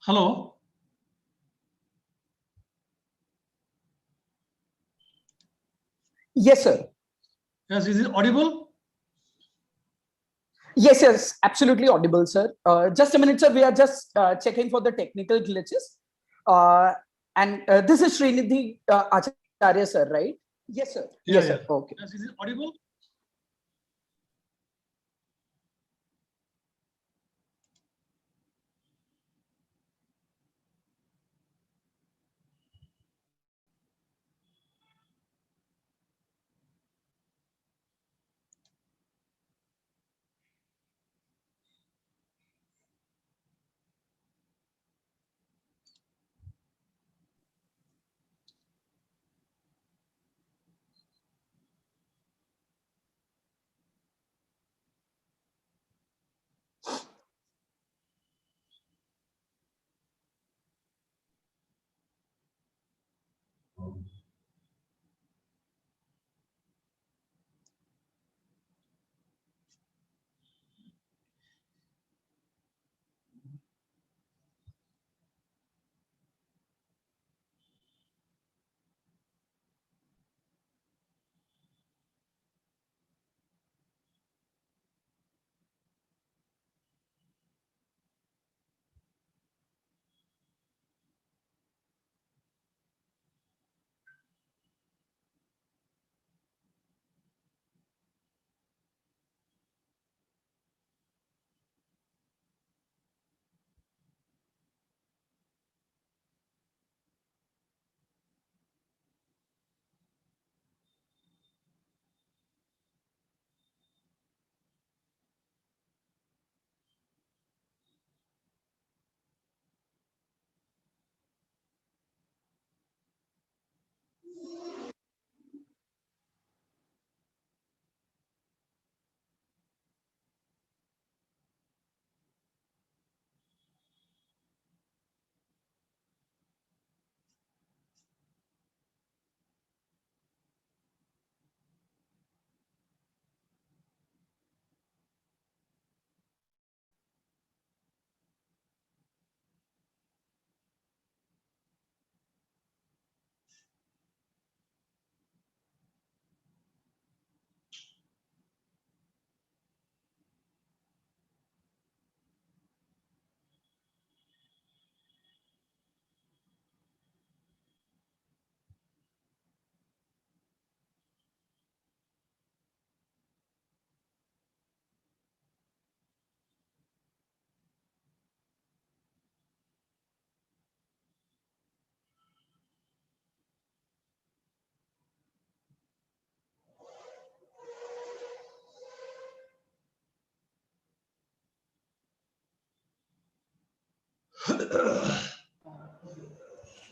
Hello. Yes, sir. Yes, is it audible? Yes, absolutely audible, sir. Just a minute, sir. We are just checking for the technical glitches. And this is Srinidhi Acharya, sir, right? Yes, sir. Yes, sir. Okay. Yes, is it audible?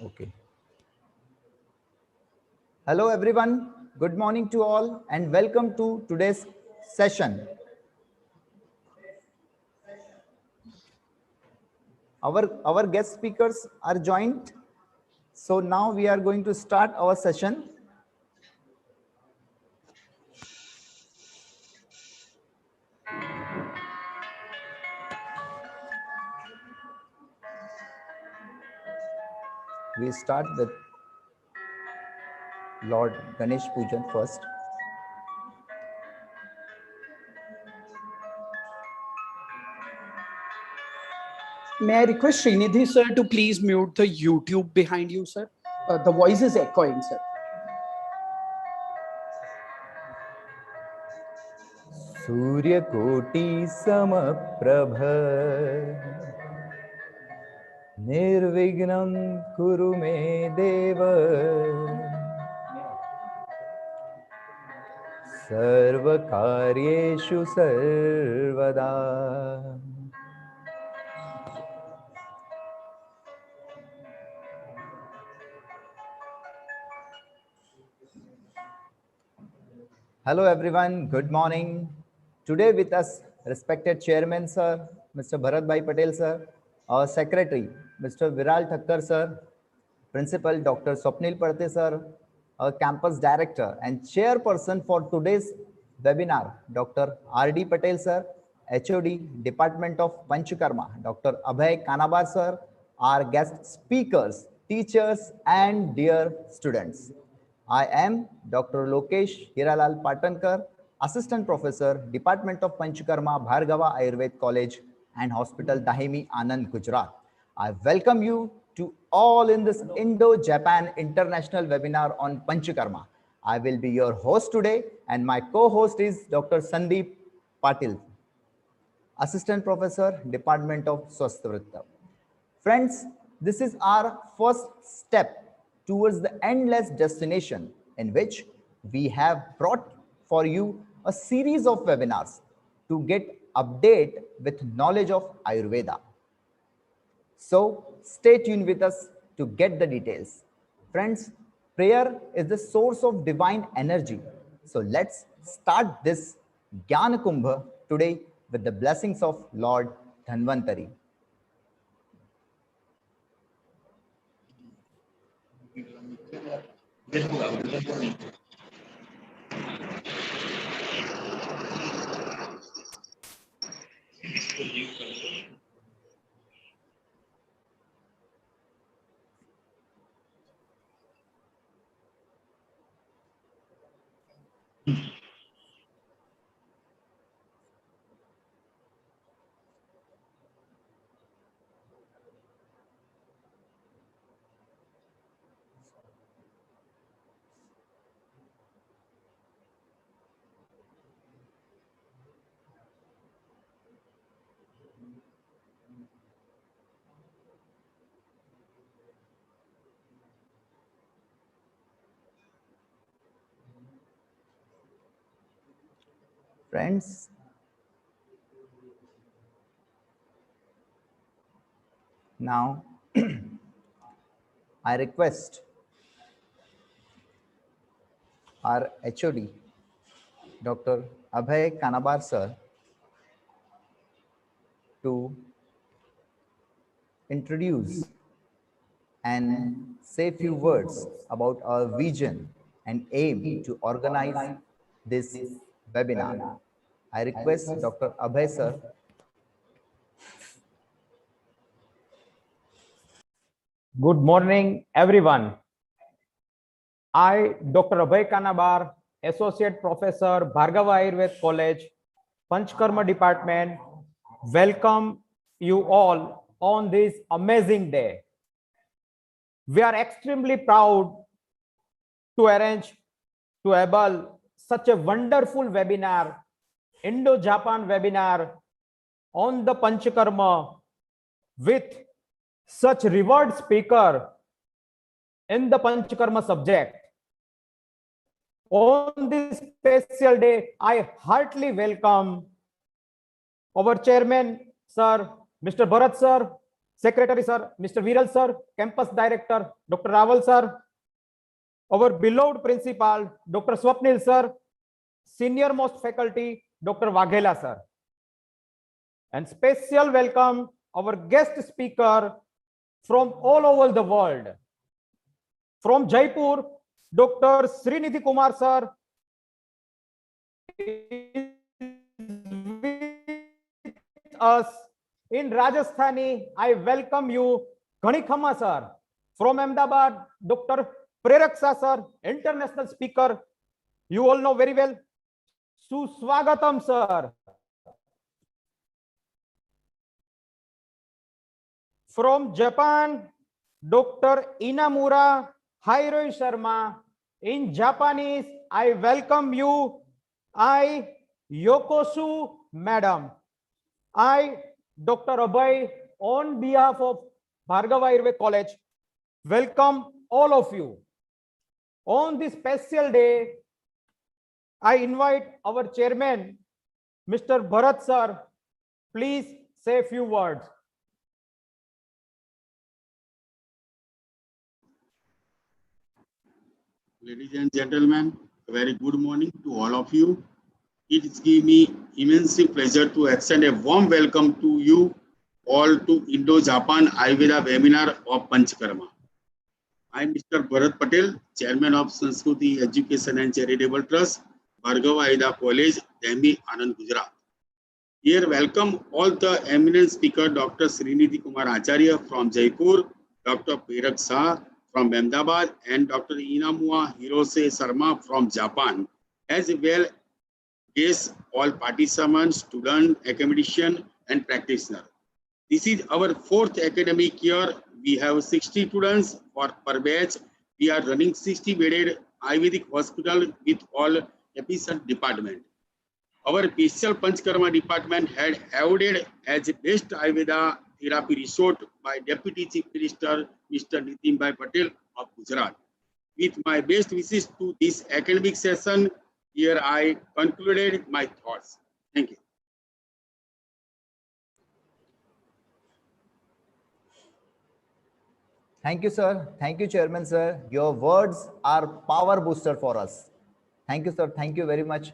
Okay. Hello everyone. Good morning to all and welcome to today's session. Our guest speakers are joined. So now we are going to start our session. We start with Lord Ganesh Pujan first. May I request Srinidhi, sir, to please mute the YouTube behind you, sir? The voice is echoing, sir. Surya Koti Samaprabha Nirvignam Kuru Me Deva Sarva Karyeshu Sarvada. Hello everyone, good morning. Today with us, respected Chairman Sir, Mr. Bharat Bhai Patel Sir, our Secretary, Mr. Viral Thakkar Sir, Principal Dr. Swapnil Parthe Sir, our Campus Director and Chairperson for today's webinar, Dr. R.D. Patel Sir, HOD, Department of Panchakarma, Dr. Abhay Kanabar Sir, our guest speakers, teachers, and dear students. I am Dr. Lokesh Hiralal Patankar, Assistant Professor, Department of Panchakarma, Bhargava Ayurveda College and Hospital, DAHEMI, ANAND, Gujarat. I welcome you to all in this Indo-Japan International webinar on Panchakarma. I will be your host today, and my co-host is Dr. Sandeep Patil, Assistant Professor, Department of Swasthvritta. Friends, this is our first step towards the endless destination in which we have brought for you a series of webinars to get update with knowledge of Ayurveda. So stay tuned with us to get the details. Friends, prayer is the source of divine energy. So let's start this Jnana Kumbha today with the blessings of Lord Dhanvantari. Friends, now I request our HOD, Dr. Abhay Kanabar sir, to introduce and say few words about our vision and aim to organize this webinar. I request Dr. Abhay sir. Good morning, everyone. I, Dr. Abhay Kanabar, Associate Professor, Bhargava Ayurveda College, Panchakarma Department, welcome you all on this amazing day. We are extremely proud to arrange to able such a wonderful webinar, Indo-Japan webinar on the Panchakarma with such revered speaker in the Panchakarma subject. On this special day, I heartily welcome our chairman, sir, Mr. Bharat sir, secretary sir, Mr. Viral sir, campus director, Dr. Raval sir, our beloved principal, Dr. Swapnil sir, senior most faculty, Dr. Waghela sir. And special welcome our guest speaker from all over the world. From Jaipur, Dr. Srinidhi Kumar sir is with us. In Rajasthani, I welcome you, Ghanikhama sir. From Ahmedabad, Dr. Preraksa sir, international speaker. You all know very well. Suswagatam sir. From Japan, Dr. Inamura Hiroi Sharma. In Japanese, I welcome you. I, Yokosu Madam. I, Dr. Abhay, on behalf of Bhargava Ayurveda College, welcome all of you. On this special day, I invite our chairman, Mr. Bharat sir. Please say a few words. Ladies and gentlemen, a very good morning to all of you. It gives me immense pleasure to extend a warm welcome to you all to Indo-Japan Ayurveda webinar of Panchakarma. I am Mr. Bharat Patel, Chairman of Sanskriti Education and Charitable Trust, Bhargava Ayurveda College, DAHEMI, ANAND, Gujarat. Here, welcome all the eminent speaker, Dr. Srinidhi Kumar Acharya from Jaipur, Dr. Perak Shah from Ahmedabad, and Dr. Inamua Hirose Sharma from Japan, as well as all participants, students, academicians, and practitioners. This is our fourth academic year. We have 60 students per batch. We are running 60-bedded Ayurvedic hospital with all efficient department. Our special Panchakarma department had awarded as best Ayurveda therapy resort by Deputy Chief Minister Mr. Nitin Bhai Patel of Gujarat. With my best wishes to this academic session, here I concluded my thoughts. Thank you. Thank you, sir. Thank you, Chairman, sir. Your words are power booster for us. Thank you, sir. Thank you very much.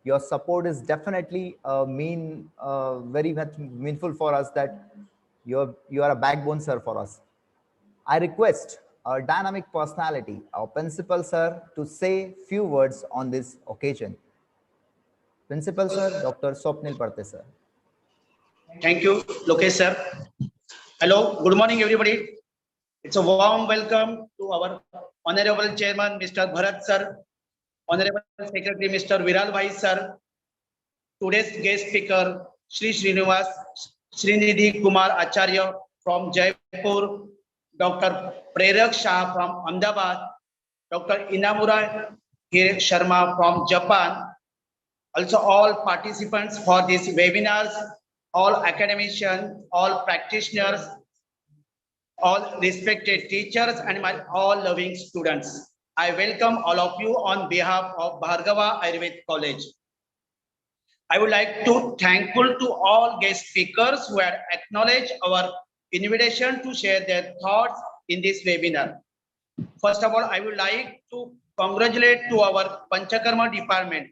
Your support is definitely very much meaningful for us that you are a backbone, sir, for us. I request our dynamic personality, our principal, sir, to say few words on this occasion. Principal, sir, Dr. Swapnil Parte, sir. Thank you, Lokesh, sir. Hello, good morning, everybody. It's a warm welcome to our Honorable Chairman, Mr. Bharat, sir, Honorable Secretary, Mr. Viral Bhai, sir, today's guest speaker, Shri Srinidhi Kumar Acharya from Jaipur, Dr. Prerak Shah from Ahmedabad, Dr. Inamura Sharma from Japan, also all participants for these webinars, all academicians, all practitioners, all respected teachers, and my all loving students. I welcome all of you on behalf of Bhargava Ayurveda College. I would like to thankful to all guest speakers who had acknowledged our invitation to share their thoughts in this webinar. First of all, I would like to congratulate to our Panchakarma department,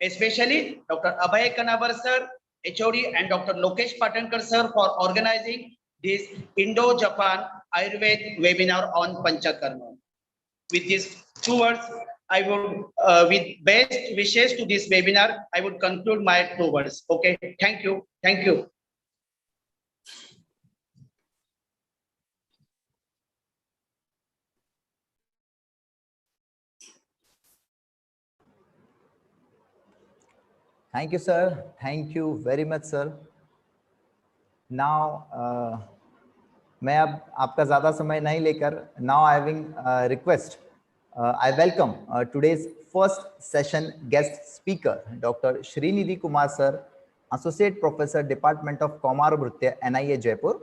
especially Dr. Abhay Kanabar sir, HOD, and Dr. Lokesh Patankar sir for organizing this Indo-Japan Ayurveda webinar on Panchakarma. With these two words, I would, with best wishes to this webinar, I would conclude my two words. Okay, thank you. Thank you. Thank you, sir. Thank you very much, sir. Now, मैं अब आपका ज़्यादा समय नहीं लेकर now having request, I welcome today's first session guest speaker, Dr. Srinidhi Kumar sir, Associate Professor, Department of Komarabhrutya, NIA Jaipur,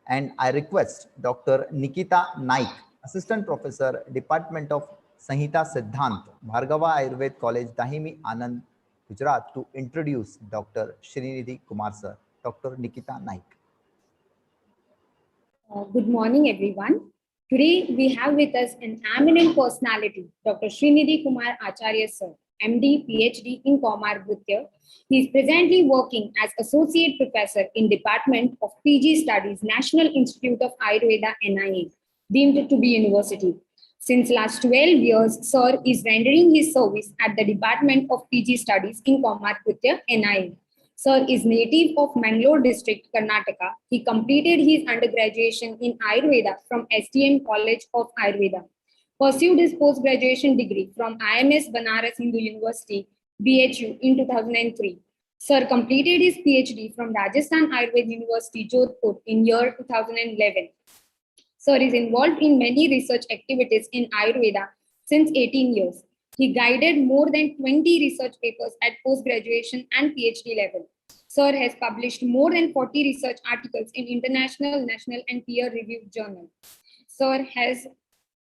and I request Dr. Nikita Naik, Assistant Professor, Department of Sanhita Siddhant, Bhargava Ayurveda College, Dahemi, Anand, Gujarat, to introduce Dr. Srinidhi Kumar sir. Dr. Nikita Naik. Good morning, everyone. Today, we have with us an eminent personality, Dr. Srinidhi Kumar Acharya sir, MD, PhD in Komarabhrutya. He is presently working as Associate Professor in Department of PG Studies, National Institute of Ayurveda, NIA, deemed to be university. Since last 12 years, sir is rendering his service at the Department of PG Studies in Komarabhrutya, NIA. Sir is native of Mangalore district, Karnataka. He completed his undergraduation in Ayurveda from STM College of Ayurveda. Pursued his post-graduation degree from IMS Banaras Hindu University, BHU, in 2003. Sir completed his PhD from Rajasthan Ayurveda University, Jodhpur, in year 2011. Sir is involved in many research activities in Ayurveda since 18 years. He guided more than 20 research papers at post-graduation and PhD level. Sir has published more than 40 research articles in international, national, and peer-reviewed journals. Sir has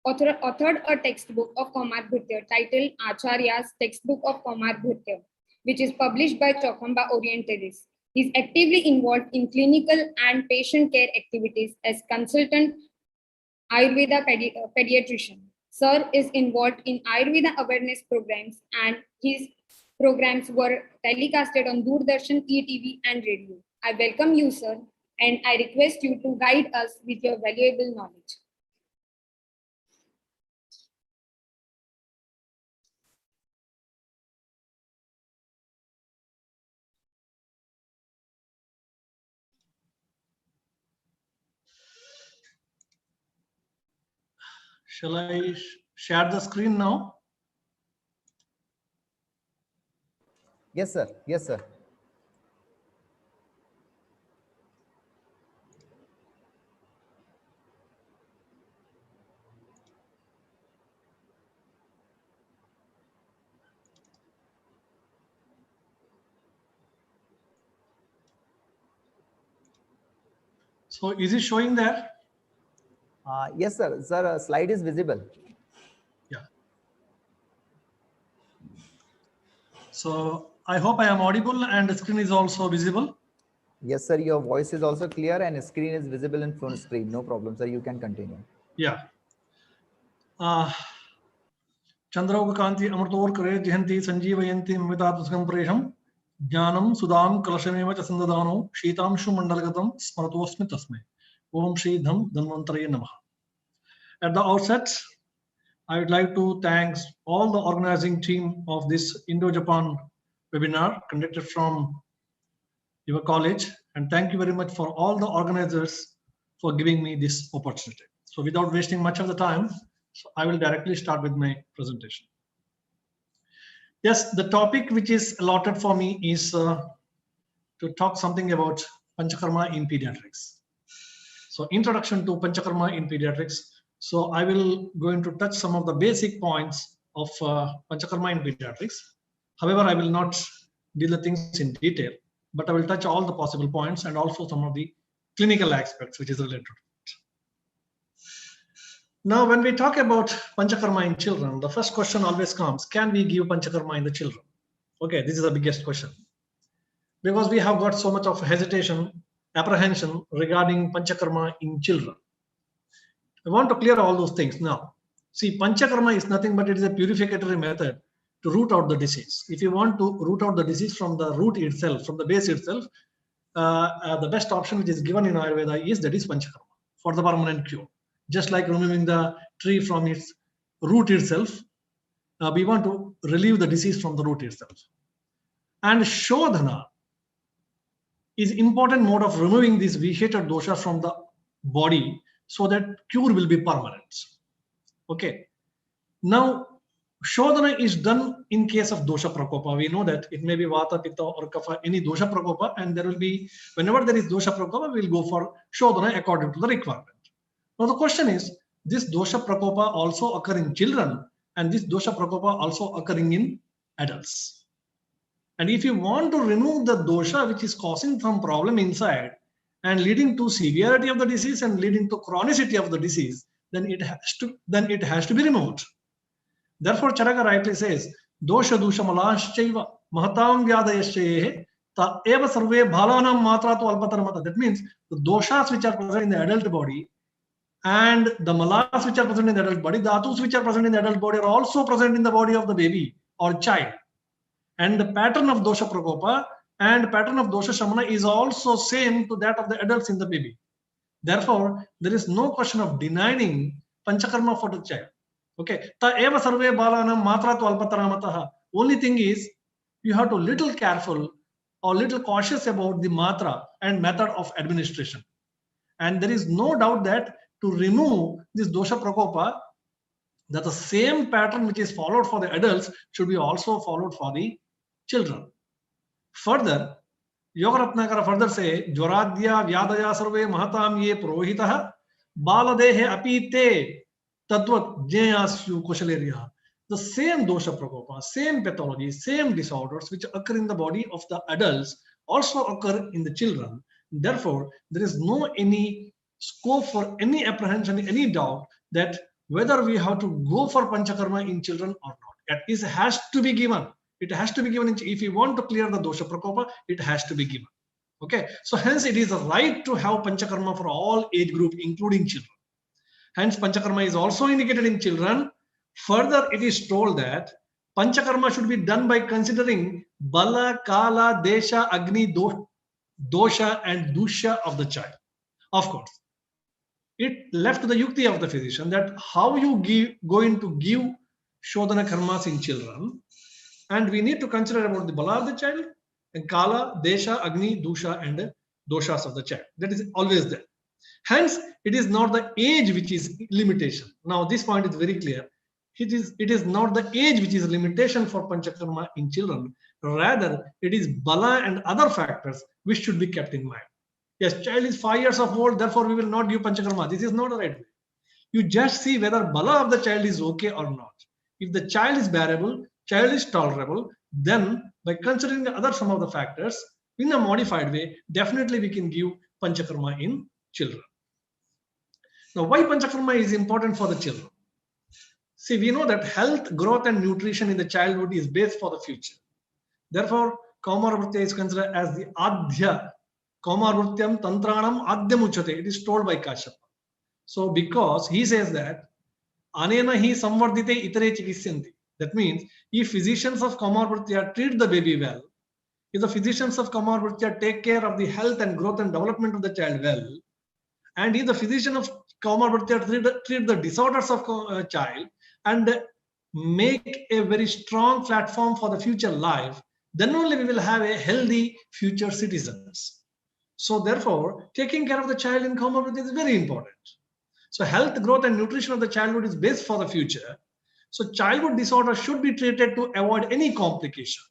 authored a textbook of Komarabhrutya titled Acharya's Textbook of Komarabhrutya, which is published by Chokamba Orientalis. He is actively involved in clinical and patient care activities as consultant Ayurveda pediatrician. Sir is involved in Ayurveda awareness programs, and his programs were telecasted on Doordarshan, ETV, and radio. I welcome you, sir, and I request you to guide us with your valuable knowledge. Shall I share the screen now? Yes, sir. Yes, sir. So is it showing there? Yes, sir. Sir, slide is visible. Yeah. So I hope I am audible and the screen is also visible. Yes, sir. Your voice is also clear and screen is visible in front screen. No problem, sir. You can continue. Yeah. Chandraukakanti Amrtorkare Jihanti Sanjeevayanti Mamitatmasakam Presham Jnanam Sudam Kalashameva Chasandadano Sheetamshu Mandalagatam Smaratosmi Tasme Om Shri Dham Dhanvantaraye Namaha. At the outset, I would like to thank all the organizing team of this Indo-Japan webinar conducted from your college, and thank you very much for all the organizers for giving me this opportunity. So without wasting much of the time, so I will directly start with my presentation. Yes, the topic which is allotted for me is to talk something about Panchakarma in pediatrics. So introduction to Panchakarma in pediatrics. So I will going to touch some of the basic points of Panchakarma in pediatrics. However, I will not deal the things in detail, but I will touch all the possible points and also some of the clinical aspects which is related to it. Now, when we talk about Panchakarma in children, the first question always comes, can we give Panchakarma in the children? Okay, this is the biggest question. Because we have got so much of hesitation, apprehension regarding Panchakarma in children. I want to clear all those things now. See, Panchakarma is nothing but it is a purificatory method to root out the disease. If you want to root out the disease from the root itself, from the base itself, the best option which is given in Ayurveda is that is Panchakarma for the permanent cure. Just like removing the tree from its root itself, we want to relieve the disease from the root itself. And Shodhana is important mode of removing these vitiated doshas from the body so that cure will be permanent. Okay. Now, Shodhana is done in case of dosha prakopa. We know that it may be vata, pitta or kapha, any dosha prakopa, and there will be, whenever there is dosha prakopa, we will go for Shodhana according to the requirement. Now the question is, this dosha prakopa also occur in children and this dosha prakopa also occurring in adults. And if you want to remove the dosha which is causing some problem inside and leading to severity of the disease and leading to chronicity of the disease, then it has to be removed. Therefore, Charaka rightly says, dosha dusha malaschaiva mahatam vyadayaschayehe ta eva sarve bhalanam matra tu alpataramata. That means the doshas which are present in the adult body and the malas which are present in the adult body, the dhatus which are present in the adult body are also present in the body of the baby or child. And the pattern of dosha prakopa and pattern of dosha shamana is also same to that of the adults in the baby. Therefore, there is no question of denying Panchakarma for the child. Okay. Ta eva sarve balanam matra tu alpataramataha. Only thing is, you have to little careful or little cautious about the matra and method of administration. And there is no doubt that to remove this dosha prakopa, that the same pattern which is followed for the adults should be also followed for the children. Further, Yoga Ratnakara further say, Jvaradya Vyadaya Sarve Mahatam Ye Purohitaha Baladehe Apite Tadvat Jnayasyu Kushalerya. The same dosha prakopa, same pathology, same disorders which occur in the body of the adults also occur in the children. Therefore, there is no any scope for any apprehension, any doubt that whether we have to go for Panchakarma in children or not. It has to be given. It has to be given. If you want to clear the dosha prakopa, it has to be given. Okay. So hence it is a right to have Panchakarma for all age group, including children. Hence Panchakarma is also indicated in children. Further, it is told that Panchakarma should be done by considering Bala, Kala, Desha, Agni, Dosha and Dusha of the child. Of course, it left to the yukti of the physician that how you going to give Shodhana karmas in children, and we need to consider about the Bala of the child and Kala, Desha, Agni, Dusha and Doshas of the child. That is always there. Hence, it is not the age which is limitation. Now, this point is very clear. It is not the age which is limitation for Panchakarma in children. Rather, it is Bala and other factors which should be kept in mind. Yes, child is 5 years of old, therefore we will not give Panchakarma. This is not the right way. You just see whether Bala of the child is okay or not. If the child is bearable, child is tolerable, then by considering the other some of the factors in a modified way, definitely we can give Panchakarma in children. Now, why Panchakarma is important for the children? See, we know that health, growth, and nutrition in the childhood is based for the future. Therefore, Kaumarvritya is considered as the Adhya. Kaumarvrityam Tantranam Adhyam Uchate. It is told by Kashyapa. So, because he says that, Anena hi samvardite itare chikisyanti. That means, if physicians of Kaumarvritya treat the baby well, if the physicians of Kaumarvritya take care of the health and growth and development of the child well, and if the physician of Kaumarvritya treat the disorders of child and make a very strong platform for the future life, then only we will have a healthy future citizens. So therefore, taking care of the child in Kaumarvritya is very important. So health, growth, and nutrition of the childhood is best for the future. So childhood disorder should be treated to avoid any complication.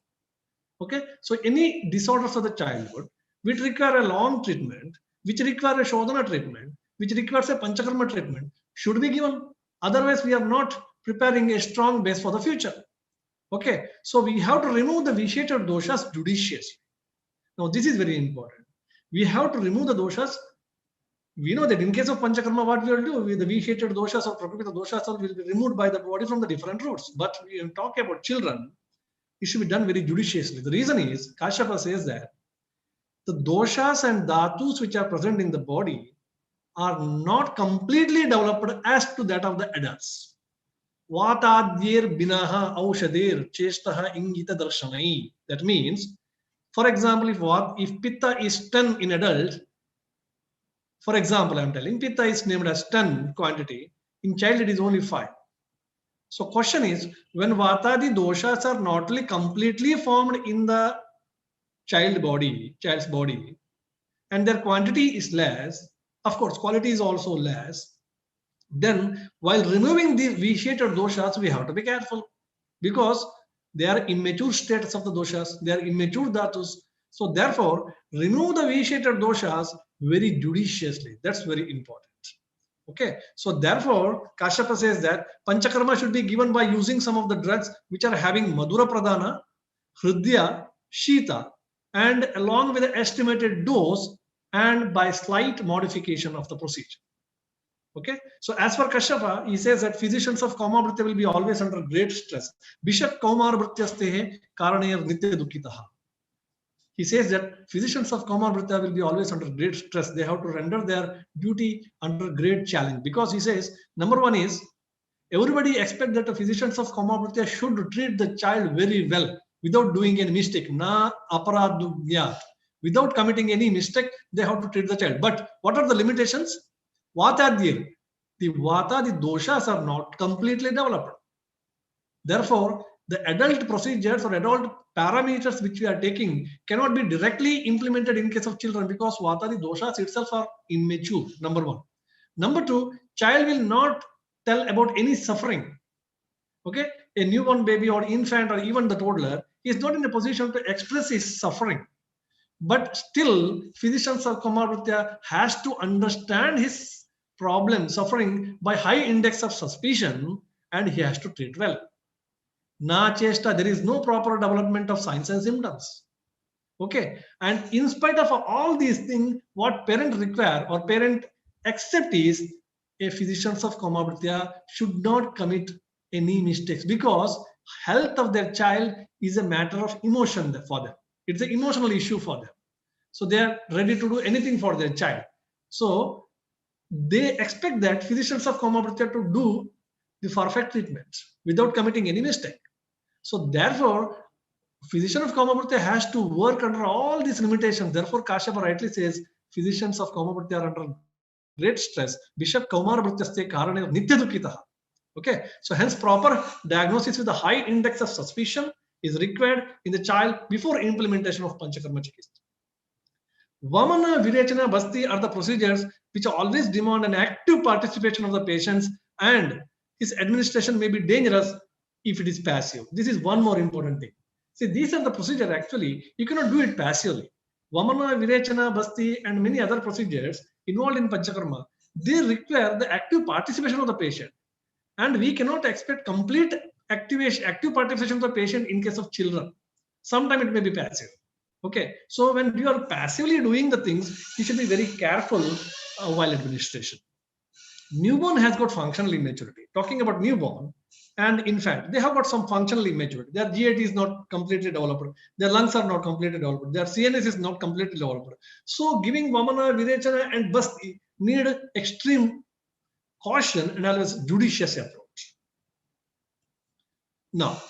Okay, so any disorders of the childhood which require a long treatment, which require a Shodhana treatment, which requires a Panchakarma treatment, should be given. Otherwise, we are not preparing a strong base for the future. Okay, so we have to remove the vitiated doshas judiciously. Now, this is very important. We have to remove the doshas. We know that in case of Panchakarma, what we will do with the vitiated doshas or Prakritha doshas will be removed by the body from the different roots. But we talk about children, it should be done very judiciously. The reason is, Kashyapa says that the doshas and dhatus which are present in the body are not completely developed as to that of the adults. Vatadhyir binaha aushadir chestaha ingita darshanai. That means, for example, if pitta is 10 in adult, for example, I am telling pitta is named as 10 quantity, in child it is only 5. So question is, when vatadi doshas are not completely formed in the child's body, and their quantity is less, of course, quality is also less, then while removing the vitiated doshas, we have to be careful because they are immature states of the doshas, they are immature dhatus. So therefore, remove the vitiated doshas very judiciously. That's very important. Okay, so therefore, Kashyapa says that Panchakarma should be given by using some of the drugs which are having Madhura Pradhana, Hridya, Shita, and along with the estimated dose and by slight modification of the procedure. Okay, so as for Kashyapa, he says that physicians of Kaumarvritya will be always under great stress. Bishop Kaumarvrityastehe Karanayar Nitya Dukkitaha. He says that physicians of Kaumarvritya will be always under great stress. They have to render their duty under great challenge because he says, number one is, everybody expects that the physicians of Kaumarvritya should treat the child very well without doing any mistake. Na aparadhunyat. Without committing any mistake, they have to treat the child. But what are the limitations? Vatadhyir. The vata, the doshas are not completely developed. Therefore, the adult procedures or adult parameters which we are taking cannot be directly implemented in case of children because vata, the doshas itself are immature, number one. Number two, child will not tell about any suffering. Okay, a newborn baby or infant or even the toddler is not in a position to express his suffering. But still, physicians of Kaumarvritya has to understand his problem, suffering by high index of suspicion, and he has to treat well. Na chesta, there is no proper development of signs and symptoms. Okay, and in spite of all these things, what parent require or parent accept is a physicians of Kaumarvritya should not commit any mistakes because health of their child is a matter of emotion for them. It's an emotional issue for them. So they are ready to do anything for their child. So they expect that physicians of Kaumarvritya to do the perfect treatment without committing any mistake. So therefore, physician of Kaumarvritya has to work under all these limitations. Therefore, Kashyapa rightly says physicians of Kaumarvritya are under great stress. Bishop Kaumarvrityaste Karane Nitya Dukkitaha. Okay, so hence proper diagnosis with a high index of suspicion is required in the child before implementation of Panchakarma Chikitsa. Vamana, Virechana, Basti are the procedures which always demand an active participation of the patients, and his administration may be dangerous if it is passive. This is one more important thing. See, these are the procedures actually, you cannot do it passively. Vamana, Virechana, Basti, and many other procedures involved in Panchakarma, they require the active participation of the patient. And we cannot expect complete active participation of the patient in case of children. Sometimes it may be passive. Okay, so when you are passively doing the things, you should be very careful while administration. Newborn has got functional immaturity. Talking about newborn, and in fact, they have got some functional immaturity. Their GIT is not completely developed. Their lungs are not completely developed. Their CNS is not completely developed. So giving Vamana, Virechana, and Basti need extreme caution and always judicious approach. Now,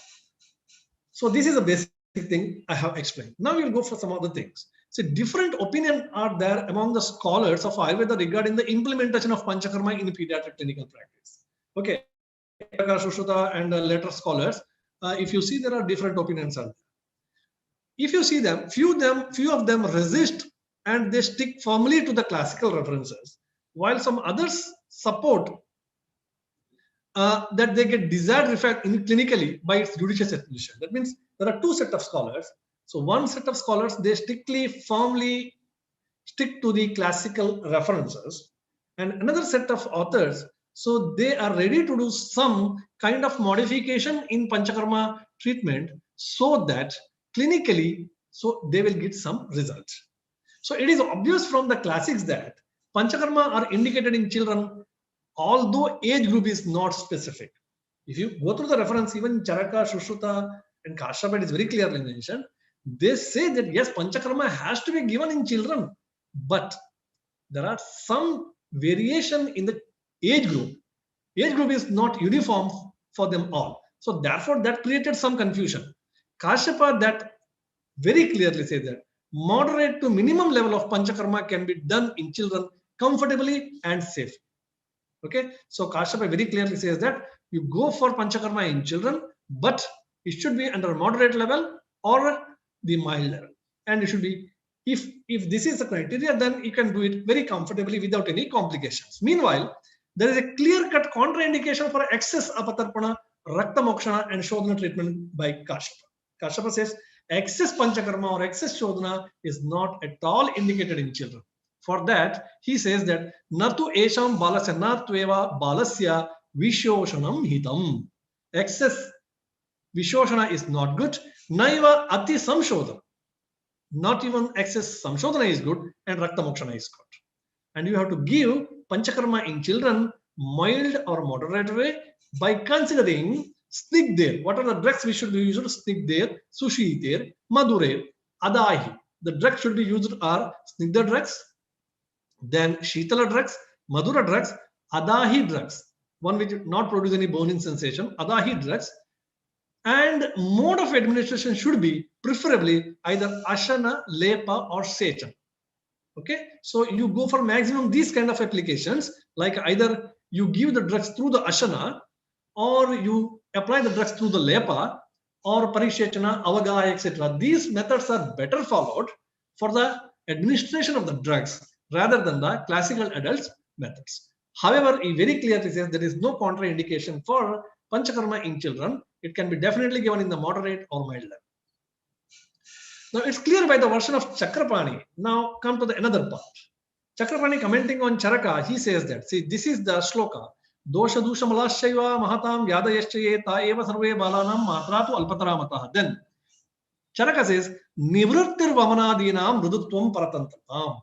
so this is a basic thing I have explained. Now we'll go for some other things. So different opinions are there among the scholars of Ayurveda regarding the implementation of Panchakarma in pediatric clinical practice. Okay, Shushuta and later scholars, if you see, there are different opinions. If you see them, few of them resist and they stick firmly to the classical references, while some others support that they get desired effect in clinically by its judicious administration. That means there are two sets of scholars. So one set of scholars, they firmly stick to the classical references, and another set of authors, so they are ready to do some kind of modification in Panchakarma treatment so that clinically, so they will get some results. So it is obvious from the classics that Panchakarma are indicated in children, although age group is not specific. If you go through the reference, even Charaka, Shushruta, and Kashyapa, it is very clearly mentioned. They say that yes, Panchakarma has to be given in children, but there are some variation in the age group. Age group is not uniform for them all. So therefore, that created some confusion. Kashyapa that very clearly says that moderate to minimum level of Panchakarma can be done in children comfortably and safely. Okay, so Kashyapa very clearly says that you go for Panchakarma in children, but it should be under moderate level or the mild level. And it should be, if this is the criteria, then you can do it very comfortably without any complications. Meanwhile, there is a clear-cut contraindication for excess apatarpana, rakta mokshana, and shodhana treatment by Kashyapa. Kashyapa says excess Panchakarma or excess shodhana is not at all indicated in children. For that, he says that natu esham balasya natveva balasya vishoshanam hitam. Excess vishoshana is not good. Naiva ati samshodhana. Not even excess samshodhana is good, and rakta mokshana is good. And you have to give Panchakarma in children mild or moderate way by considering snigdher. What are the drugs we should be used? Snigdher, sushiter, madure, adahi. The drugs should be used are snigdher drugs, then shitala drugs, madura drugs, adahi drugs, one which not produce any burning sensation, adahi drugs, and mode of administration should be preferably either ashana, lepa, or sechan. Okay, so you go for maximum these kind of applications, like either you give the drugs through the ashana, or you apply the drugs through the lepa, or parishechana, avagaya, etc. These methods are better followed for the administration of the drugs rather than the classical adults methods. However, he very clearly says there is no contraindication for Panchakarma in children. It can be definitely given in the moderate or mild level. Now it's clear by the version of Chakrapani. Now come to the another part. Chakrapani commenting on Charaka, he says that, see, this is the shloka. Dosha dusha malashaiva mahatam yadayashchaye ta eva sarve balanam matratu alpataramataha. Then Charaka says, nivrittir vamanadinam rudutvam paratantratam.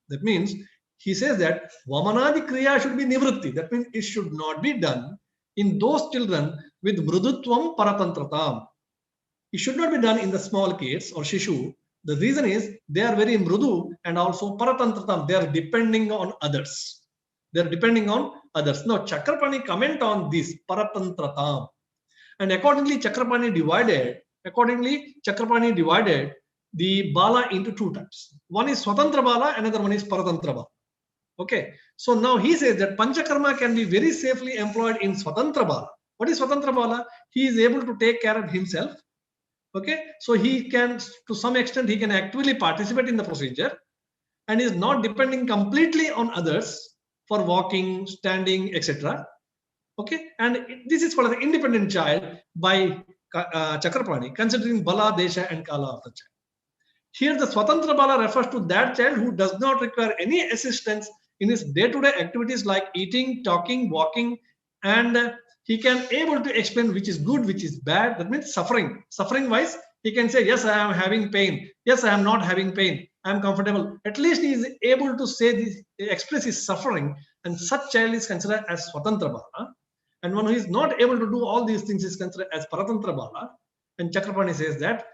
That means he says that vamanadi kriya should be nivritti. That means it should not be done in those children with mrudutvam paratantratam. It should not be done in the small kids or shishu. The reason is they are very mrudu and also paratantratam. They are depending on others. They are depending on others. Now Chakrapani comment on this paratantratam, and accordingly Chakrapani divided the bala into two types. One is swatantra bala, another one is paratantra bala. Okay, so now he says that Panchakarma can be very safely employed in swatantra bala. What is swatantra bala? He is able to take care of himself. Okay, so he can, to some extent, he can actively participate in the procedure, and is not depending completely on others for walking, standing, etc. Okay, and this is called an independent child by Chakrapani, considering Bala, Desha, and Kala of the child. Here, the Swatantra Bala refers to that child who does not require any assistance in his day-to-day activities like eating, talking, walking, and he can able to explain which is good, which is bad. That means suffering. Suffering-wise, he can say, yes, I am having pain. Yes, I am not having pain. I am comfortable. At least he is able to say this, express his suffering, and such child is considered as Swatantra Bala. And one who is not able to do all these things is considered as Paratantra Bala. And Chakrapani says that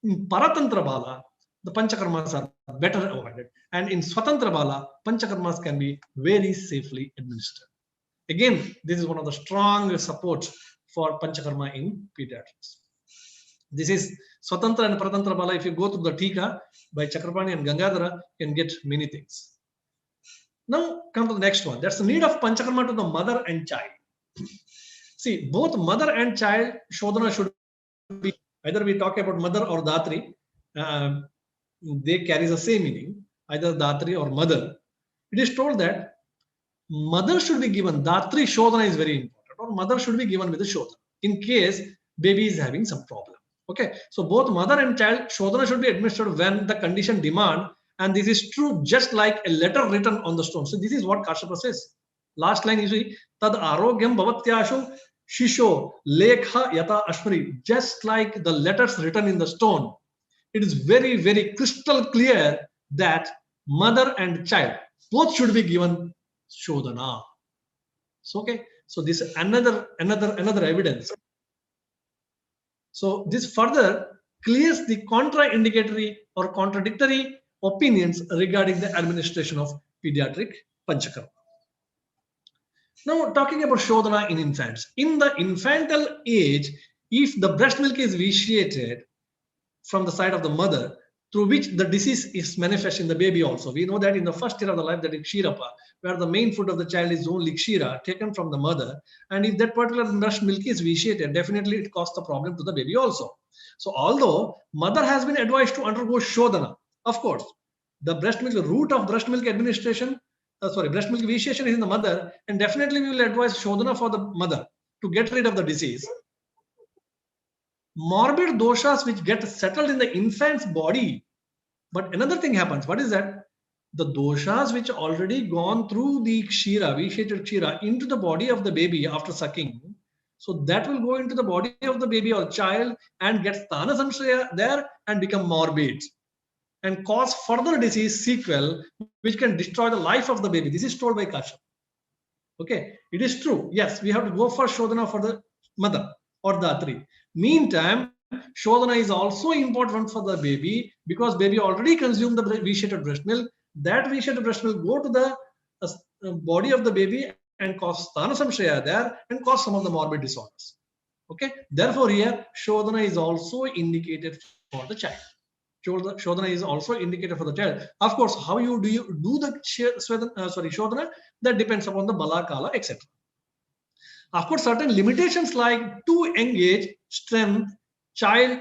in Paratantra Bala, the Panchakarmas are better avoided. And in Swatantra Bala, Panchakarmas can be very safely administered. Again, this is one of the strong supports for Panchakarma in pediatrics. This is Swatantra and Paratantra Bala. If you go through the Tika by Chakrapani and Gangadhara, you can get many things. Now come to the next one. That's the need of Panchakarma to the mother and child. See, both mother and child Shodhana should be, either we talk about mother or Datri, they carry the same meaning, either Datri or mother. It is told that mother should be given, Datri Shodhana is very important, or mother should be given with the Shodhana in case baby is having some problem. Okay, so both mother and child Shodhana should be administered when the condition demand. And this is true just like a letter written on the stone. So this is what Kashyapa says. Last line is Tad arogyam bhavatyashu shisho lekha yata ashmari. Just like the letters written in the stone. It is very, very crystal clear that mother and child both should be given Shodhana. So, okay. So this is another evidence. So this further clears the contraindicatory or contradictory opinions regarding the administration of pediatric Panchakarma. Now, talking about Shodhana in infants. In the infantile age, if the breast milk is vitiated from the side of the mother, through which the disease is manifest in the baby also. We know that in the first year of the life, that is Kshirapa, where the main food of the child is only Kshira, taken from the mother. And if that particular breast milk is vitiated, definitely it causes the problem to the baby also. So, although mother has been advised to undergo Shodhana, of course, the breast milk, the root of breast milk administration, breast milk vitiation is in the mother, and definitely we will advise Shodhana for the mother to get rid of the disease. Morbid doshas which get settled in the infant's body. But another thing happens. What is that? The doshas which already gone through the Kshira, vitiated Kshira, into the body of the baby after sucking. So that will go into the body of the baby or child and get sthana samshaya there and become morbid and cause further disease sequel which can destroy the life of the baby. This is told by Kashyapa. Okay, it is true. Yes, we have to go for Shodhana for the mother or Datri. Meantime, Shodhana is also important for the baby because baby already consumed the vitiated breast milk. That vitiated breast milk go to the body of the baby and cause sthana samshaya there and cause some of the morbid disorders. Okay, therefore here Shodhana is also indicated for the child. Shodhana is also indicated for the child. Of course, how you do the Shodhana, that depends upon the Bala, Kala, etc. Of course, certain limitations like to engage strength, child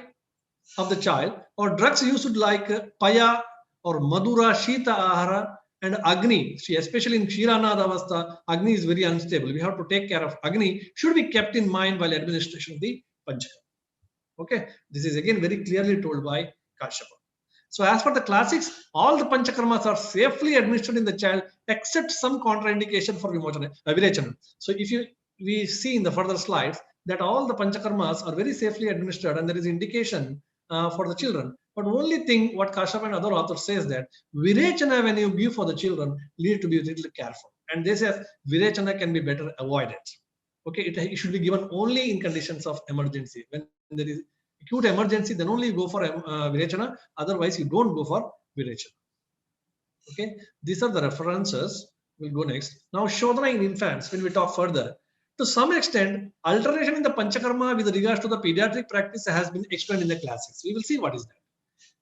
of the child, or drugs used like Paya or Madura, Shita Ahara, and Agni. See, especially in Kshiranada Avastha, Agni is very unstable. We have to take care of Agni, should be kept in mind while administration of the Panchakarma. Okay, this is again very clearly told by Kashyapa. So as per the classics, all the Panchakarmas are safely administered in the child except some contraindication for Virechana. So if we see in the further slides that all the Panchakarmas are very safely administered and there is indication for the children. But only thing what Kashyapa and other authors says that Virechana when you give for the children need to be a little careful. And they say Virechana can be better avoided. Okay, it should be given only in conditions of emergency. When there is acute emergency, then only you go for Virechana. Otherwise, you don't go for Virechana. Okay, these are the references. We'll go next. Now, Shodhana in infants, when we talk further, to some extent, alteration in the Panchakarma with regards to the pediatric practice has been explained in the classics. We will see what is that.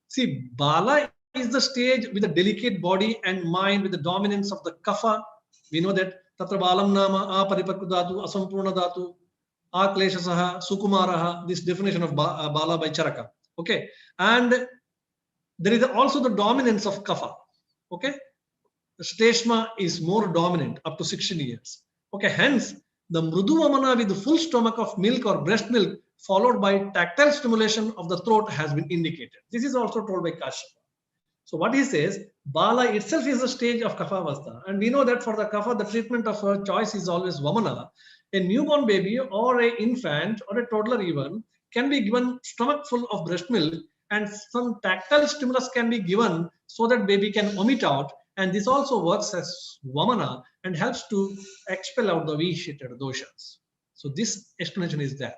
See, Bala is the stage with a delicate body and mind with the dominance of the Kapha. We know that Tatra Balam Nama, Apariparkudatu, Asampurna Dhatu, Akleshasaha, Sukumaraha, this definition of Bala by Charaka. Okay, and there is also the dominance of kapha. Okay, the shleshma is more dominant up to 16 years. Okay, hence the mrudu vamana with the full stomach of milk or breast milk followed by tactile stimulation of the throat has been indicated. This is also told by Kashyapa. So what he says, Bala itself is a stage of kapha avastha, and we know that for the kapha, the treatment of her choice is always vamana. A newborn baby or an infant or a toddler even can be given stomach full of breast milk, and some tactile stimulus can be given so that baby can vomit out, and this also works as vamana and helps to expel out the vitiated doshas. So this explanation is there.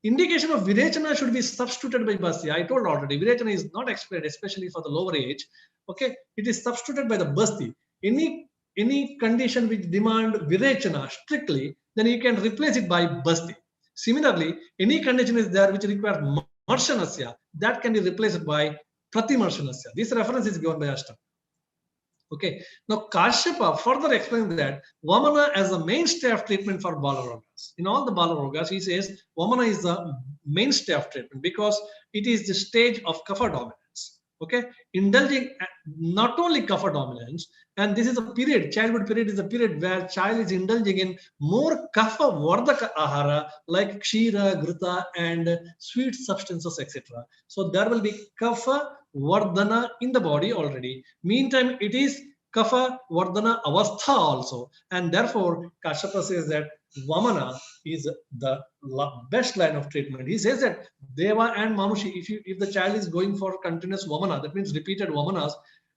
Indication of virechana should be substituted by basti. I told already, virechana is not explained, especially for the lower age. Okay, it is substituted by the basti. Any condition which demand virechana strictly, then you can replace it by basti. Similarly, any condition is there which requires marshanasya, that can be replaced by pratimarshanasya. This reference is given by Ashtam. Okay, now Kashyapa further explains that Vamana as a mainstay of treatment for Balarogas. In all the Balarogas, he says Vamana is the mainstay of treatment because it is the stage of kapha dominance. Okay, indulging not only kapha dominance, and this is a period, childhood period is a period where child is indulging in more kapha vardaka ahara like kshira, grita, and sweet substances, etc. So there will be kapha vardhana in the body already. Meantime, it is kapha vardhana avastha also, and therefore Kashyapa says that Vamana is the best line of treatment. He says that Deva and Manushi, if the child is going for continuous Vamana, that means repeated Vamanas,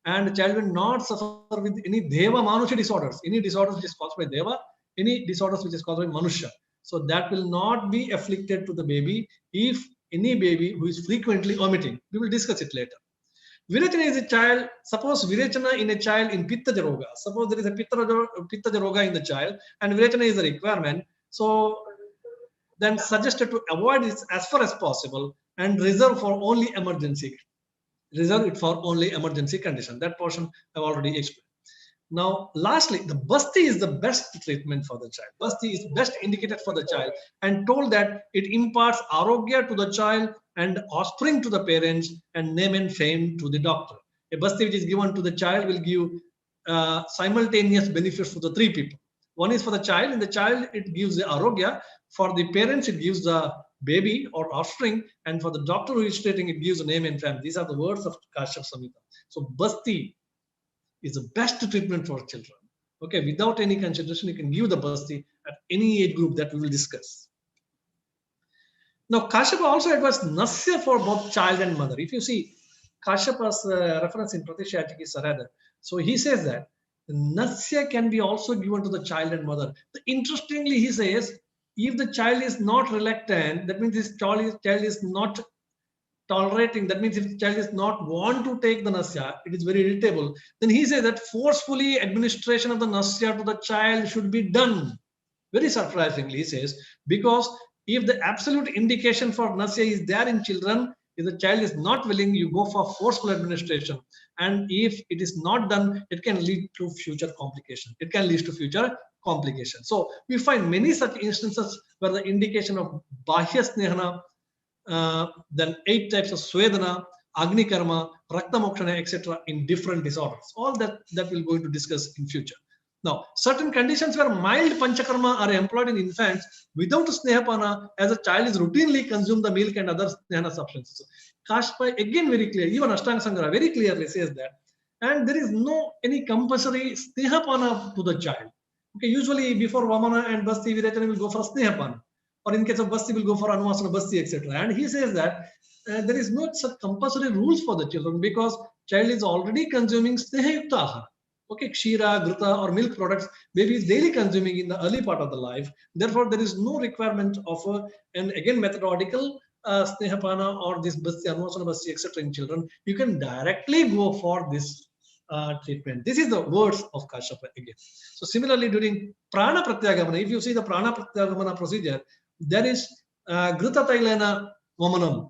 and the child will not suffer with any Deva Manushi disorders, any disorders which is caused by Deva, any disorders which is caused by Manusha. So that will not be afflicted to the baby if any baby who is frequently vomiting. We will discuss it later. Virechana is a child, suppose Virechana in a child in Pitta Roga. Suppose there is a Pitta Roga in the child and Virechana is a requirement. So then suggested to avoid this as far as possible and reserve for only emergency. Reserve it for only emergency condition. That portion I've already explained. Now, lastly, the basti is the best treatment for the child. Basti is best indicated for the child and told that it imparts arogya to the child and offspring to the parents and name and fame to the doctor. A basti which is given to the child will give simultaneous benefits to the three people. One is for the child. In the child, it gives the arogya. For the parents, it gives the baby or offspring. And for the doctor who is treating, it gives the name and fame. These are the words of Kashyapa Samhita. So basti is the best treatment for children. Okay, without any consideration, you can give the basti at any age group that we will discuss. Now, Kashyapa also advised Nasya for both child and mother. If you see Kashyapa's reference in Pratishyatiki Sarada, so he says that Nasya can be also given to the child and mother. Interestingly, he says, if the child is not reluctant, that means this child is not tolerating, that means if the child is not want to take the nasya, it is very irritable, then he says that forcefully administration of the nasya to the child should be done. Very surprisingly, he says, because if the absolute indication for nasya is there in children, if the child is not willing, you go for forceful administration. And if it is not done, it can lead to future complication. It can lead to future complication. So we find many such instances where the indication of bahya snehana, then 8 types of Swedana, Agni Karma, Rakta Mokshana, etc. in different disorders. All that we're going to discuss in future. Now, certain conditions where mild Panchakarma are employed in infants without Snehapana, as a child is routinely consumed the milk and other Snehana substances. Kashyapa again very clear, even Ashtanga Sangra very clearly says that. And there is no any compulsory Snehapana to the child. Okay, usually before Vamana and Basti, Virechana will go for Snehapana. Or in case of Basti, will go for Anuvasana Basti, etc. And he says that there is no such compulsory rules for the children because child is already consuming Snehayukta Ahara. Okay, Kshira, Grita or milk products, baby is daily consuming in the early part of the life. Therefore, there is no requirement of an again methodological Snehapana or this Basti, Anuvasana Basti, etc. in children. You can directly go for this treatment. This is the words of Kashyapa again. So similarly, during Prana Pratyagamana, if you see the Prana Pratyagamana procedure, there is Grita Tailena Vamanam,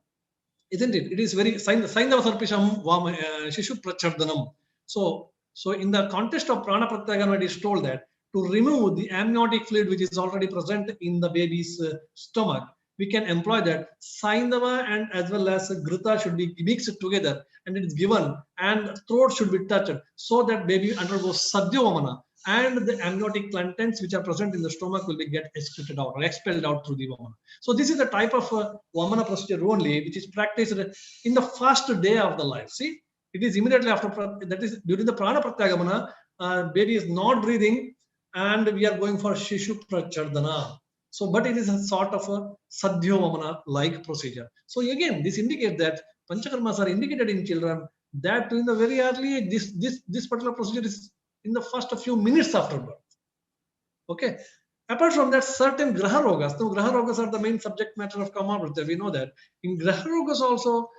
isn't it? It is very Saindava Sarpisham Shishu Prachardhanam. So in the context of Prana Pratyagamana, it is told that to remove the amniotic fluid which is already present in the baby's stomach, we can employ that. Saindava and as well as Grita should be mixed together and it is given, and throat should be touched so that baby undergoes Sadhya Vamana, and the amniotic contents which are present in the stomach will be get excreted out or expelled out through the Vamana. So this is the type of Vamana procedure only which is practiced in the first day of the life. See, it is immediately after, that is during the Prana Pratyagamana, baby is not breathing and we are going for Shishu Prachardana. So, but it is a sort of a Sadhya Vamana like procedure. So again, this indicates that Panchakarmas are indicated in children that in the very early age, this particular procedure is in the first few minutes after birth. Okay. Apart from that, certain Graha Rogas, now Graha Rogas are the main subject matter of Kama, we know that. In Graha Rogas also,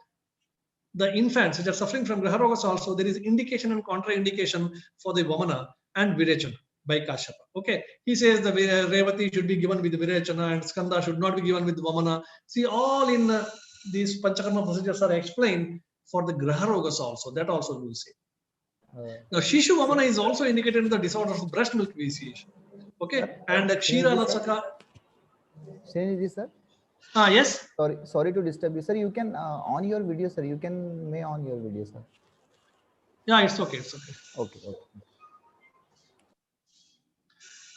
the infants which are suffering from Graha Rogas also, there is indication and contraindication for the Vamana and Virechana by Kashyapa. Okay, he says the Revati should be given with Virechana and Skanda should not be given with Vamana. See, all in these Panchakarma procedures are explained for the Graha Rogas also. That also we will see. Now, Shishu Vamana is also indicated in the disorder of breast milk vitiation. Okay, and Kshira Lasaka. Srinidhi sir. Yes. Sorry to disturb you, sir. You can on your video, sir. You can may on your video, sir. Yeah, it's okay. It's okay. Okay.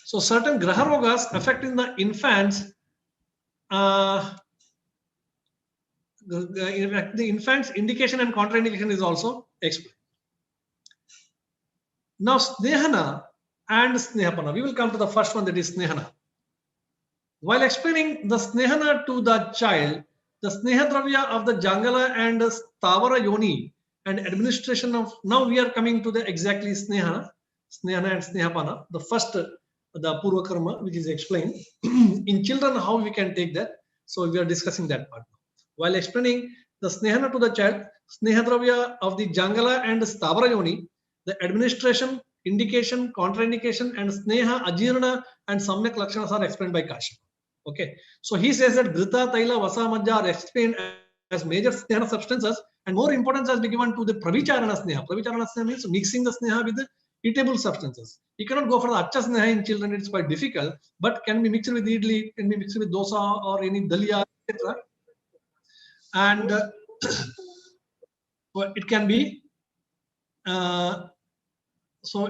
So certain Graha Rogas affecting the infants, the infants' indication and contraindication is also explained. Now, Snehana and Snehapana. We will come to the first one, that is Snehana. While explaining the Snehana to the child, the Snehadravya of the Jangala and Stavara Yoni and administration of, now we are coming to the exactly Snehana and Snehapana, the first, the Purva Karma, which is explained. In children, how we can take that. So we are discussing that part. While explaining the Snehana to the child, Snehadravya of the Jangala and Stavara Yoni, the administration, indication, contraindication, and Sneha, Ajirna, and Samyak Lakshanas are explained by Kashyapa. Okay, so he says that Grita, Taila, Vasa, Majja are explained as major Snehana substances, and more importance has been given to the Pravicharana Sneha. Pravicharana Sneha means mixing the Sneha with the eatable substances. You cannot go for the Acha Sneha in children, it's quite difficult, but can be mixed with idli, can be mixed with dosa or any dalia, etc. And it can be,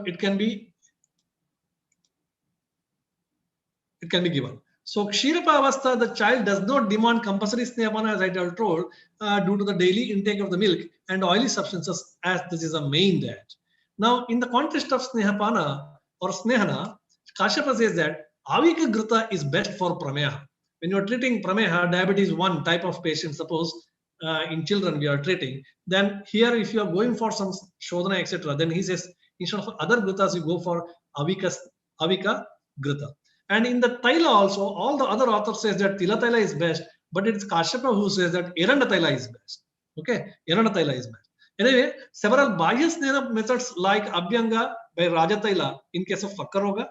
it can be given. So Kshirapa Avastha, the child does not demand compulsory Snehapana, as I told, due to the daily intake of the milk and oily substances, as this is a main diet. Now, in the context of Snehapana or Snehana, Kashyapa says that Avika Grita is best for Prameha. When you are treating Prameha, diabetes 1 type of patient, suppose in children we are treating, then here if you are going for some Shodhana, etc., then he says instead of other Gritas, you go for Avika Grita. And in the Taila also, all the other authors says that Tila Taila is best, but it is Kashyapa who says that Eranda Taila is best. Okay, Eranda Taila is best. Anyway, several Bahya Snehana methods like Abhyanga by Raja Taila in case of Fakkaroga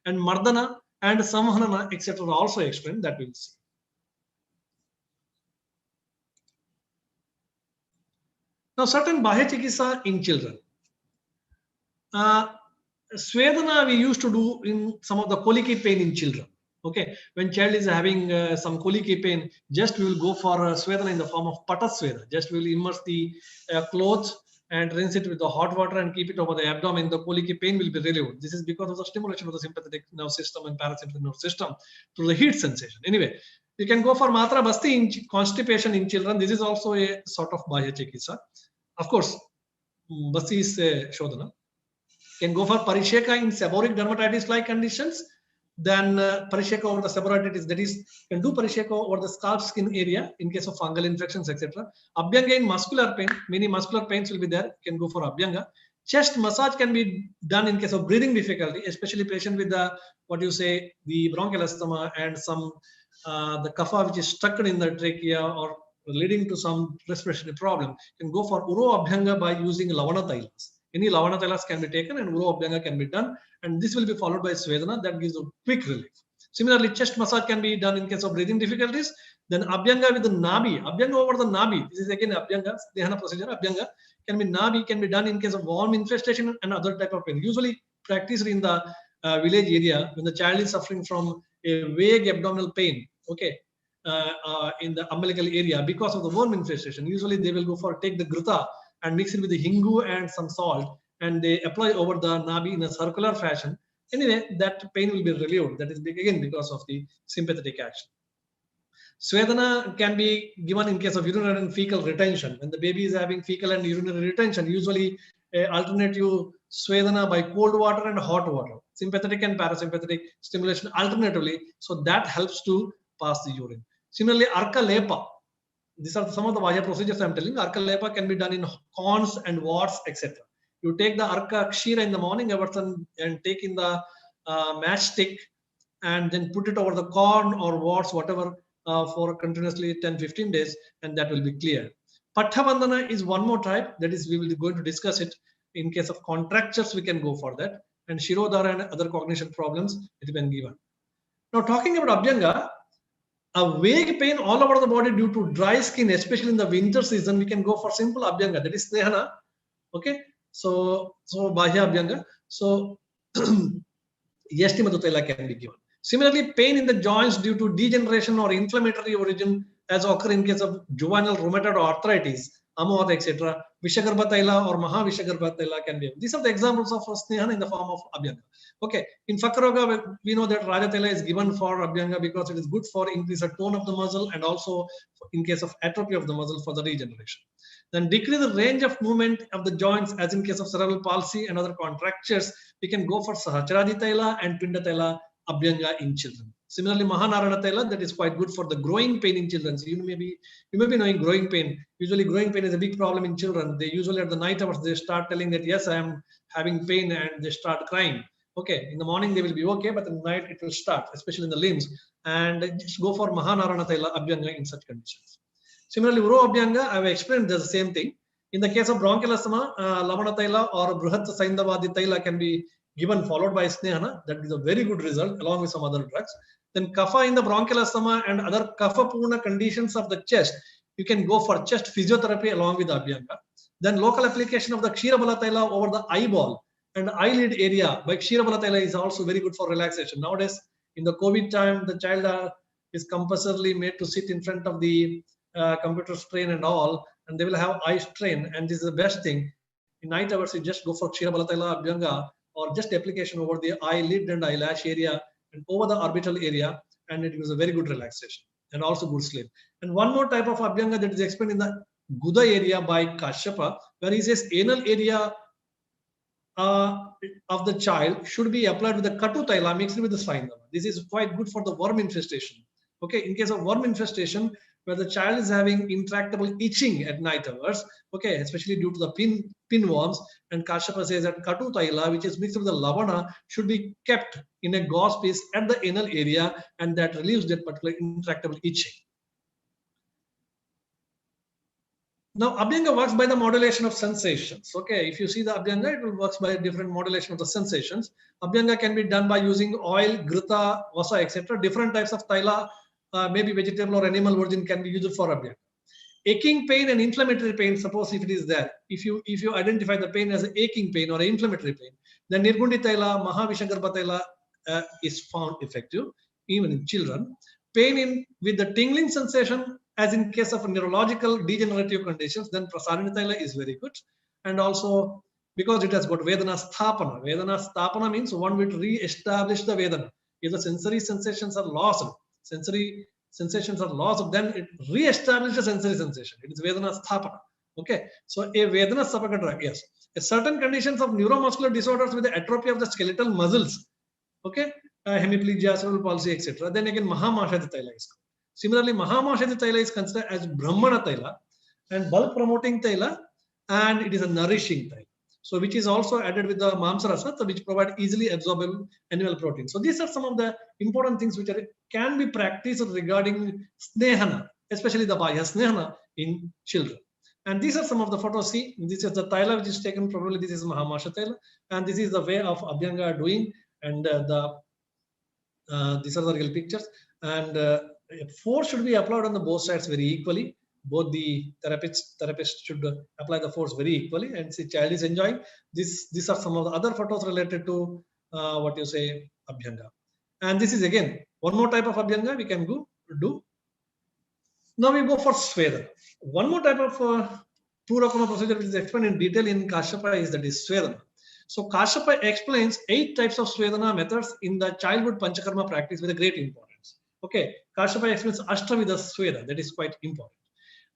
and Mardana and Samhanana, etc. are also explained, that we will see. Now, certain Bahya Chikitsa in children. Svedana we used to do in some of the colicky pain in children. Okay, when child is having some colicky pain, just we will go for Svedana in the form of Patasveda. Just we will immerse the clothes and rinse it with the hot water and keep it over the abdomen. The colicky pain will be relieved. This is because of the stimulation of the sympathetic nerve system and parasympathetic nerve system through the heat sensation. Anyway, you can go for Matra Basti in constipation in children. This is also a sort of Bahya Chikitsa. Of course, Basti is Shodhana. Can go for Parisheka in seborrheic dermatitis-like conditions. Then Parisheka over the seborrheitis, that is, can do Parisheka over the scalp skin area in case of fungal infections, etc. Abhyanga in muscular pain, many muscular pains will be there, can go for Abhyanga. Chest massage can be done in case of breathing difficulty, especially patient with the, the bronchial asthma and some, the kapha which is stuck in the trachea or leading to some respiratory problem, can go for Uro Abhyanga by using Lavana Tailas. Any Lavana Tailas can be taken and Uro Abhyanga can be done, and this will be followed by Svedana that gives a quick relief. Similarly, chest massage can be done in case of breathing difficulties. Then Abhyanga with the Nabi, Abhyanga over the Nabi. This is again Abhyanga, Dhyana procedure. Abhyanga can be Nabi, can be done in case of worm infestation and other type of pain. Usually practiced in the village area when the child is suffering from a vague abdominal pain. Okay, in the umbilical area because of the worm infestation. Usually they will go for take the gruta and mix it with the hingu and some salt, and they apply over the nabi in a circular fashion. Anyway, that pain will be relieved. That is again because of the sympathetic action. Swedana can be given in case of urinary and fecal retention. When the baby is having fecal and urinary retention, usually alternate you Swedana by cold water and hot water, sympathetic and parasympathetic stimulation alternatively. So that helps to pass the urine. Similarly, Arka Lepa. These are some of the Vajra procedures I'm telling. Arka Lepa can be done in corns and warts, etc. You take the Arka Kshira in the morning, and take in the matchstick and then put it over the corn or warts, whatever, for continuously 10-15 days, and that will be clear. Pattabandhana is one more type. That is, we will be going to discuss it. In case of contractures, we can go for that. And Shirodhara and other cognition problems, it can be given. Now, talking about Abhyanga, a vague pain all over the body due to dry skin, especially in the winter season, we can go for simple Abhyanga. That is Snehana. Okay. So Bahya Abhyanga. So Yasti Madhutaila can be given. Similarly, pain in the joints due to degeneration or inflammatory origin, as occur in case of juvenile rheumatoid arthritis, Amohata, etc. Vishagarbha Taila or Maha Vishagarbha Taila can be. These are the examples of Snehana in the form of Abhyanga. Okay, in Fakroga, we know that Raja Taila is given for Abhyanga because it is good for increase the tone of the muscle and also in case of atrophy of the muscle for the regeneration. Then decrease the range of movement of the joints, as in case of cerebral palsy and other contractures, we can go for Sahacharadi Taila and Pinda Taila Abhyanga in children. Similarly, Mahanarana Taila, that is quite good for the growing pain in children. So you may be knowing growing pain. Usually growing pain is a big problem in children. They usually at the night hours, they start telling that, yes, I am having pain, and they start crying. Okay, in the morning they will be okay, but in the night it will start, especially in the limbs. And just go for Mahanarana Taila Abhyanga in such conditions. Similarly, Uro Abhyanga, I have explained the same thing. In the case of bronchial asthma, Lavana Taila or Bruhat Saindavadi Taila can be given followed by Snehana. That is a very good result along with some other drugs. Then Kapha in the bronchial asthma and other Kapha Purna conditions of the chest, you can go for chest physiotherapy along with Abhyanga. Then local application of the Kshirabala Taila over the eyeball and eyelid area by Kshirabala Taila is also very good for relaxation. Nowadays, in the COVID time, the child is compulsorily made to sit in front of the computer screen and all, and they will have eye strain, and this is the best thing. In night hours, you just go for Kshirabala Taila Abhyanga or just application over the eyelid and eyelash area and over the orbital area, and it was a very good relaxation and also good sleep. And one more type of Abhyanga that is explained in the Guda area by Kashyapa, where he says anal area of the child should be applied with the Katu Taila mixed with the Saindava. This is quite good for the worm infestation. Okay, in case of worm infestation, where the child is having intractable itching at night hours, okay, especially due to the pinworms, and Kashyapa says that Katu Taila, which is mixed with the Lavana, should be kept in a gauze piece at the anal area, and that relieves that particular intractable itching. Now, Abhyanga works by the modulation of sensations. Okay, if you see the Abhyanga, it will work by different modulation of the sensations. Abhyanga can be done by using oil, grita, vasa, etc. Different types of taila, maybe vegetable or animal virgin, can be used for Abhyanga. Aching pain and inflammatory pain, suppose if it is there, if you identify the pain as an aching pain or an inflammatory pain, then Nirgundi Taila, Mahavishagarbha Taila is found effective even in children. Pain with the tingling sensation, as in case of neurological degenerative conditions, then Prasadini Taila is very good. And also because it has got Vedana Sthapana. Vedana Sthapana means one will re-establish the Vedana. If the sensory sensations are lost, then it re-establishes sensory sensation. It is Vedana Sthapana. Okay. So a Vedana Sthapaka drug, yes. A certain conditions of neuromuscular disorders with the atrophy of the skeletal muscles. Okay. Hemiplegia, cerebral palsy, etc. Then again, Mahamashadi Taila is called. Similarly, Mahamashadi Taila is considered as Brahmana Taila and bulk promoting Taila, and it is a nourishing Taila. So which is also added with the Mamsarasa, which provide easily absorbable animal protein. So these are some of the important things which can be practiced regarding Snehana, especially the Bahya Snehana in children. And these are some of the photos. See, this is the Taila which is taken, probably this is Mahamasha Taila, and this is the way of Abhyanga doing, and these are the real pictures. And force should be applied on the both sides very equally. Both the therapists should apply the force very equally, and see child is enjoying. These are some of the other photos related to what you say Abhyanga. And this is again one more type of Abhyanga we can do. Now we go for Swedana. One more type of Purakama procedure which is explained in detail in Kashyapa is that is Swedana. So Kashyapa explains 8 types of Swedana methods in the childhood Panchakarma practice with a great importance. Okay, Kashyapa explains Ashtavida Sweda, that is quite important.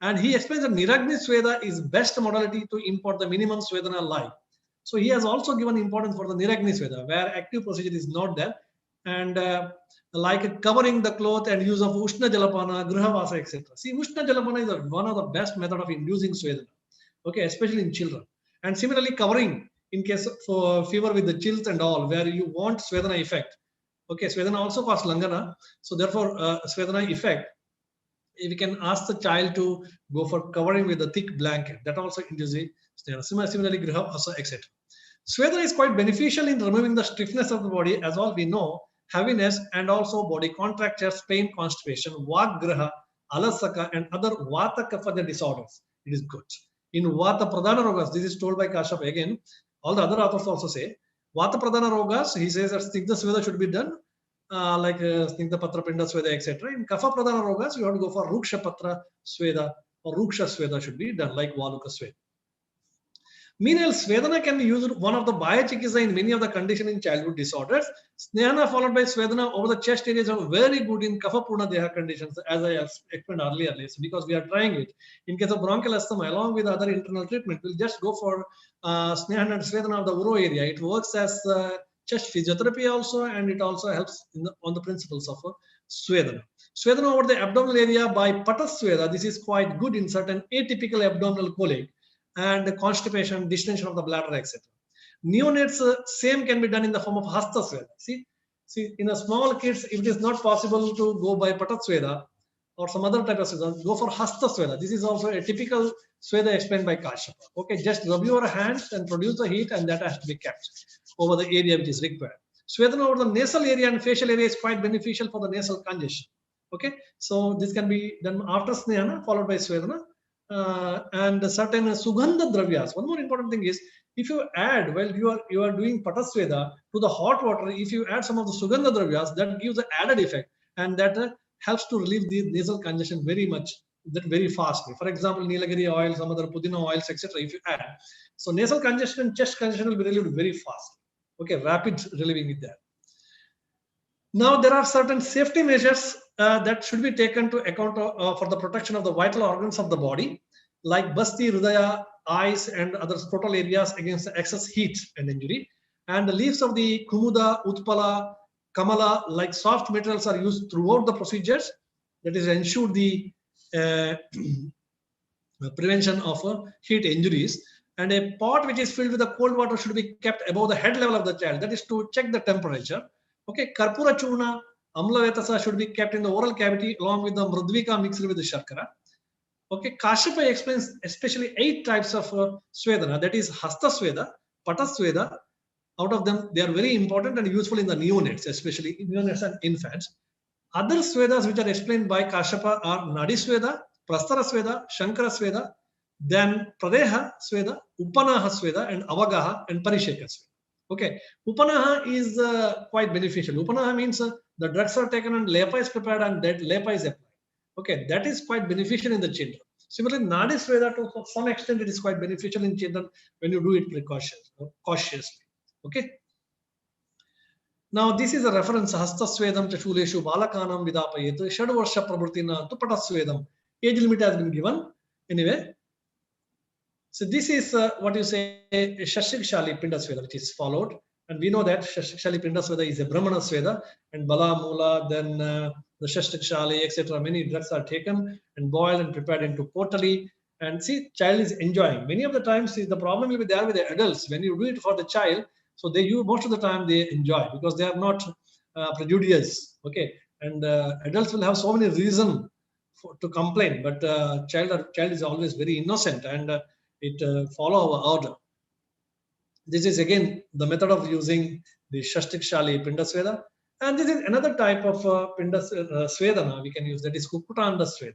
And he explains that Niragni Sweda is best modality to import the minimum Swedana life. So he has also given importance for the Niragni Sweda, where active procedure is not there. And like covering the cloth and use of Ushna Jalapana, Grihavasa, etc. See, Ushna Jalapana is one of the best method of inducing Swedana, okay, especially in children. And similarly, covering in case of fever with the chills and all, where you want Swedana effect. Okay, Swedana also causes Langana. So therefore, Swedana effect, if we can ask the child to go for covering with a thick blanket, that also induces Swedana. Similarly, Grihavasa, etc. Swedana is quite beneficial in removing the stiffness of the body, as all we know, heaviness, and also body contractures, pain, constipation, Vaggraha, Alasaka, and other Vata Kapha disorders. It is good. In Vata Pradhana Rogas, this is told by Kashyapa again. All the other authors also say, Vata Pradhana Rogas, he says that Snigdha Sweda should be done, like Snigdha Patra Pinda Sweda, etc. In Kapha Pradhana Rogas, you have to go for Ruksha Patra Sweda or Ruksha Sweda should be done, like Valuka Sweda. Meanwhile, Swedana can be used one of the biochikisa in many of the conditions in childhood disorders. Snehana followed by Swedana over the chest areas are very good in Kapha Purna Deha conditions, as I explained earlier, because we are trying it. In case of bronchial asthma, along with other internal treatment, we'll just go for Snehana and Swedana of the Uro area. It works as chest physiotherapy also, and it also helps on the principles of Swedana. Swedana over the abdominal area by Pata Sweda, this is quite good in certain atypical abdominal colic and constipation, distension of the bladder, etc. Neonates, same can be done in the form of Hasta Sweda. See, in a small kids, if it is not possible to go by Patat Sweda or some other type of Sweda, go for Hasta Sweda. This is also a typical Sweda explained by Kashyapa. Okay, just rub your hands and produce the heat, and that has to be kept over the area which is required. Swedana over the nasal area and facial area is quite beneficial for the nasal congestion. Okay, so this can be done after Snehana, followed by Swedana. And certain Sugandha Dravyas. One more important thing is, if you add, while you are doing Patasveda to the hot water, if you add some of the Sugandha Dravyas, that gives an added effect, and that helps to relieve the nasal congestion very much, very fastly. For example, Nilagiri oil, some other Pudina oils, etc. If you add, so nasal congestion and chest congestion will be relieved very fast. Okay, rapid relieving is there. Now there are certain safety measures that should be taken to account for the protection of the vital organs of the body, like Basti, Hridaya, eyes, and other scrotal areas against excess heat and injury. And the leaves of the Kumuda, Utpala, Kamala, like soft materials, are used throughout the procedures. That is, ensure the prevention of heat injuries. And a pot which is filled with the cold water should be kept above the head level of the child. That is to check the temperature. Okay, Karpura Churna, Amla Vetasa should be kept in the oral cavity along with the Mridvika mixed with the Sharkara. Okay, Kashyapa explains especially 8 types of Swedana, that is Hasta Sweda, Pata Sweda. Out of them, they are very important and useful in the neonates, especially in neonates and infants. Other Swedas which are explained by Kashyapa are Nadi Sweda, Prastara Sweda, Shankara Sweda, then Pradeha Sweda, Upanaha Sweda, and Avagaha and Parisheka Sweda. Okay, Upanaha is quite beneficial. Upanaha means the drugs are taken and lepa is prepared and that lepa is applied. Okay, that is quite beneficial in the children. Similarly, Nadi Sweda to some extent it is quite beneficial in children when you do it cautiously. Okay. Now this is a reference Hasta Swedam Chashuleshu Balakanam Vidapayet Shadvarsha Prabhutina to Pata Swedam. Age limit has been given. Anyway. So this is what you say Shashikshali Pinda Sweda, which is followed. And we know that Shashikshali Pinda Sweda is a Brahmana Sweda, and Bala Mula, then the Shashikshali, etc. Many drugs are taken and boiled and prepared into potali. And see, child is enjoying. Many of the times, see, the problem will be there with the adults. When you do it for the child, so most of the time they enjoy because they are not prejudiced. Okay, and adults will have so many reasons to complain, but child is always very innocent and it follow our order. This is again the method of using the Shashtikshali Pinda Sweda. And this is another type of Pinda Swedana we can use, that is Kukutanda Sweda.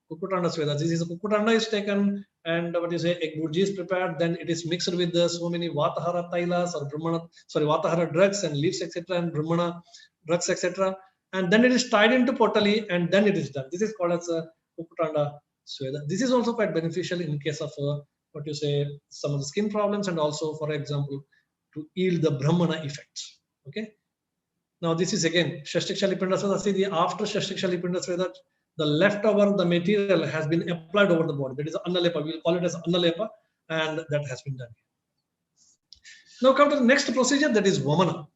Kukutanda Sweda. This is Kukutanda is taken and what you say, egg burji is prepared, then it is mixed with so many Vatahara Tailas or Brahmana, Vatahara drugs and leaves, etc. and Brahmana drugs, etc. And then it is tied into potali and then it is done. This is called as Uputanda Sweda. This is also quite beneficial in case of what you say, some of the skin problems, and also, for example, to yield the Brahmana effect. Okay. Now this is again Shashtiksha Lipinda Sweda. See, the after Shashtiksha Lipinda Sweda, the leftover the material has been applied over the body. That is Annalepa. We will call it as Annalepa, and that has been done. Now come to the next procedure, that is Vamana.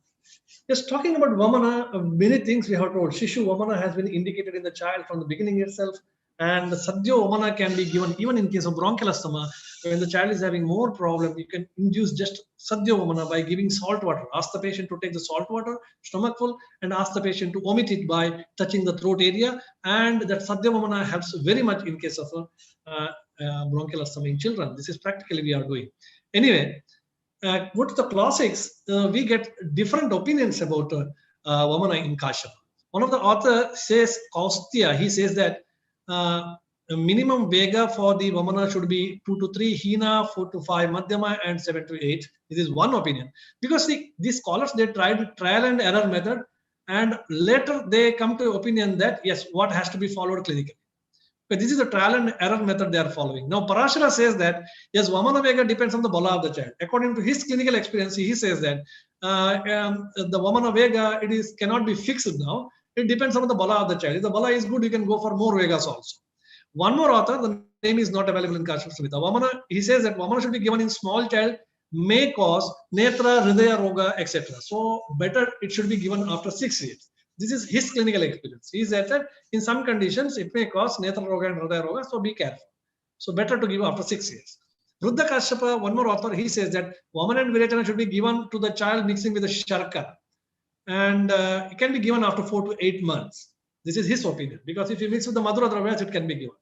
Just talking about Vamana, many things we have told. Shishu Vamana has been indicated in the child from the beginning itself, and the Sadhya Vamana can be given even in case of bronchial asthma. When the child is having more problem, you can induce just Sadhya Vamana by giving salt water. Ask the patient to take the salt water, stomach full, and ask the patient to omit it by touching the throat area. And that Sadhya Vamana helps very much in case of bronchial asthma in children. This is practically we are doing. Anyway, go to the classics, we get different opinions about Vamana in Kashyapa. One of the author says, Kaustya, he says that the minimum Vega for the Vamana should be 2 to 3, Hina 4 to 5, Madhyama, and 7 to 8. This is one opinion. Because these scholars, they tried trial and error method, and later they come to opinion that, yes, what has to be followed clinically. But this is a trial and error method they are following. Now, Parashara says that, yes, Vamana Vega depends on the Bala of the child. According to his clinical experience, he says that the Vamana Vega, cannot be fixed now. It depends on the Bala of the child. If the Bala is good, you can go for more Vegas also. One more author, the name is not available in Kashyapa Samhita. Vamana, he says that Vamana should be given in small child, may cause Netra, Hridaya Roga, etc. So, better it should be given after 6 years. This is his clinical experience. He said that in some conditions, it may cause Netra Roga and Hridaya Roga, so be careful. So, better to give after 6 years. Ruddha Kashyapa, one more author, he says that Vamana and Virechana should be given to the child mixing with the Sharkara. And it can be given after 4 to 8 months. This is his opinion. Because if you mix with the Madhura Dravyas, it can be given.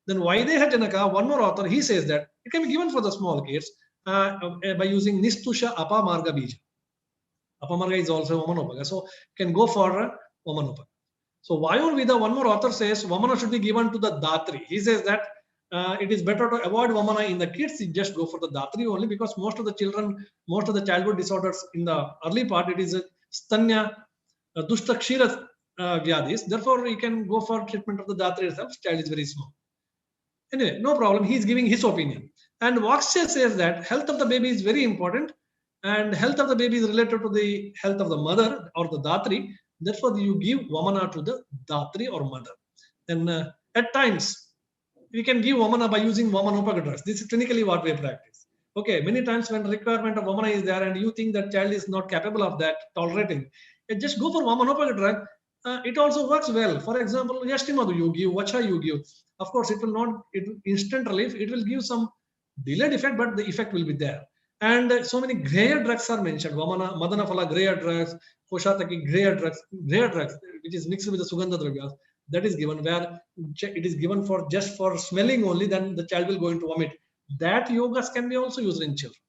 Then Vaideha Janaka, one more author, he says that it can be given for the small kids by using Nistusha Apamarga Bija. Apamarga is also Vamanopaga. So can go for Vamanopaga. So Vayurveda, one more author says Vamana should be given to the Datri. He says that it is better to avoid Vamana in the kids. You just go for the Datri only, because most of the children, most of the childhood disorders in the early part, it is Stanya, Dushta Kshira Vyadis. Therefore, you can go for treatment of the Datri itself. Child is very small. Anyway, no problem. He is giving his opinion. And Vaksya says that health of the baby is very important, and health of the baby is related to the health of the mother or the Datri. Therefore, you give Vamana to the Datri or mother. Then at times, we can give Vamana by using Vamanopaga drugs. This is clinically what we practice. Okay, many times when the requirement of Vamana is there and you think that child is not capable of that, tolerating, just go for Vamanopaga drug. It also works well. For example, Yashtimadu you give, Vacha you give. Of course, it will not instant relief. It will give some delayed effect, but the effect will be there. And so many grayer drugs are mentioned. Vamana, Madanaphala grayer drugs, Koshataki grayer drugs, which is mixed with the Sugandha Dravyas. That is given where it is given for just for smelling only, then the child will go into vomit. That yogas can be also used in children.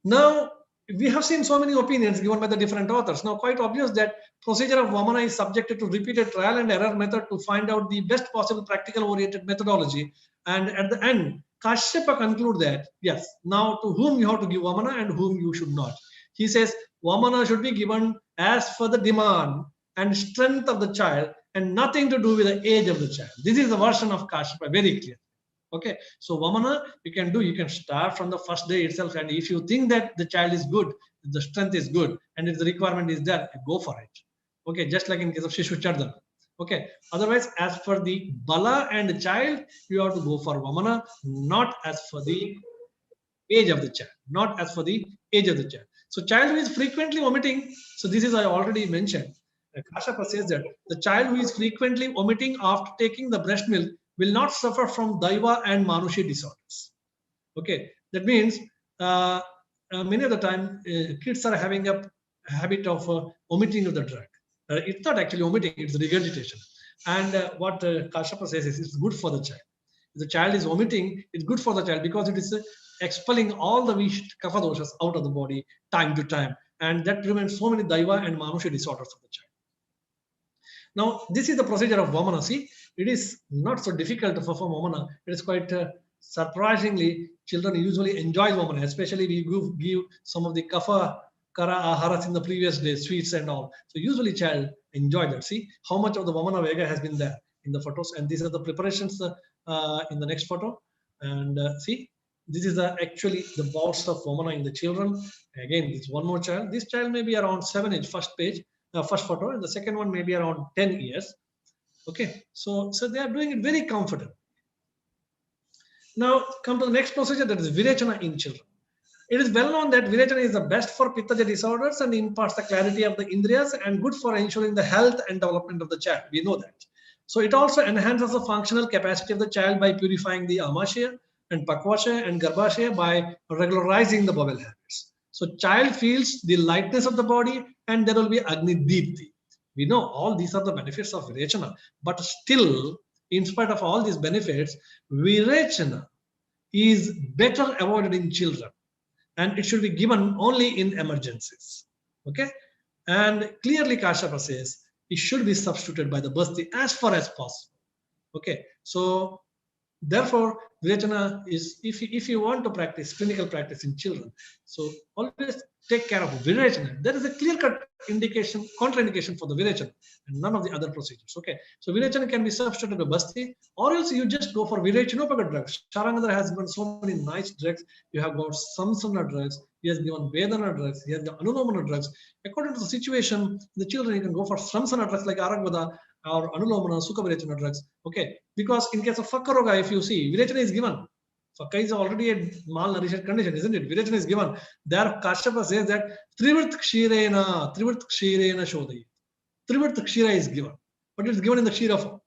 Now, we have seen so many opinions given by the different authors. Now, quite obvious that procedure of Vamana is subjected to repeated trial and error method to find out the best possible practical oriented methodology. And at the end, Kashyapa conclude that, yes, now to whom you have to give Vamana and whom you should not. He says, Vamana should be given as per the demand and strength of the child and nothing to do with the age of the child. This is the version of Kashyapa, very clear. Okay, so Vamana you can start from the first day itself, and if you think that the child is good, the strength is good, and if the requirement is there, go for it. Okay, just like in case of Shishu Chardana. Okay, otherwise, as for the Bala and the child, you have to go for Vamana, not as for the age of the child, not as for the age of the child. So child who is frequently vomiting, so this is I already mentioned. Kashyapa says that the child who is frequently vomiting after taking the breast milk will not suffer from Daiva and Manushi disorders. Okay, that means many of the time kids are having a habit of omitting of the drug. It's not actually omitting, it's regurgitation. And what Kashyapa says is it's good for the child. If the child is omitting, it's good for the child because it is expelling all the kapha doshas out of the body time to time. And that prevents so many Daiva and Manushi disorders of the child. Now, this is the procedure of Vamana. See, it is not so difficult to perform Vamana. It is quite surprisingly, children usually enjoy Vamana, especially we give some of the kapha kara aharas in the previous day, sweets and all. So usually child enjoy that. See how much of the Vamana Vega has been there in the photos, and these are the preparations in the next photo. And see, this is actually the bouts of Vamana in the children. Again, this one more child. This child may be around 7 age, first photo, and the second one may be around 10 years. Okay, so they are doing it very comfortable. Now come to the next procedure, that is Virechana in children. It is well known that Virechana is the best for Pittaja disorders and imparts the clarity of the Indriyas and good for ensuring the health and development of the child. We know that. So it also enhances the functional capacity of the child by purifying the Amashya and Pakvashya and Garbhashya by regularizing the bowel habits. So child feels the lightness of the body and there will be Agni Deepti. We know all these are the benefits of Virechana, but still, in spite of all these benefits, Virechana is better avoided in children. And it should be given only in emergencies. Okay, and clearly Kashyapa says it should be substituted by the Basti as far as possible. Okay, so therefore Virechana is, if you want to practice clinical practice in children, so always take care of Virechana. There is a clear-cut indication, contraindication for the Virechana and none of the other procedures. Okay, so Virechana can be substituted by Basti, or else you just go for Virechanopaka drugs. Sharangadhar has given so many nice drugs. You have got Samsana drugs, he has given Vedana drugs, he has the Anulomana drugs. According to the situation, the children, you can go for Samsana drugs like Aragvada or Anulomana, Sukha Virechana drugs. Okay, because in case of Fakkaroga, if you see, Virechana is given. Fakka is already a malnourished condition, isn't it? Virechana is given. There, Kashyapa says that Trivrt Kshirena Shodai. Trivrt Kshira is given, but it's given in the Kshira form.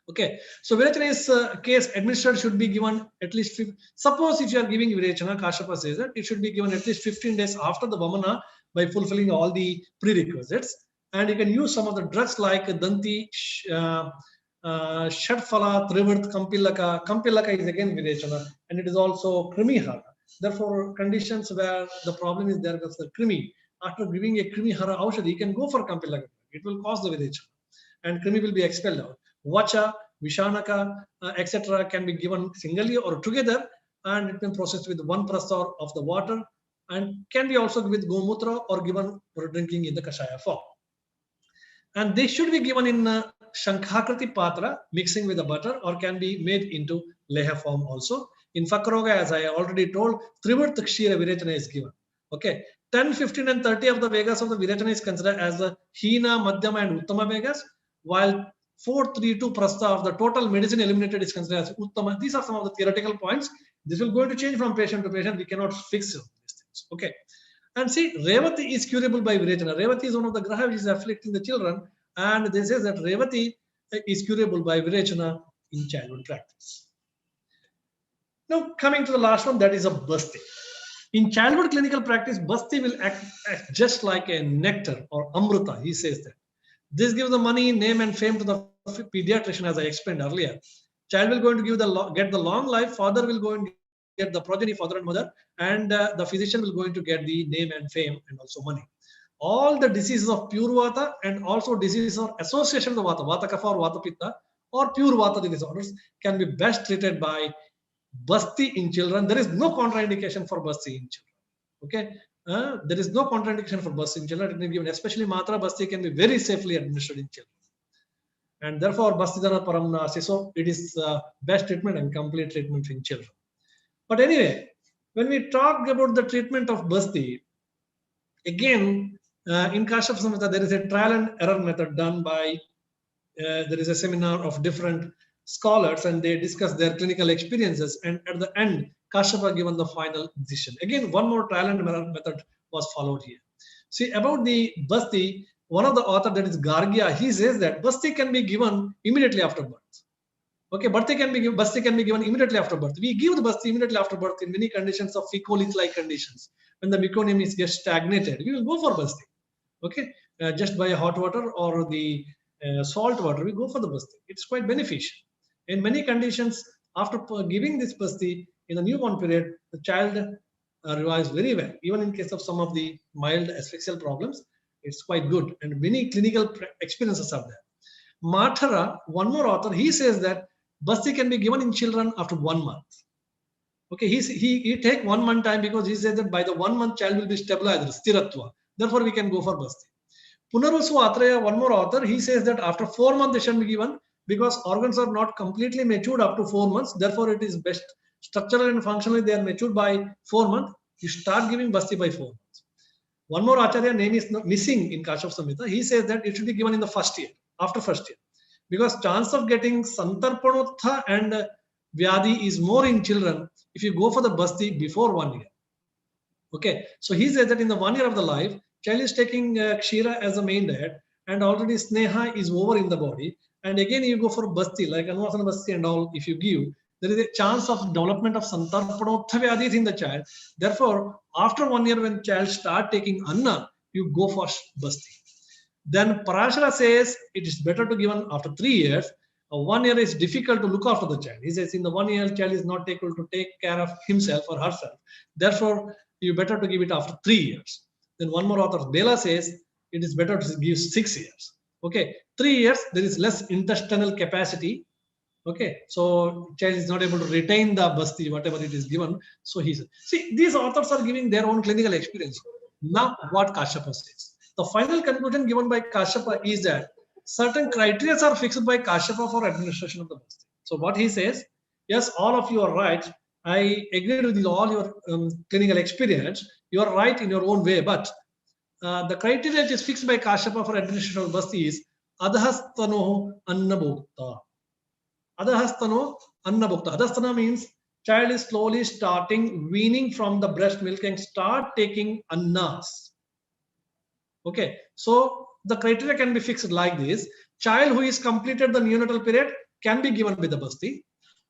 Okay, so Virechana case administered should be given at least, suppose if you are giving Virechana, Kashyapa says that it should be given at least 15 days after the Vamana by fulfilling all the prerequisites. And you can use some of the drugs like Danti, Shadphala, Trivrt, Kampilaka. Kampilaka is again Virechana, and it is also Krimihara. Therefore, conditions where the problem is there with the Krimi, after giving a Krimihara Aushadhi, you can go for Kampilaka. It will cause the Virechana, and Krimi will be expelled out. Vacha, Vishanaka, etc. can be given singly or together, and it can be processed with 1 prasar of the water, and can be also with Gomutra or given for drinking in the Kashaya form. And they should be given in Shankhakriti Patra, mixing with the butter, or can be made into Leha form also. In Fakkaroga, as I already told, Trivrt Kshira Virechana is given. Okay, 10, 15, and 30 of the Vegas of the Virechana is considered as the Hina, Madhyama, and Uttama Vegas, while 4, 3, 2 Prastha of the total medicine eliminated is considered as Uttama. These are some of the theoretical points. This will going to change from patient to patient. We cannot fix these things. Okay. And see, Revati is curable by Virechana. Revati is one of the graha which is afflicting the children, and they say that Revati is curable by Virechana in childhood practice. Now, coming to the last one, that is a Basti. In childhood clinical practice, Basti will act just like a nectar or Amrita, he says that. This gives the money, name, and fame to the pediatrician, as I explained earlier. Child will going to get the long life, father will go and get the progeny, father and mother, and the physician will going to get the name and fame and also money. All the diseases of pure Vata and also diseases of association with Vata, Vata Kapha or Vata Pitta, or pure Vata disorders can be best treated by Basti in children. There is no contraindication for Basti in children. Okay, there is no contraindication for Basti in children. It may be given, especially Matra Basti can be very safely administered in children. And therefore, Basti Dana Paramnasi, so it is best treatment and complete treatment in children. But anyway, when we talk about the treatment of Basti, again, in Kashyapa Samhita, there is a trial and error method done by, there is a seminar of different scholars and they discuss their clinical experiences, and at the end, Kashyapa given the final decision. Again, one more trial and error method was followed here. See, about the Basti, one of the author, that is Gargia, he says that Basti can be given immediately after birth. Okay, Basti can be given immediately after birth. We give the Basti immediately after birth in many conditions of fecolit-like conditions. When the meconium gets stagnated, we will go for Basti. Okay, just by hot water or the salt water, we go for the Basti. It's quite beneficial. In many conditions, after giving this Basti in the newborn period, the child revives very well. Even in case of some of the mild asphyxial problems, it's quite good. And many clinical experiences are there. Mathara, one more author, he says that Basti can be given in children after 1 month. Okay, he take 1 month time because he says that by the 1 month child will be stabilized, Stiratva. Therefore, we can go for Basti. Punarvasu Atraya, one more author, he says that after 4 months they should be given because organs are not completely matured up to 4 months. Therefore, it is best structurally and functionally they are matured by 4 months. You start giving basti by 4 months. One more Acharya name is missing in Kashaf Samhita. He says that it should be given in the first year, after first year, because chance of getting Santarpanotha and Vyadi is more in children if you go for the basti before 1 year. Okay, so he says that in the 1 year of the life, child is taking Kshira as the main diet, and already Sneha is over in the body. And again, you go for basti, like Anuvasana basti and all, if you give, there is a chance of development of Santarpanotha Vyadis in the child. Therefore, after 1 year, when child start taking Anna, you go for basti. Then Parashara says it is better to give after 3 years. 1 year is difficult to look after the child. He says in the 1 year, child is not able to take care of himself or herself. Therefore, you better to give it after 3 years. Then one more author, Bela, says it is better to give 6 years. Okay, 3 years, there is less intestinal capacity. Okay, so child is not able to retain the basti, whatever it is given. So he says, see, these authors are giving their own clinical experience. Now, what Kashyapa says. The final conclusion given by Kashyapa is that certain criteria are fixed by Kashyapa for administration of the basti. So what he says, yes, all of you are right. I agree with all your clinical experience. You are right in your own way, but the criteria which is fixed by Kashyapa for administration of basti is adhastano annabhukta. Adhastano annabhukta. Adhastana means child is slowly starting weaning from the breast milk and start taking annas. Okay, so the criteria can be fixed like this. Child who is completed the neonatal period can be given with the basti.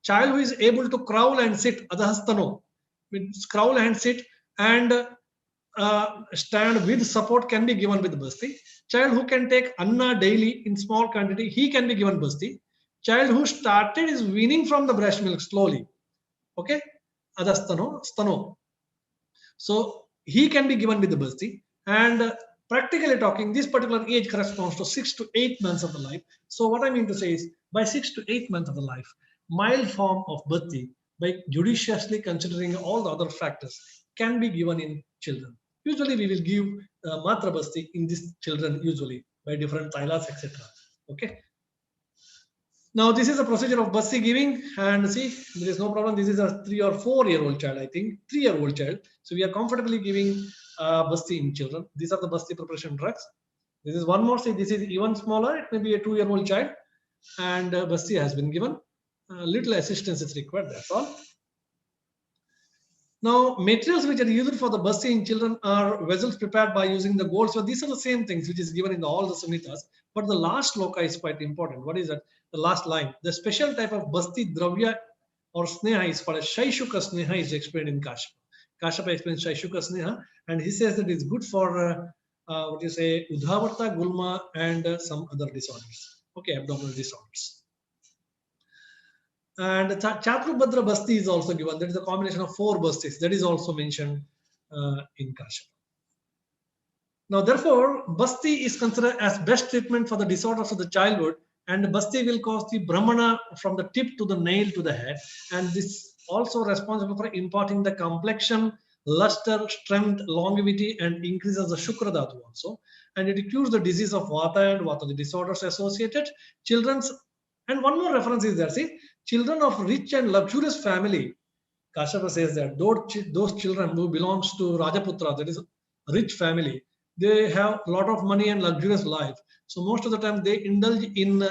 Child who is able to crawl and sit, adhastano, means crawl and sit and stand with support can be given with basti. Child who can take anna daily in small quantity, he can be given basti. Child who started is weaning from the breast milk slowly. Okay, adhastano, stano. So he can be given with the basti. And practically talking, this particular age corresponds to 6 to 8 months of the life. So what I mean to say is, by 6 to 8 months of the life, mild form of basti, by judiciously considering all the other factors, can be given in children. Usually we will give matra basti in these children, usually by different tailas, etc. Okay. Now this is a procedure of basti giving, and see, there is no problem. This is a 3 or 4 year old child, I think, 3-year-old child. So we are comfortably giving basti in children. These are the basti preparation drugs. This is one more. See, this is even smaller. It may be a 2-year-old child, and basti has been given. Little assistance is required. That's all. Now, materials which are used for the basti in children are vessels prepared by using the gold. So these are the same things which is given in all the samhitas. But the last sloka is quite important. What is that? The last line. The special type of basti dravya or sneha is called as Shaishuka sneha is explained in Kashyapa. Kashyapa explains Shaishuka sneha, and he says that it's good for what you say, Udhavarta, Gulma, and some other disorders. Okay, abdominal disorders. And Chaturabhadra basti is also given. That is a combination of 4 bastis. That is also mentioned in Kashyapa. Now, therefore, basti is considered as best treatment for the disorders of the childhood, and basti will cause the brahmana from the tip to the nail to the head, and this also responsible for imparting the complexion, luster, strength, longevity, and increases the shukra dhatu also, and it cures the disease of vata and vata, the disorders associated. Children's, and one more reference is there. See, children of rich and luxurious family, Kashyapa says that those children who belongs to Rajaputra, that is a rich family, they have a lot of money and luxurious life. So most of the time they indulge in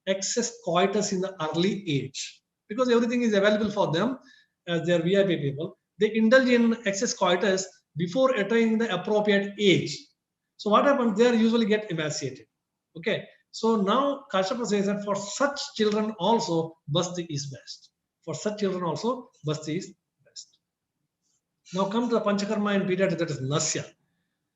excess coitus in the early age, because everything is available for them as they are VIP people. They indulge in excess coitus before attaining the appropriate age. So what happens? They usually get emaciated. Okay. So now Kashyapa says that for such children also basti is best. For such children also basti is best. Now come to the Panchakarma and pediatrics, that is Nasya.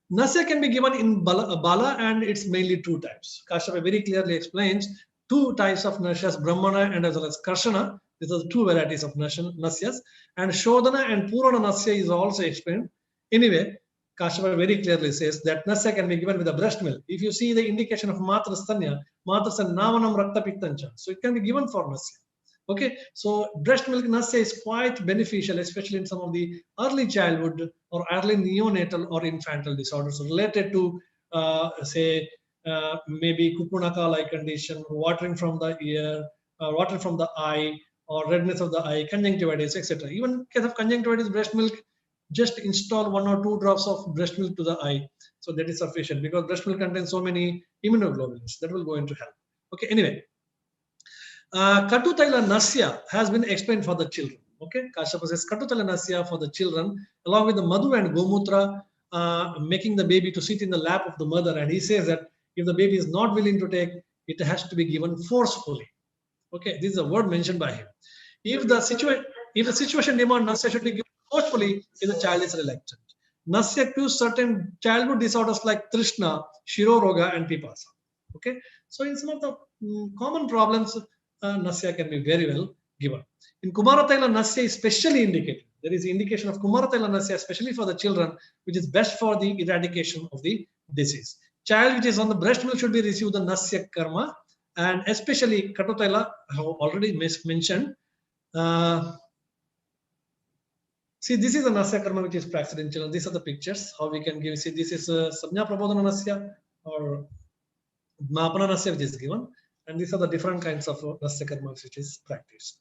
Nasya can be given in Bala, and it's mainly 2 types. Kashyapa very clearly explains 2 types of Nasyas, Brahmana and as well as Karshana. These are the 2 varieties of Nasyas. And Shodhana and Purana Nasya is also explained. Anyway, Kashyapa very clearly says that Nasya can be given with the breast milk. If you see the indication of Matrastanya, Matrastanya Navanam Rakta Pittancha. So it can be given for Nasya. Okay, so breast milk Nasya is quite beneficial, especially in some of the early childhood or early neonatal or infantile disorders related to, say, maybe Kupunaka-like condition, watering from the ear, water from the eye, or redness of the eye, conjunctivitis, etc. Even in case of conjunctivitis, breast milk, just install 1 or 2 drops of breast milk to the eye. So that is sufficient, because breast milk contains so many immunoglobulins that will go into help. Okay, anyway. Katutaila nasya has been explained for the children. Okay, Kashyapa says Katutaila nasya for the children, along with the madhu and gomutra, making the baby to sit in the lap of the mother. And he says that if the baby is not willing to take, it has to be given forcefully. Okay, this is a word mentioned by him. If the situation demands nasya should be given forcefully, if the child is reluctant. Nasya cures certain childhood disorders like Trishna, Shiroroga, and Pipasa. Okay, so in some of the common problems, nasya can be very well given. In Kumarataila nasya is specially indicated. There is indication of Kumarataila nasya, especially for the children, which is best for the eradication of the disease. Child which is on the breast milk should be received the nasya karma, and especially Katutaila, I have already mentioned. See, this is a nasya karma which is practiced in children. These are the pictures. How we can give. See, this is Samnya Prabodhana nasya or Mapana nasya which is given. And these are the different kinds of nasya karma which is practiced.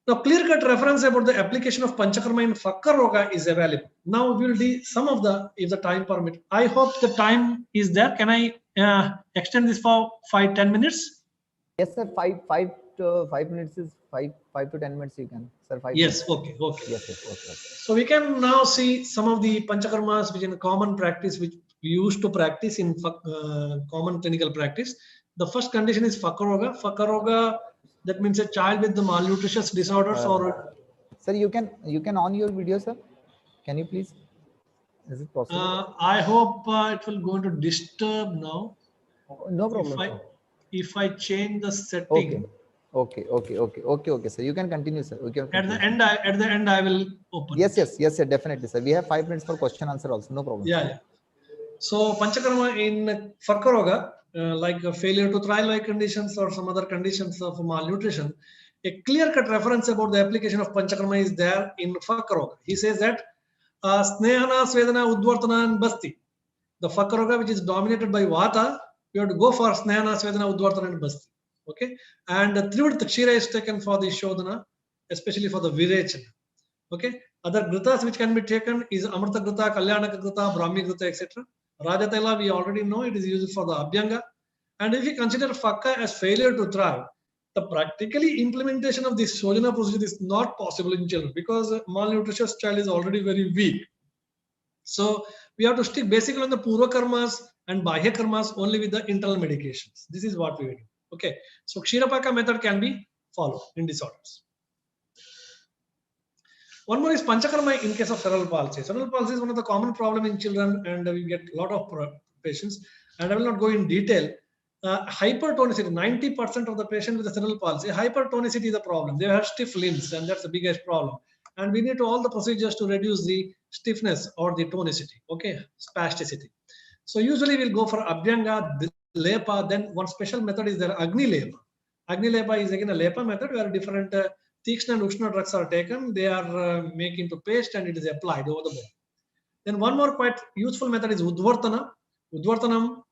Now, clear-cut reference about the application of Panchakarma in Fakka Roga is available. Now, we will do some of the, if the time permit. I hope the time is there. Can I extend this for 5-10 minutes? Yes, sir. 5 minutes is 5 to 10 minutes. You can, sir. 5 Yes. minutes. Okay. Yes. Okay. So we can now see some of the Panchakarmas which in common practice, which we used to practice in common clinical practice. The first condition is Fakka Roga. Fakka Roga, that means a child with the malnutritious disorders or. Sir, you can on your video, sir. Can you please? Is it possible? I hope it will go to disturb now. No problem. If I change the setting. Okay, sir. You can continue, sir. At the end, I will open. Yes, sir. Definitely, sir. We have 5 minutes for question answer also. No problem. Yeah. So Panchakarma in Fakka Roga, like a failure to thrive like conditions or some other conditions of malnutrition, a clear-cut reference about the application of Panchakarma is there in Fakka Roga. He says that Snehana, Svedana, Udvartana, and Basti. The Fakka Roga, which is dominated by Vata, you have to go for Snehana, Svedana, Udvartana, and Basti. Okay, and the Trivrit Kshira is taken for the Shodhana, especially for the Virechana. Okay, other Gritas which can be taken is Amrita Grita, Kalyanaka Grita, Brahmi Grita, etc. Rajatela, we already know it is used for the Abhyanga. And if we consider Fakka as failure to thrive, the practically implementation of this Shodhana procedure is not possible in children because a malnutritious child is already very weak. So we have to stick basically on the Purva Karmas and Bahya Karmas only with the internal medications. This is what we will do. Okay, so Kshirapaka method can be followed in disorders. One more is Panchakarma in case of cerebral palsy. Cerebral palsy is one of the common problem in children, and we get a lot of patients. And I will not go in detail. Hypertonicity, 90% of the patient with the cerebral palsy, hypertonicity is a problem. They have stiff limbs, and that's the biggest problem. And we need all the procedures to reduce the stiffness or the tonicity, okay, spasticity. So usually we'll go for Abhyanga, Lepa, then one special method is there, Agni Lepa. Agni Lepa is again a Lepa method where different Tikshna and Ushna drugs are taken, they are made into paste and it is applied over the body. Then one more quite useful method is Udvartana. Udvartanam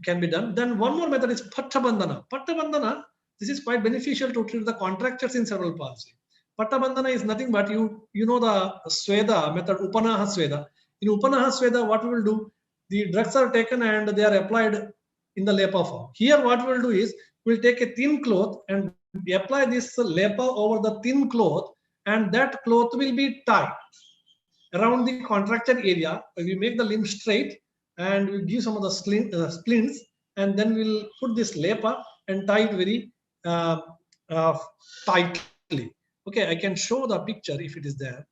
can be done. Then one more method is Pattabandhana. Pattabandhana, this is quite beneficial to treat the contractures in cerebral palsy. Pattabandhana is nothing but you know the Sweda method, Upanaha Sweda. In Upanaha Sweda, what we will do, the drugs are taken and they are applied in the Lepa form. Here what we will do is, we will take a thin cloth and apply this Lepa over the thin cloth, and that cloth will be tied around the contracted area. We make the limb straight and we give some of the splints, and then we'll put this Lepa and tie it very tightly. Okay, I can show the picture if it is there.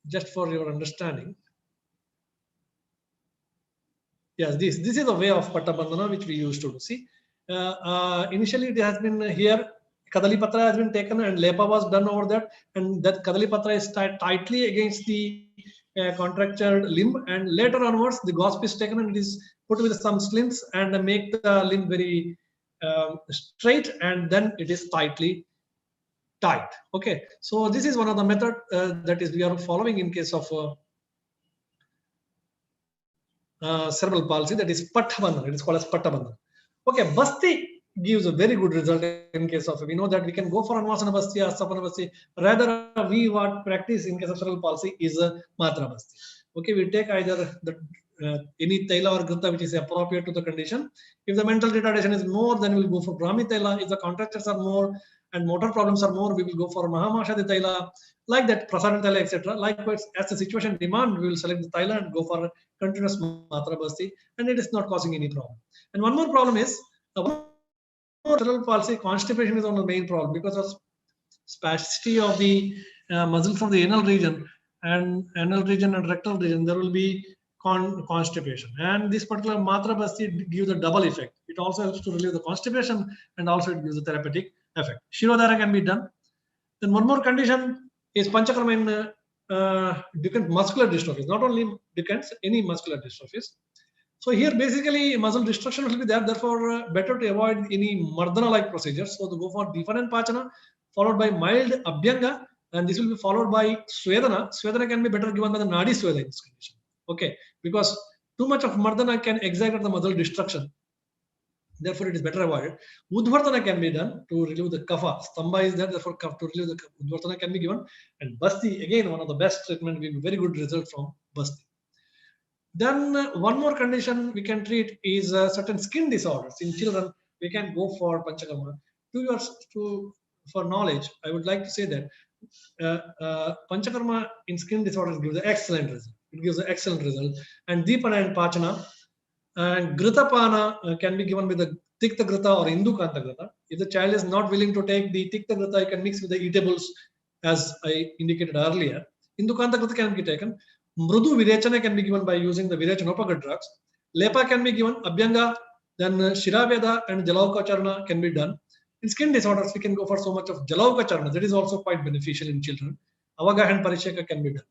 Just for your understanding. Yes, this is a way of Pattabandhana which we used to do. See, initially it has been here, Kadalipatra has been taken and Lepa was done over that, and that Kadalipatra is tied tightly against the contractured limb, and later onwards the gosp is taken and it is put with some slings and make the limb very straight, and then it is tightly tied. Okay, so this is one of the method that is we are following in case of cerebral palsy, that is Pattabandhana. It is called as Pattabandhana. Okay, Basti gives a very good result in case of, we know that we can go for Anvasana Basti, Astapana Basti. Rather, we what practice in case of cerebral palsy is a Matra Basti. Okay, we take either the any Taila or Grita which is appropriate to the condition. If the mental retardation is more, then we'll go for Brahmi Taila. If the contractures are more and motor problems are more, we will go for Mahamashadi Taila, like that, Prasadana Taila, etc. Likewise, as the situation demand, we will select the Taila and go for continuous Matra Basti, and it is not causing any problem. And one more problem is, cerebral palsy, constipation is one of the main problem because of spasticity of the muscle from the anal region and rectal region. There will be constipation, and this particular Matra Basti gives a double effect. It also helps to relieve the constipation, and also it gives a therapeutic effect. Shirodhara can be done. Then one more condition is Panchakarma in different muscular dystrophies, not only Duchenne's, any muscular dystrophies. So here basically muscle destruction will be there, therefore better to avoid any Mardana-like procedures. So to go for Dipana and Pachana, followed by mild Abhyanga, and this will be followed by Swedana. Swedana can be better given by the Nadi Sweda in this condition. Okay, because too much of Mardana can exaggerate the muscle destruction. Therefore, it is better avoided. Udvartana can be done to relieve the kapha. Stamba is there, therefore to relieve the Udvartana can be given. And Basti, again, one of the best treatment, give very good result from Basti. Then one more condition we can treat is certain skin disorders. In children, we can go for Panchakarma. For knowledge, I would like to say that Panchakarma in skin disorders gives an excellent result. It gives an excellent result. And Deepana and Pachana and Gritapana can be given with the Tikta Grita or Indukanta Grita. If the child is not willing to take the Tikta Grita, you can mix with the eatables as I indicated earlier. Indukanta Grita can be taken. Mrudu Virechana can be given by using the Virechanopaka drugs. Lepa can be given, Abhyanga, then Shiraveda and Jalaukacharna can be done. In skin disorders, we can go for so much of Jalaukacharna. That is also quite beneficial in children. Avagaha and Parisheka can be done.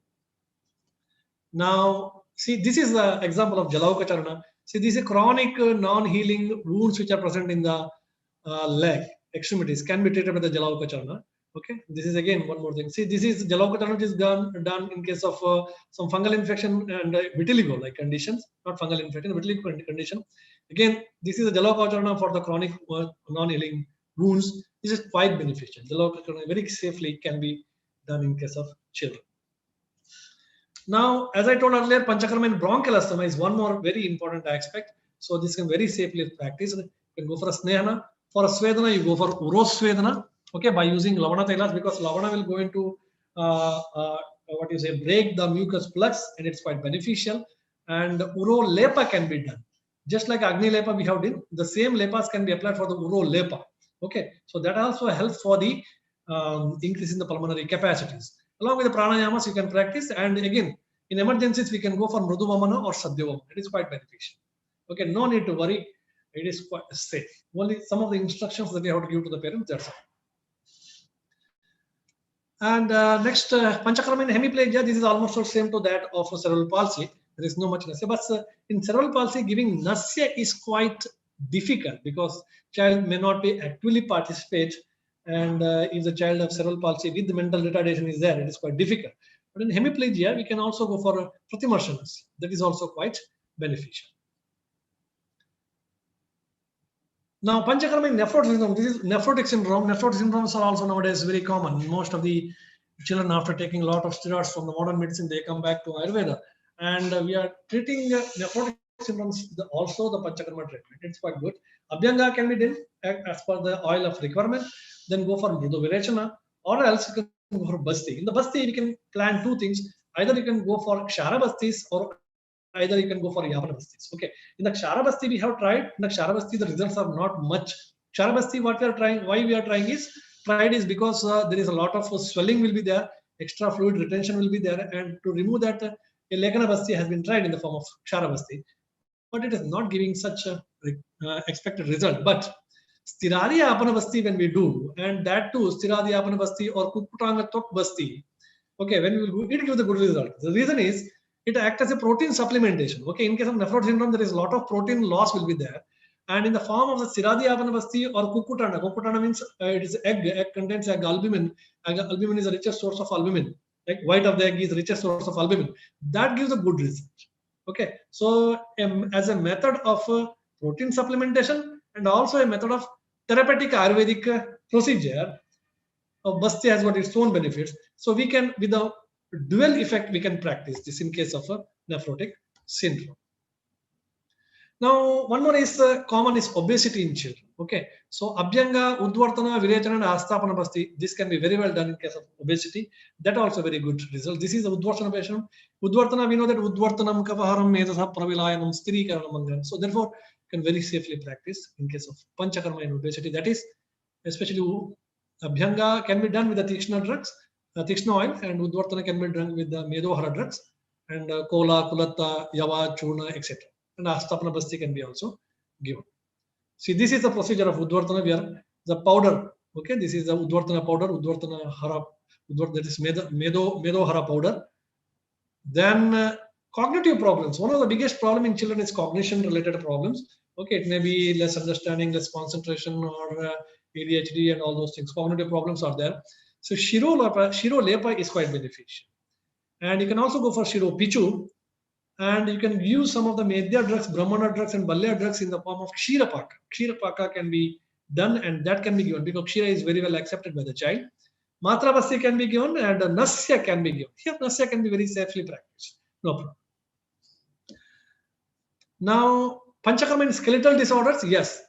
Now, see, this is the example of Jalaukacharna. See, these are chronic non-healing wounds which are present in the leg, extremities, can be treated with the Jalaukacharna. Okay, this is again one more thing. See, this is Jalaukacharna, which is done in case of some fungal infection and vitiligo like conditions, not fungal infection, vitiligo condition. Again, this is a Jalaukacharna for the chronic non-healing wounds. This is quite beneficial. Jalaukacharna very safely can be done in case of children. Now, as I told earlier, Panchakarma in bronchial asthma is one more very important aspect. So this can very safely practice. You can go for a Snehana. For a Swedana, you go for Uroswedana. Okay, by using Lavana Tailas, because Lavana will go into break the mucus plugs, and it's quite beneficial. And Uro Lepa can be done. Just like Agni Lepa we have done, the same Lepas can be applied for the Uro Lepa. Okay, so that also helps for the increase in the pulmonary capacities. Along with the pranayamas, you can practice, and again, in emergencies, we can go for Mrudu Vamana or Sadhya Vamana. It is quite beneficial. Okay, no need to worry. It is quite safe. Only some of the instructions that we have to give to the parents, that's all. And next, Panchakarma in hemiplegia, this is almost the same to that of cerebral palsy. There is no much nasya, but in cerebral palsy, giving nasya is quite difficult because child may not be actively participate. And if the child of cerebral palsy with the mental retardation is there, it is quite difficult. But in hemiplegia, we can also go for Pratimarshanas. That is also quite beneficial. Now, Panchakarma in nephrotic syndrome, this is nephrotic syndrome. Nephrotic syndromes are also nowadays very common. Most of the children, after taking a lot of steroids from the modern medicine, they come back to Ayurveda. And we are treating nephrotic syndromes, also the Panchakarma treatment. It's quite good. Abhyanga can be done as per the oil of requirement. Then go for Mrudu Virechana, or else you can go for Basti. In the Basti, we can plan two things. Either you can go for Kshara Bastis, or either you can go for Yapana Bastis. Okay. In the Kshara Basti, we have tried. In the Kshara Basti, the results are not much. Kshara Basti, what we are trying, why we are trying is, because there is a lot of swelling will be there, extra fluid retention will be there, and to remove that, a Lekana Basti has been tried in the form of Kshara Basti, but it is not giving such a expected result. But Stiradi Apana Basti when we do, and that too, Stiradi Apana Basti or Kukutanga Tok Basti, okay, when we will do, it gives a good result. The reason is, it acts as a protein supplementation. Okay, in case of nephrotic syndrome, there is a lot of protein loss will be there. And in the form of the Stiradi Apana Basti or Kukutana means it is egg contains egg albumin. Albumin is the richest source of albumin. Like white of the egg is the richest source of albumin. That gives a good result. Okay, so as a method of protein supplementation and also a method of therapeutic Ayurvedic procedure, Basti has got its own benefits. So we can, with a dual effect, we can practice this in case of a nephrotic syndrome. Now, one more is common is obesity in children. Okay, so Abhyanga, Udvartana, Virechana, and Astapana Basti, this can be very well done in case of obesity. That also very good result. This is the Udvartana patient. Udvartana, we know that Udvartanam, Kavaharam, Medasa, Pravilayanam, Stirikaranam. So therefore, can very safely practice in case of Panchakarma and obesity. That is, especially Abhyanga can be done with the Tikshna drugs, Tikshna oil, and Udvartana can be done with the Medohara drugs, and Kola, Kulatta, Yava, Churna, etc. And Astapana Basti can be also given. See, this is the procedure of Udvartana. We are the powder. Okay, this is the Udvartana powder, Udvartana Hara, that is Medo Hara powder. Then cognitive problems. One of the biggest problem in children is cognition related problems. Okay, it may be less understanding, less concentration, or ADHD and all those things. Cognitive problems are there. So Shiro Lepa is quite beneficial. And you can also go for Shiro Pichu. And you can use some of the Medya drugs, Brahmana drugs, and Balya drugs in the form of Kshirapaka. Kshirapaka can be done, and that can be given because Kshira is very well accepted by the child. Matra Basti can be given, and Nasya can be given. Here, Nasya can be very safely practiced. No problem. Now, Panchakarma in skeletal disorders, yes.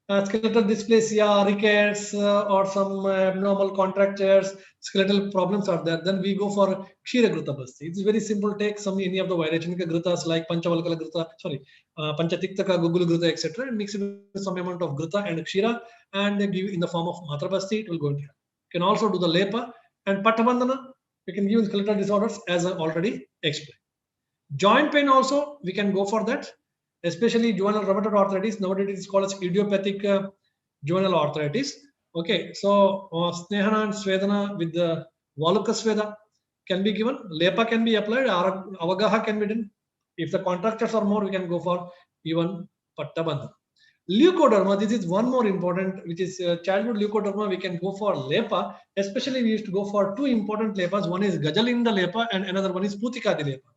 Skeletal dysplasia, rickets, or some abnormal contractures, skeletal problems are there. Then we go for Kshira Gruta Basti. It's very simple. Take any of the Vairachnika Grutas like Panchavalkala Gruta, Panchatiktaka, Gugul Gruta, etc. and mix it with some amount of Gruta and Kshira and give in the form of Matra Basti. It will go in here. You can also do the Lepa and Pattabandhana. We can give in skeletal disorders as I already explained. Joint pain also, we can go for that. Especially juvenile rheumatoid arthritis. Nowadays it is called as idiopathic juvenile arthritis. Okay, so Snehana and Svedana with the Valuka Sveda can be given. Lepa can be applied. Avagaha can be done. If the contractures are more, we can go for even Pattabandhana. Leukoderma, this is one more important, which is childhood leukoderma. We can go for Lepa. Especially we used to go for two important Lepas. One is Gajalinda Lepa and another one is Putikadi Lepa.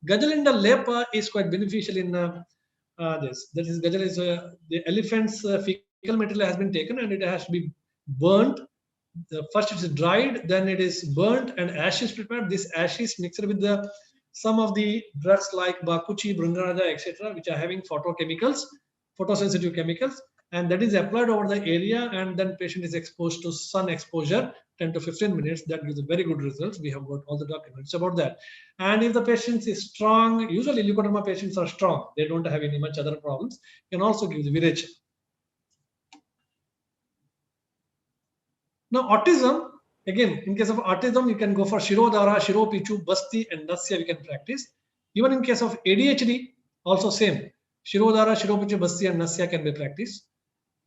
Gajalinda Lepa is quite beneficial in this. That is, Gajal is the elephant's fecal material has been taken and it has to be burnt. First it is dried, then it is burnt and ashes prepared. This ashes mixed with the some of the drugs like Bakuchi, Brungaraja, etc., which are having photosensitive chemicals, and that is applied over the area, and then patient is exposed to sun exposure 10 to 15 minutes. That gives a very good results. We have got all the documents about that. And if the patient is strong, usually leukoderma patients are strong. They don't have any much other problems. You can also give the Virechana. Now autism, again, in case of autism, you can go for Shirodhara, Shiro Pichu, Basti, and Nasya we can practice. Even in case of ADHD, also same. Shirodhara, Shiro Pichu, Basti, and Nasya can be practiced.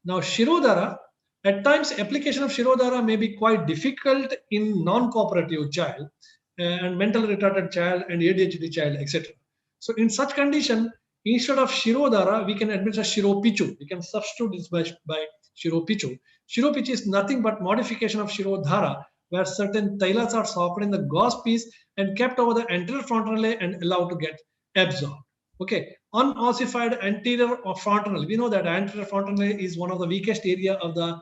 Now Shirodhara, at times application of Shirodhara may be quite difficult in non-cooperative child and mentally retarded child and ADHD child, etc. So in such condition, instead of Shirodhara, we can administer Shiro Pichu. We can substitute this by Shiro Pichu. Shiro Pichu is nothing but modification of Shirodhara, where certain tailas are softened in the gauze piece and kept over the anterior frontal and allowed to get absorbed. Okay, unossified anterior or frontal. We know that anterior frontal is one of the weakest area of the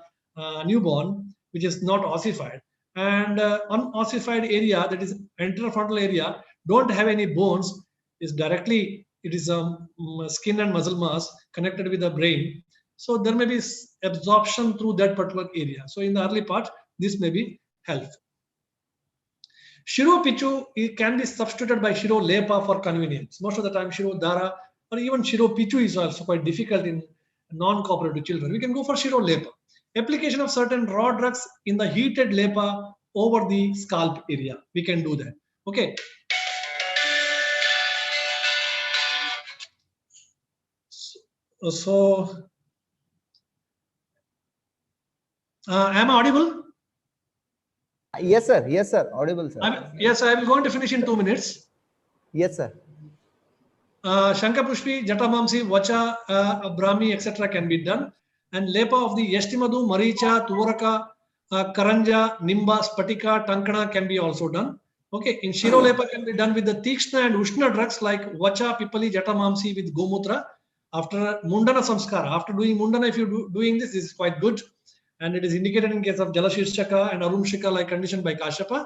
newborn, which is not ossified. And unossified area, that is anterior frontal area, don't have any bones. Is directly, it is skin and muscle mass connected with the brain. So there may be absorption through that particular area. So in the early part, this may be helpful. Shiro Pichu can be substituted by Shiro Lepa for convenience. Most of the time, Shiro Dhara or even Shiro Pichu is also quite difficult in non-cooperative children. We can go for Shiro Lepa. Application of certain raw drugs in the heated Lepa over the scalp area. We can do that. Okay. So am I audible? Yes, sir. Yes, sir. Audible, sir. Yes, I will going to finish in 2 minutes. Yes, sir. Shankapushpi, Jatamamsi, Vacha, Brahmi, etc. can be done. And Lepa of the Yashtimadu, Maricha, Tuvaraka, Karanja, Nimba, Spatika, Tankana can be also done. Okay, in Shirolepa can be done with the Tikshna and Ushna drugs like Vacha, Pipali, Jatamamsi with Gomutra. After Mundana Samskara, after doing Mundana, if you're doing this is quite good. And it is indicated in case of Jalashirshaka and Arumshika like condition by Kashyapa.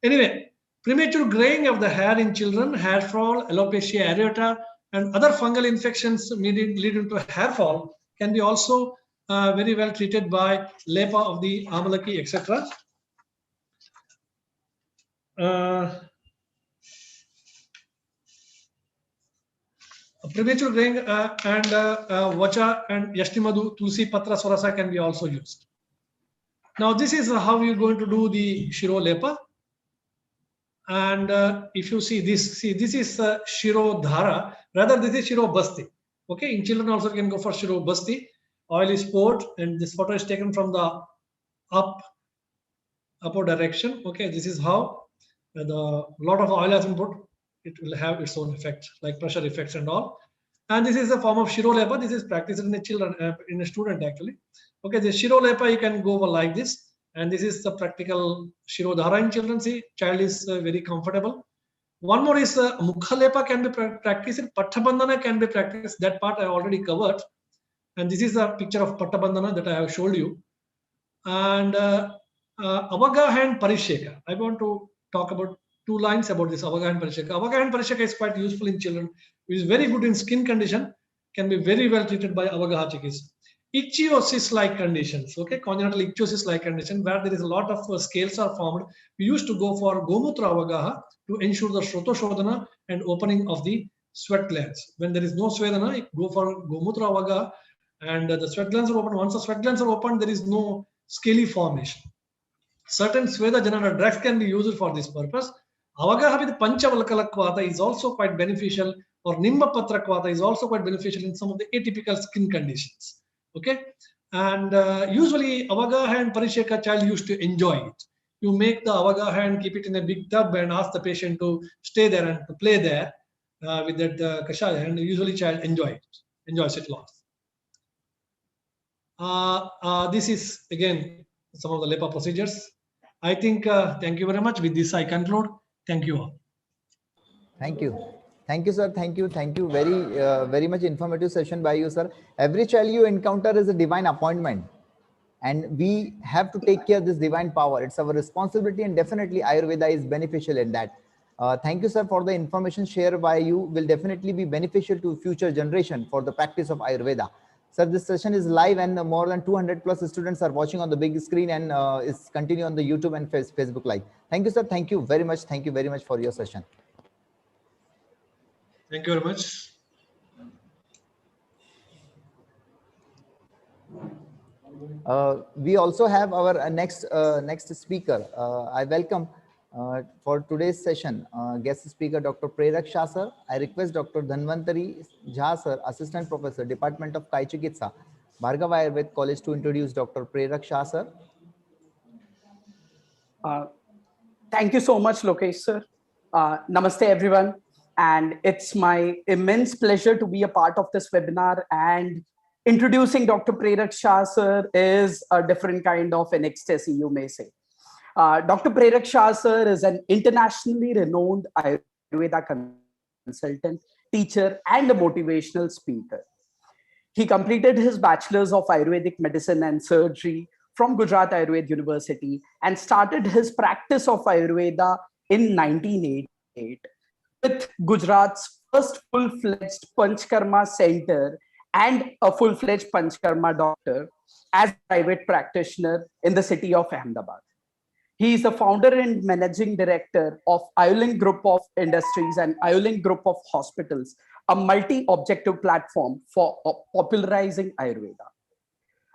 Anyway, premature graying of the hair in children, hair fall, alopecia areata, and other fungal infections leading to hair fall can be also very well treated by Lepa of the Amalaki, etc. Premature graying and Vacha and Yashtimadu, Tulsi, Patra, Swarasa can be also used. Now, this is how you're going to do the Shiro Lepa. And if you see this is Shiro Dhara, rather this is Shiro Basti. Okay, in children also can go for Shiro Basti. Oil is poured, and this photo is taken from the upper direction. Okay, this is how the lot of oil has been put. It will have its own effect, like pressure effects and all. And this is a form of Shiro Lepa. This is practiced in the children, in a student actually. Okay, the Shiro Lepa you can go over like this. And this is the practical Shiro Dhara in children. See, child is very comfortable. One more is Mukha Lepa can be practiced. Pattabandhana can be practiced. That part I already covered. And this is a picture of Pattabandhana that I have showed you. And Avagaha and Parisheka. I want to talk about 2 lines about this Avagaha and Parisheka. Avagaha and Parisheka is quite useful in children. It is very good in skin condition. Can be very well treated by Avagaha Chikis. Ichthyosis-like conditions, okay, congenital ichthyosis-like condition where there is a lot of scales are formed. We used to go for Gomutra Avagaha to ensure the Shrotoshodhana and opening of the sweat glands. When there is no Swedana, go for Gomutra Avagaha and the sweat glands are open. Once the sweat glands are open, there is no scaly formation. Certain Sweda Janana drugs can be used for this purpose. Avagaha with Panchavalkala Kvata is also quite beneficial, or Nimba Patra Kvata is also quite beneficial in some of the atypical skin conditions. Okay, and usually Avagaha and Parisheka child used to enjoy it. You make the Avagaha and keep it in a big tub and ask the patient to stay there and to play there with that kashaya, and usually child enjoys it lots. This is again some of the LEPA procedures. I think thank you very much. With this I conclude. Thank you all. Thank you. Thank you, sir. Thank you. Thank you. Very much informative session by you, sir. Every child you encounter is a divine appointment. And we have to take care of this divine power. It's our responsibility, and definitely Ayurveda is beneficial in that. Thank you, sir, for the information shared by you. Will definitely be beneficial to future generation for the practice of Ayurveda. Sir, this session is live and more than 200 plus students are watching on the big screen and is continue on the YouTube and Facebook Live. Thank you, sir. Thank you very much. Thank you very much for your session. Thank you very much. We also have our next speaker. I welcome for today's session guest speaker Dr. Prerak Shah sir. I request Dr. Dhanvantari Jha sir, Assistant Professor, Department of Kai Chikitsa, Bhargava Ayurveda College, to introduce Dr. Prerak Shah sir. Thank you so much, Lokesh sir. Namaste everyone. And it's my immense pleasure to be a part of this webinar, and introducing Dr. Prerak Shah sir is a different kind of an ecstasy, you may say. Dr. Prerak Shah sir is an internationally renowned Ayurveda consultant, teacher, and a motivational speaker. He completed his Bachelor's of Ayurvedic Medicine and Surgery from Gujarat Ayurveda University and started his practice of Ayurveda in 1988 with Gujarat's first full-fledged Panchakarma center and a full-fledged Panchakarma doctor as a private practitioner in the city of Ahmedabad. He is the founder and managing director of Ayurveda Group of Industries and Ayurveda Group of Hospitals, a multi-objective platform for popularizing Ayurveda.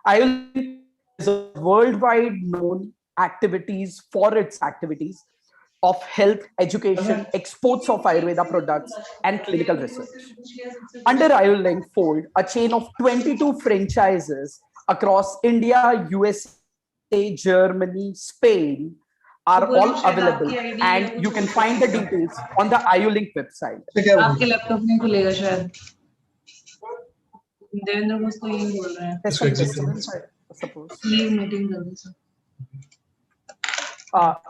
Ayurveda is a worldwide known activities for its activities of health, education, exports of Ayurveda products, and clinical research. Under Ayurveda fold, a chain of 22 franchises across India, USA, Germany, Spain are all available, and you can find the details on the Ayurveda website. आपके laptop नहीं खुलेगा शायद देवेंद्र मुझको यही बोल रहे हैं There's some disturbance, I suppose. Leave meeting कर दो sir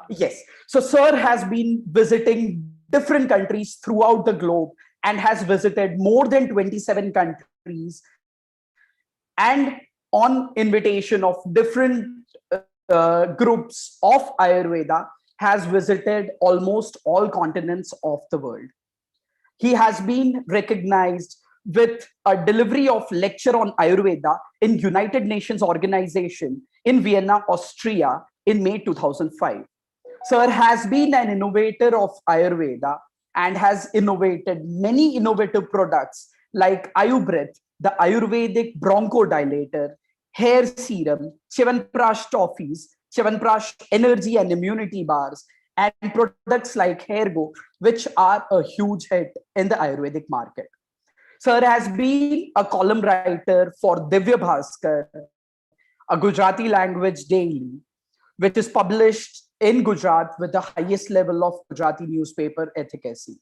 Yes. So, sir has been visiting different countries throughout the globe and has visited more than 27 countries, and on invitation of different groups of Ayurveda, has visited almost all continents of the world. He has been recognized with a delivery of lecture on Ayurveda in United Nations Organization in Vienna, Austria in May 2005. Sir has been an innovator of Ayurveda and has innovated many innovative products like Ayurveda, the Ayurvedic bronchodilator, hair serum, Chyawanprash toffees, Chyawanprash energy and immunity bars, and products like Hair Go, which are a huge hit in the Ayurvedic market. Sir has been a column writer for Divya Bhaskar, a Gujarati language daily, which is published in Gujarat with the highest level of Gujarati newspaper efficacy.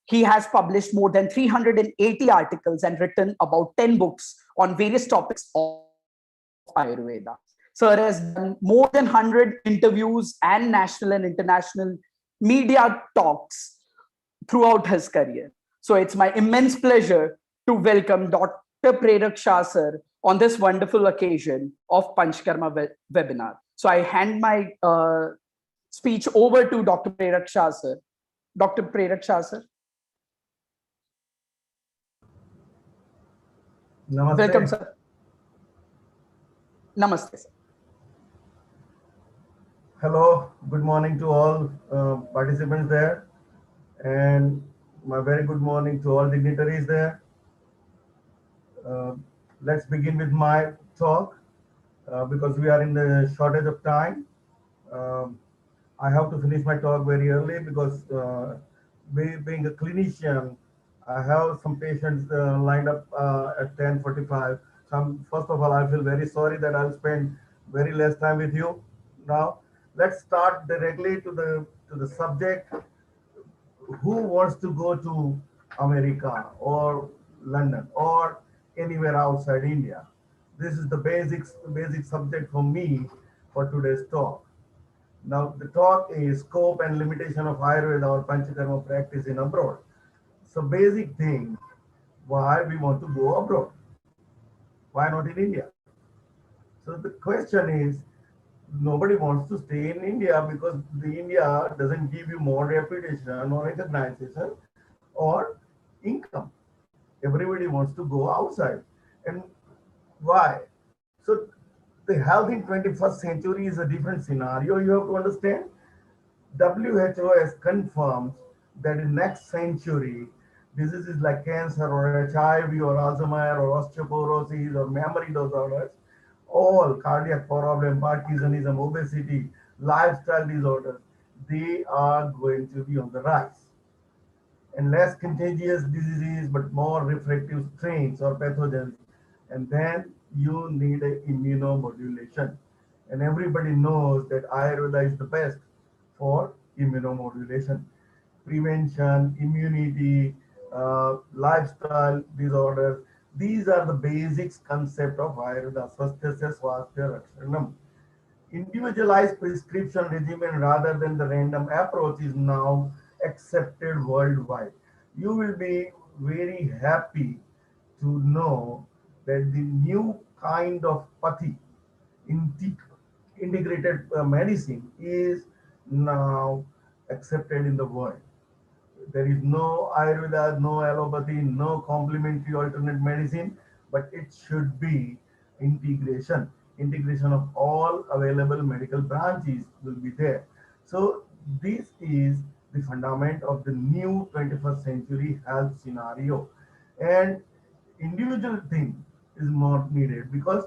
He has published more than 380 articles and written about 10 books on various topics of Ayurveda. Sir has done more than 100 interviews and national and international media talks throughout his career. So it's my immense pleasure to welcome Dr. Prerak Shah sir on this wonderful occasion of Panchakarma webinar. So I hand my speech over to Dr. Prerak Shah sir. Dr. Prerak Shah sir. Namaste. Welcome, sir. Namaste, sir. Hello, good morning to all participants there, and my very good morning to all dignitaries there. Let's begin with my talk because we are in the shortage of time. I have to finish my talk very early because being a clinician, I have some patients lined up at 10:45. First of all, I feel very sorry that I'll spend very less time with you now. Let's start directly to the subject. Who wants to go to America or London or anywhere outside India? This is the basic subject for me for today's talk. Now, the talk is scope and limitation of Ayurveda or Panchakarma practice in abroad. So basic thing, why we want to go abroad? Why not in India? So the question is, nobody wants to stay in India because the India doesn't give you more reputation or recognition or income. Everybody wants to go outside. And why? So the health in 21st century is a different scenario. You have to understand. WHO has confirmed that in next century, diseases like cancer or HIV or Alzheimer's or osteoporosis or memory disorders, all cardiac problem, Parkinsonism, obesity, lifestyle disorders, they are going to be on the rise. And less contagious diseases, but more refractive strains or pathogens. And then you need an immunomodulation. And everybody knows that Ayurveda is the best for immunomodulation. Prevention, immunity, lifestyle disorders. These are the basics concept of Ayurveda. Swasthasya swasthya rakshanam. Individualized prescription regimen rather than the random approach is now accepted worldwide. You will be very happy to know that the new kind of pathy, integrated medicine, is now accepted in the world. There is no Ayurveda, no allopathy, no complementary alternate medicine, but it should be integration. Integration of all available medical branches will be there. So this is the fundament of the new 21st century health scenario. And individual thing is not needed because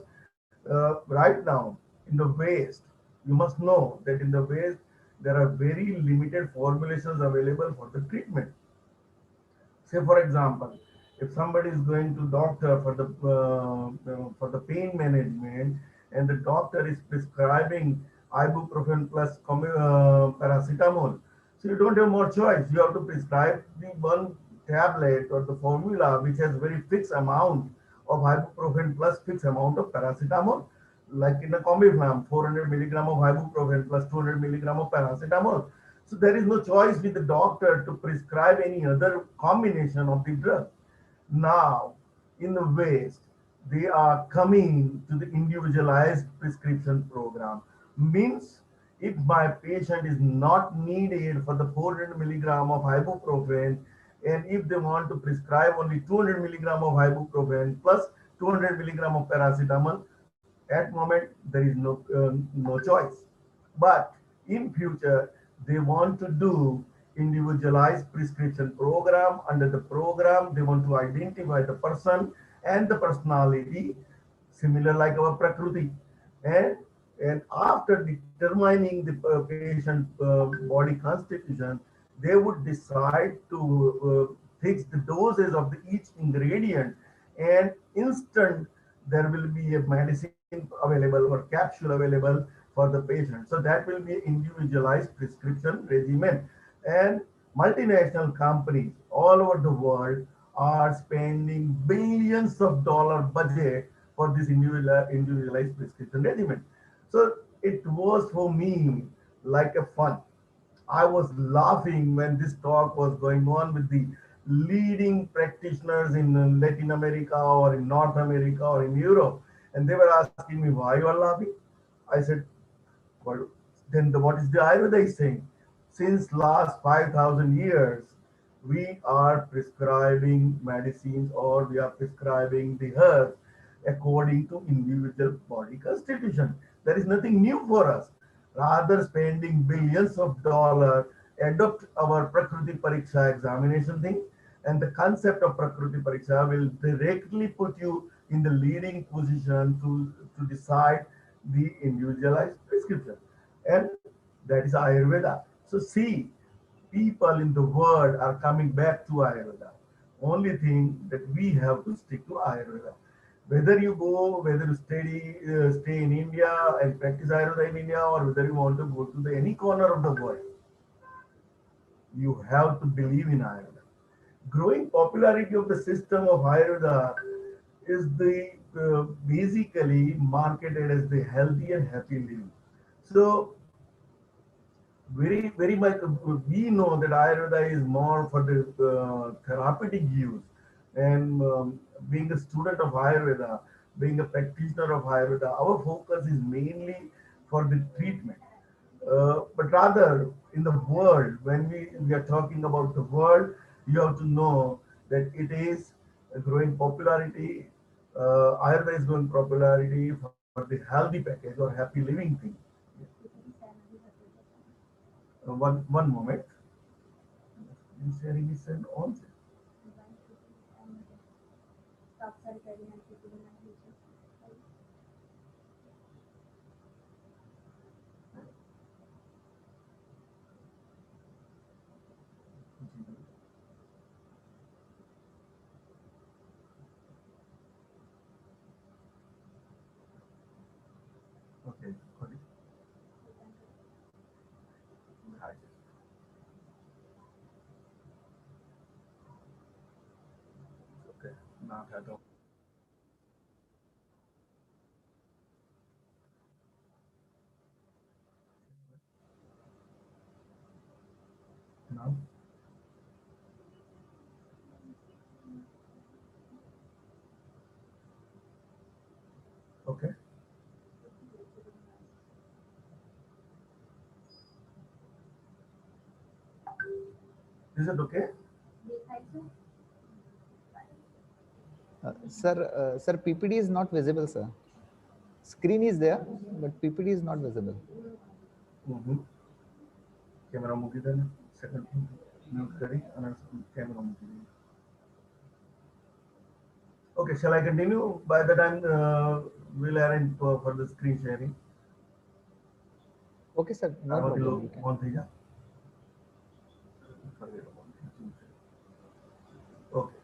right now in the West, you must know that in the West, there are very limited formulations available for the treatment. Say, for example, if somebody is going to doctor for the pain management, and the doctor is prescribing ibuprofen plus paracetamol, so you don't have more choice. You have to prescribe the one tablet or the formula which has very fixed amount of ibuprofen plus fixed amount of paracetamol. like in a combiflam, 400 milligram of ibuprofen plus 200 milligram of paracetamol. So there is no choice with the doctor to prescribe any other combination of the drug. Now, in the West, they are coming to the individualized prescription program. Means if my patient is not needed for the 400 milligram of ibuprofen, and if they want to prescribe only 200 milligram of ibuprofen plus 200 milligram of paracetamol, at moment there is no choice. But in future, they want to do individualized prescription program. Under the program, they want to identify the person and the personality, similar like our Prakriti. And, and after determining the patient body constitution, they would decide to fix the doses of each ingredient, and instant there will be a medicine available or capsule available for the patient. So that will be individualized prescription regimen. And multinational companies all over the world are spending billions of dollar budget for this individualized prescription regimen. So it was for me like a fun. I was laughing when this talk was going on with the leading practitioners in Latin America or in North America or in Europe. And they were asking me, why you are laughing? I said, well, then what is the Ayurveda is saying? Since last 5,000 years, we are prescribing medicines or we are prescribing the herbs according to individual body constitution. There is nothing new for us. Rather spending billions of dollars, adopt our Prakriti Pariksha examination thing, and the concept of Prakriti Pariksha will directly put you in the leading position to decide the individualized prescription. And that is Ayurveda. So see, people in the world are coming back to Ayurveda. Only thing that we have to stick to Ayurveda. Whether you go, whether you stay in India and practice Ayurveda in India, or whether you want to go to any corner of the world, you have to believe in Ayurveda. Growing popularity of the system of Ayurveda is the basically marketed as the healthy and happy living. So very much we know that Ayurveda is more for the therapeutic use, and being a student of Ayurveda, being a practitioner of Ayurveda, our focus is mainly for the treatment. But rather in the world, when we are talking about the world, you have to know that it is a growing popularity. Ayurveda is growing popularity for the healthy package or happy living thing. One moment. Sharing is an on. Okay. Okay. Not at all. Now. Okay. Is it okay? Sir, PPD is not visible, sir. Screen is there, but PPD is not visible. Camera movie then second mute kari and camera movie. Okay, shall I continue? By the time we'll arrange for the screen sharing. Okay, sir. No problem. Okay.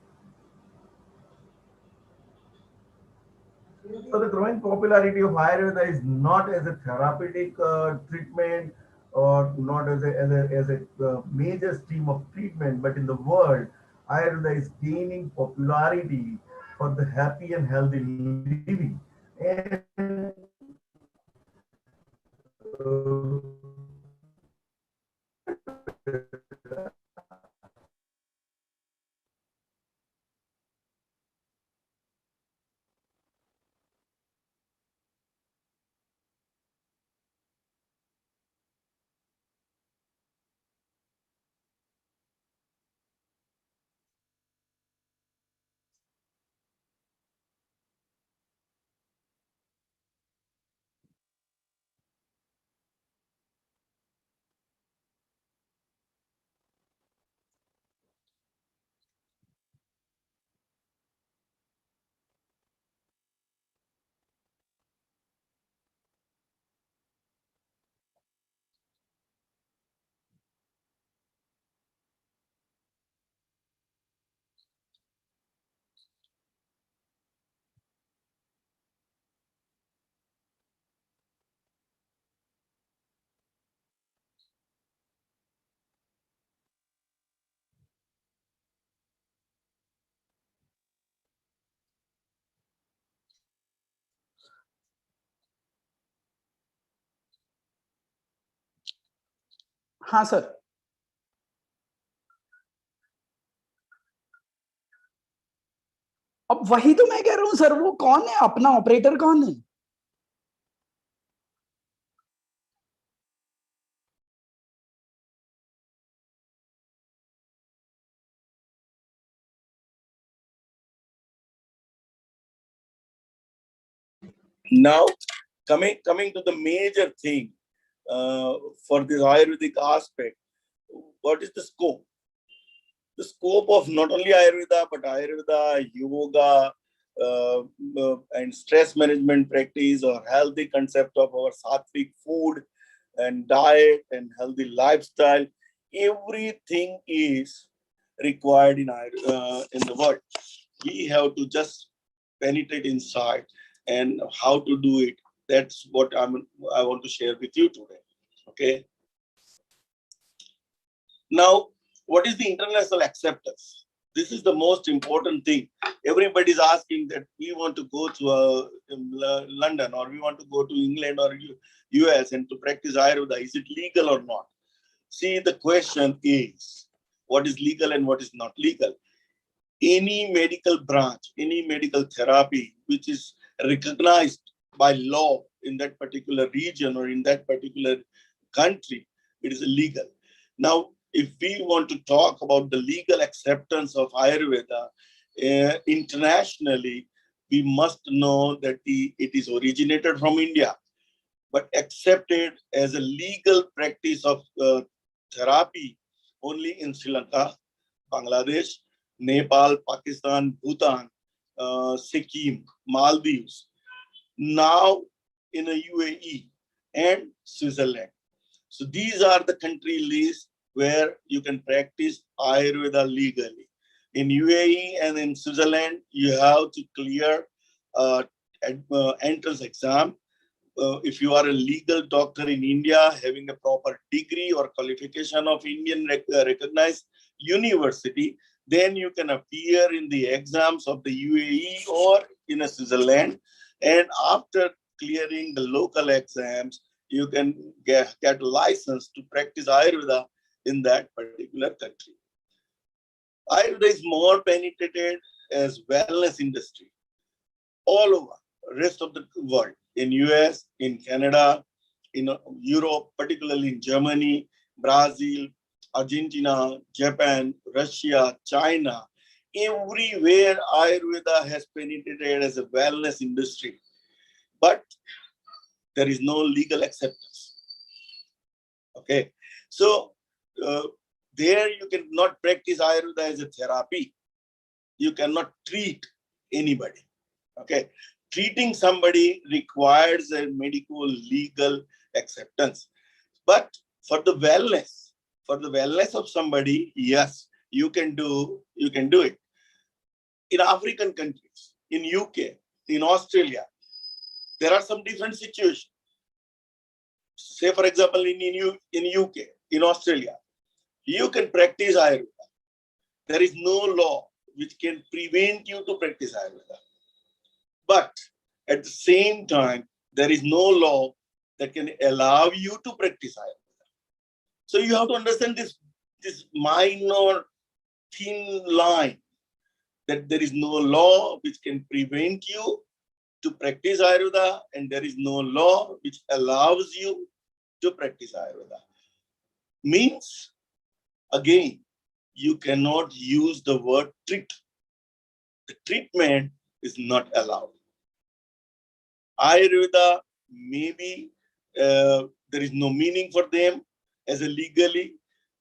So the growing popularity of Ayurveda is not as a therapeutic treatment or not as a major stream of treatment, but in the world, Ayurveda is gaining popularity for the happy and healthy living. And हाँ sir. अब वही तो मैं कह रहा हूँ sir, वो कौन है अपना ऑपरेटर, कौन है? Now, coming to the major thing for this Ayurvedic aspect, what is the scope? The scope of not only Ayurveda, but Ayurveda, yoga, and stress management practice, or healthy concept of our sattvic food and diet and healthy lifestyle. Everything is required in the world. We have to just penetrate inside, and how to do it. That's what I want to share with you today. Okay. Now, what is the international acceptance? This is the most important thing. Everybody's asking that we want to go to London, or we want to go to England or US and to practice Ayurveda. Is it legal or not? See, the question is, what is legal and what is not legal? Any medical branch, any medical therapy which is recognized by law in that particular region or in that particular country, it is illegal. Now, if we want to talk about the legal acceptance of Ayurveda internationally, we must know that it is originated from India, but accepted as a legal practice of therapy only in Sri Lanka, Bangladesh, Nepal, Pakistan, Bhutan, Sikkim, Maldives, now in a UAE and Switzerland. So these are the country lists where you can practice Ayurveda legally. In UAE and in Switzerland, you have to clear entrance exam. If you are a legal doctor in India having a proper degree or qualification of Indian recognized university, then you can appear in the exams of the UAE or in a Switzerland. And after clearing the local exams, you can get a license to practice Ayurveda in that particular country. Ayurveda is more penetrated as wellness industry all over rest of the world, in US, in Canada, in Europe, particularly in Germany, Brazil, Argentina, Japan, Russia, China. Everywhere Ayurveda has penetrated as a wellness industry, but there is no legal acceptance. Okay, so there you cannot practice Ayurveda as a therapy. You cannot treat anybody. Okay, treating somebody requires a medical legal acceptance. But for the wellness of somebody, yes, you can do it. In African countries, in UK, in Australia, there are some different situations. Say, for example, in UK, in Australia, you can practice Ayurveda. There is no law which can prevent you to practice Ayurveda. But at the same time, there is no law that can allow you to practice Ayurveda. So you have to understand this minor thin line, that there is no law which can prevent you to practice Ayurveda, and there is no law which allows you to practice Ayurveda. Means, again, you cannot use the word treat. The treatment is not allowed. Ayurveda, maybe there is no meaning for them as a legally.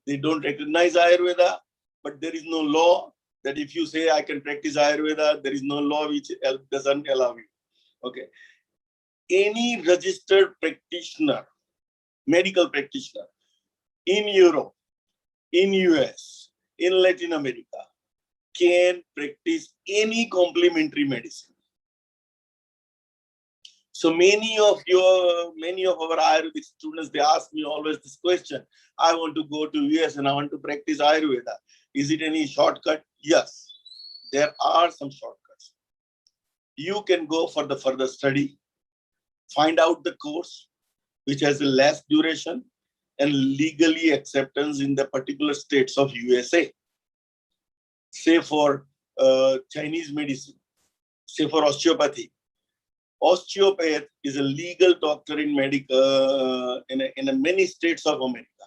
They don't recognize Ayurveda, but there is no law that if you say I can practice Ayurveda, there is no law which doesn't allow you. Okay. Any registered practitioner, medical practitioner in Europe, in US, in Latin America, can practice any complementary medicine. So many of our Ayurvedic students, they ask me always this question: I want to go to US and I want to practice Ayurveda. Is it any shortcut? Yes, there are some shortcuts. You can go for the further study, find out the course which has a less duration, and legally acceptance in the particular states of USA. Say for Chinese medicine, say for osteopathy. Osteopath is a legal doctor in in many states of America.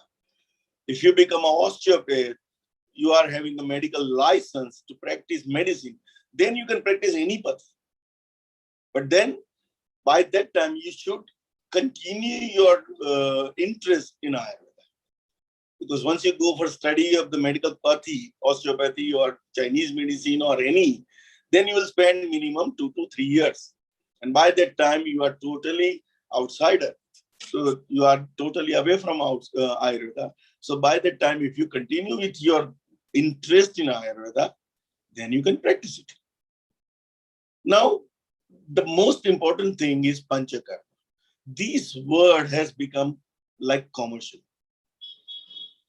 If you become an osteopath, you are having a medical license to practice medicine, then you can practice any path. But then by that time, you should continue your interest in Ayurveda. Because once you go for study of the medical pathy, osteopathy or Chinese medicine or any, then you will spend minimum 2 to 3 years. And by that time, you are totally outsider. So you are totally away from Ayurveda. So by that time, if you continue with your interest in Ayurveda, then you can practice it. Now, the most important thing is Panchakarma. This word has become like commercial.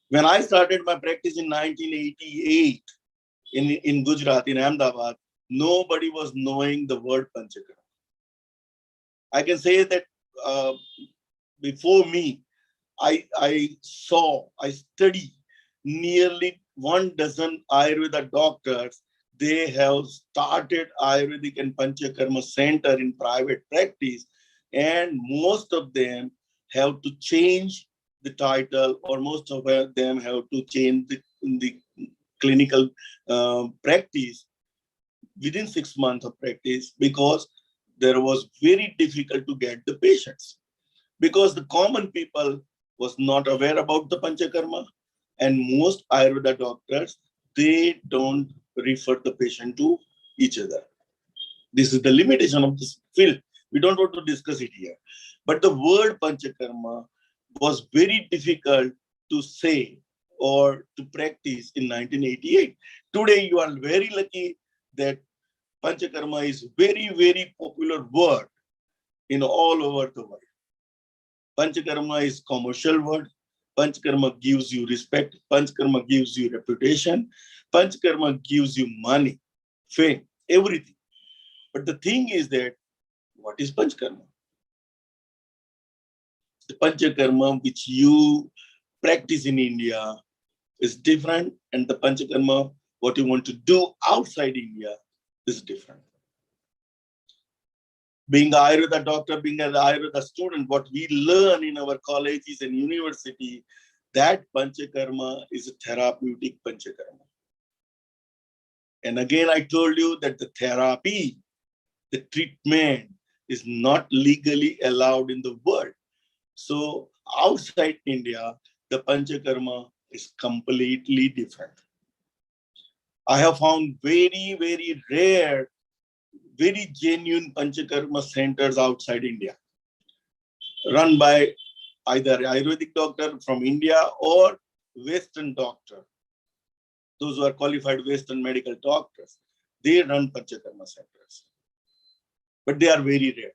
When I started my practice in 1988 in Gujarat, in Ahmedabad, nobody was knowing the word Panchakarma. I can say that before me, I studied nearly 1 dozen Ayurveda doctors. They have started Ayurvedic and Panchakarma center in private practice, and most of them have to change the title, or most of them have to change the clinical practice within 6 months of practice, because there was very difficult to get the patients, because the common people was not aware about the Panchakarma, and most Ayurveda doctors, they don't refer the patient to each other. This is the limitation of this field. We don't want to discuss it here. But the word Panchakarma was very difficult to say or to practice in 1988. Today, you are very lucky that Panchakarma is very, very popular word in all over the world. Panchakarma is commercial word. Panchakarma gives you respect. Panchakarma gives you reputation. Panchakarma gives you money, fame, everything. But the thing is that, what is Panchakarma? The Panchakarma which you practice in India is different, and the Panchakarma what you want to do outside India is different. Being an Ayurveda doctor, being an Ayurveda student, what we learn in our colleges and university, that Panchakarma is a therapeutic Panchakarma. And again, I told you that the therapy, the treatment is not legally allowed in the world. So outside India, the Panchakarma is completely different. I have found very, very rare, very genuine Panchakarma centers outside India, run by either Ayurvedic doctor from India or Western doctor. Those who are qualified Western medical doctors, they run Panchakarma centers. But they are very rare.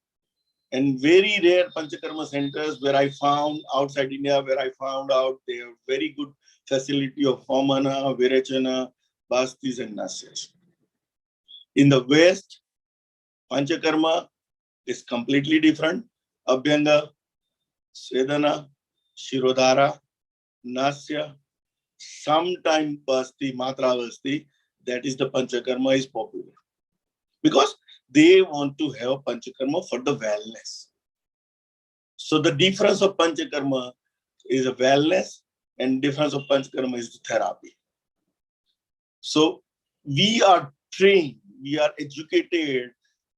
And very rare Panchakarma centers where I found outside India, where I found out they have very good facility of Vamana, Virachana, Bastis and Nasyas. In the West, Panchakarma is completely different. Abhyanga, Svedana, Shirodhara, Nasya, sometime Basti, Matra Basti, that is the Panchakarma is popular. Because they want to have Panchakarma for the wellness. So the difference of Panchakarma is a wellness, and difference of Panchakarma is the therapy. So we are trained, we are educated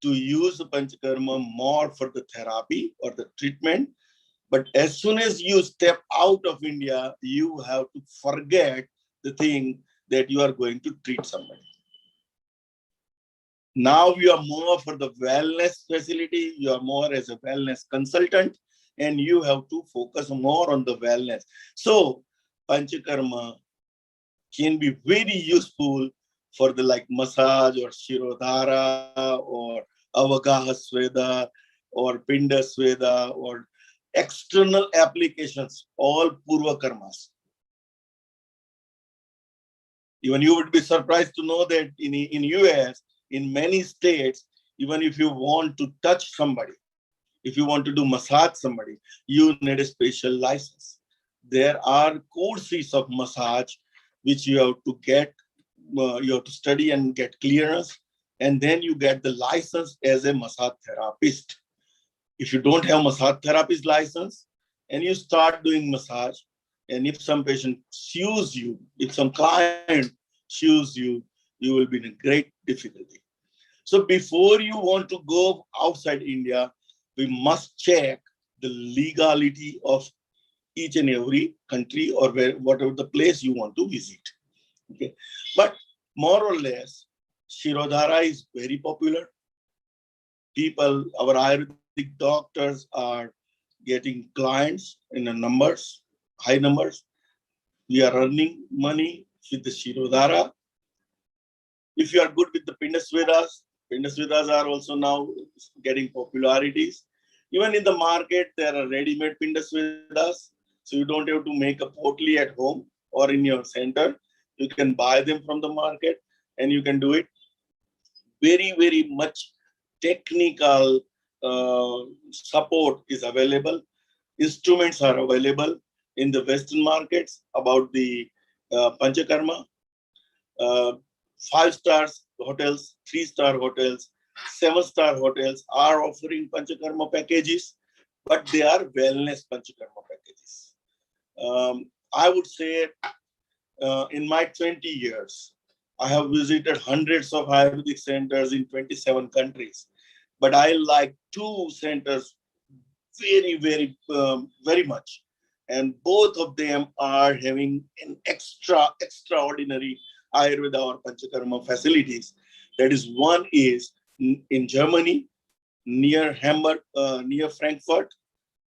to use the Panchakarma more for the therapy or the treatment. But as soon as you step out of India, you have to forget the thing that you are going to treat somebody. Now you are more for the wellness facility, you are more as a wellness consultant, and you have to focus more on the wellness. So Panchakarma can be very useful for the like massage or Shirodhara or Avagaha Sveda or Pinda Sveda or external applications, all Purva Karmas. Even you would be surprised to know that in US, in many states, even if you want to touch somebody, if you want to do massage somebody, you need a special license. there are courses of massage which you have to get, you have to study and get clearance, and then you get the license as a massage therapist. If you don't have massage therapist license and you start doing massage, and if some patient sues you, if some client sues you, you will be in a great difficulty. So before you want to go outside India, we must check the legality of each and every country or whatever the place you want to visit. Okay, but more or less, Shirodhara is very popular. People, our Ayurvedic doctors are getting clients in the numbers, high numbers. We are earning money with the Shirodhara. If you are good with the Pindasvedas are also now getting popularities. Even in the market, there are ready-made Pindasvedas. So you don't have to make a potli at home or in your center. You can buy them from the market and you can do it. Very, very much technical support is available. Instruments are available in the Western markets about the Panchakarma. 5-star hotels, 3-star hotels, 7-star hotels are offering Panchakarma packages, but they are wellness Panchakarma packages. I would say in my 20 years, I have visited hundreds of Ayurvedic centers in 27 countries, but I like 2 centers very, very much. And both of them are having an extraordinary Ayurveda or Panchakarma facilities. That is, one is in Germany, near Hamburg, near Frankfurt.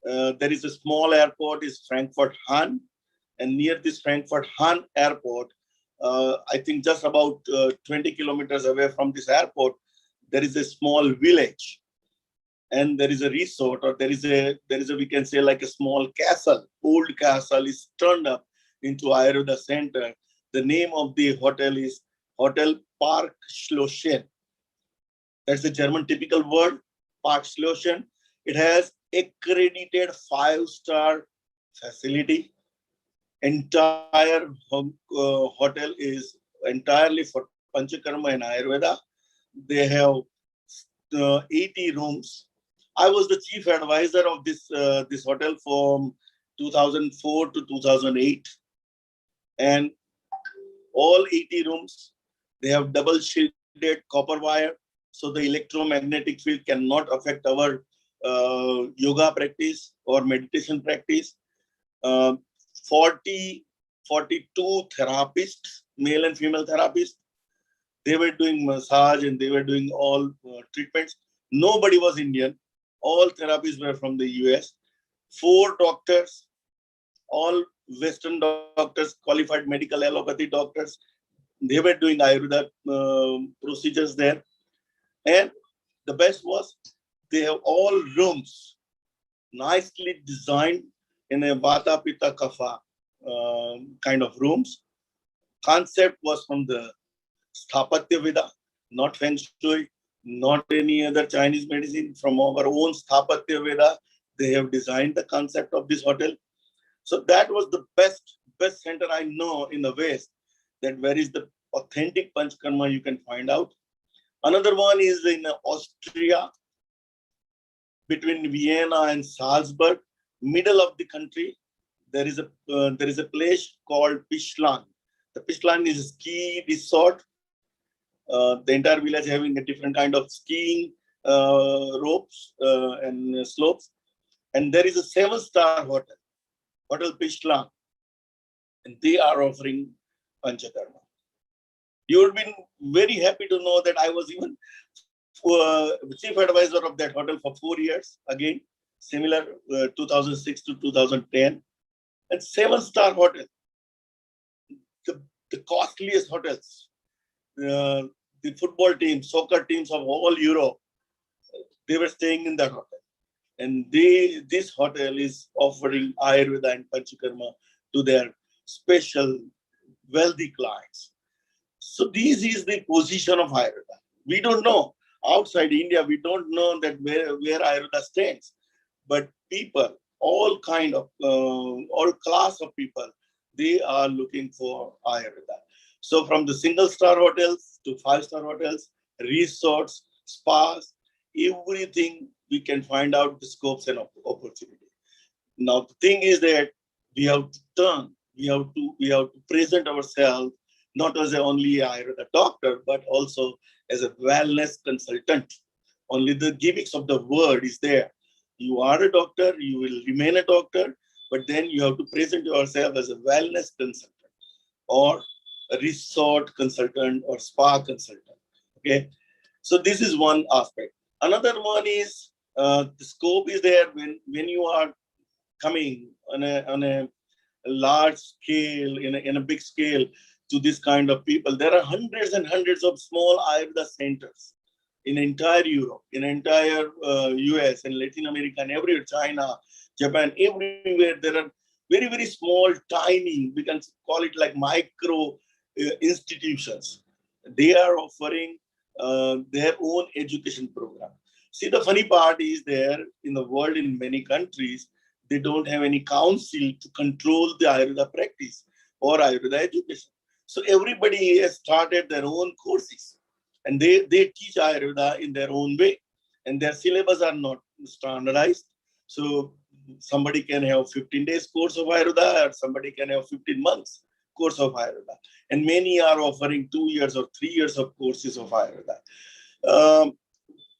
There is a small airport, is Frankfurt-Hahn. And near this Frankfurt-Hahn airport, I think just about 20 kilometers away from this airport, there is a small village. And there is a resort, or there is a we can say like a small castle. Old castle is turned up into Ayurveda center. The name of the hotel is Hotel Park Schlossen. That's the German typical word, Park Schlossen. It has accredited 5-star facility. Entire hotel is entirely for Panchakarma and Ayurveda. They have 80 rooms. I was the chief advisor of this hotel from 2004 to 2008, and all 80 rooms, they have double shielded copper wire, so the electromagnetic field cannot affect our yoga practice or meditation practice. 42 therapists, male and female therapists, they were doing massage and they were doing all treatments. Nobody was Indian. All therapies were from the US. 4 doctors, all Western doctors, qualified medical allopathy doctors. They were doing Ayurveda procedures there. And the best was they have all rooms nicely designed in a Vata Pitta Kapha kind of rooms. Concept was from the Sthapatya Veda, not Feng Shui, not any other Chinese medicine. From our own Sthapatya Veda, they have designed the concept of this hotel. So that was the best center I know in the West, that where is the authentic Panchakarma you can find out. Another one is in Austria, between Vienna and Salzburg, middle of the country. There is a place called Pishlan. The Pishlan is a ski resort. The entire village having a different kind of skiing ropes and slopes. And there is a 7-star hotel, Hotel Pishlan, and they are offering Panchakarma. You would be very happy to know that I was even chief advisor of that hotel for 4 years. Again, similar 2006 to 2010. And 7-star hotel, the costliest hotels. The football teams, soccer teams of all Europe, they were staying in that hotel. And this hotel is offering Ayurveda and Panchakarma to their special wealthy clients. So this is the position of Ayurveda. We don't know. Outside India, we don't know that where Ayurveda stands. But people all kind of, all class of people, they are looking for Ayurveda. So from the single-star hotels to five-star hotels, resorts, spas, everything we can find out the scopes and opportunity. Now the thing is that we have to turn, we have to present ourselves not as only a Ayurveda doctor, but also as a wellness consultant. Only the gimmicks of the word is there. You are a doctor, you will remain a doctor, but then you have to present yourself as a wellness consultant or a resort consultant or spa consultant. Okay, so this is one aspect. Another one is the scope is there when you are coming on a large scale, in a big scale to this kind of people. There are hundreds and hundreds of small Ayurveda centers in entire Europe, in entire US and Latin America and everywhere, China, Japan, everywhere. There are very, very small, tiny, we can call it like micro institutions. They are offering their own education program. See, the funny part is there in the world, in many countries, they don't have any council to control the Ayurveda practice or Ayurveda education. So everybody has started their own courses and they teach Ayurveda in their own way, and their syllabus are not standardized. So somebody can have 15 days course of Ayurveda, or somebody can have 15 months course of Ayurveda. And many are offering 2 years or 3 years of courses of Ayurveda.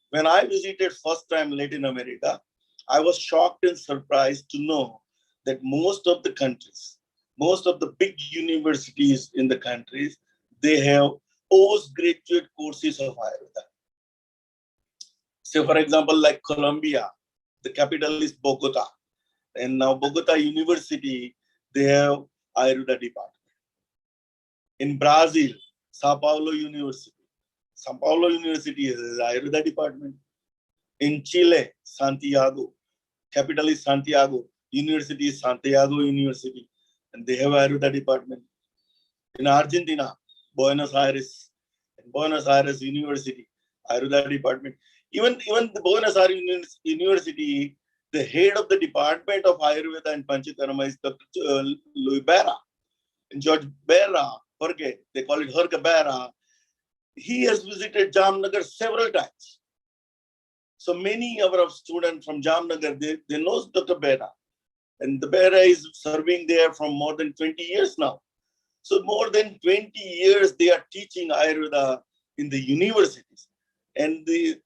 When I visited first time Latin America, I was shocked and surprised to know that most of the countries, most of the big universities in the countries, they have postgraduate courses of Ayurveda. So for example, like Colombia, the capital is Bogota. And now Bogota University, they have Ayurveda department. In Brazil, Sao Paulo University. Sao Paulo University has Ayurveda department. In Chile, Santiago, capital is Santiago, university is Santiago University, and they have Ayurveda department. In Argentina, Buenos Aires University, Ayurveda department. Even the Buenos Aires University, the head of the department of Ayurveda and Panchakarma is Dr. Luis Berra. And George Berra, Jorge, they call it Jorge Berra, he has visited Jamnagar several times. So many of our students from Jamnagar, they know Dr. Berra. And the Berra is serving there from more than 20 years now. So more than 20 years, they are teaching Ayurveda in the universities. And the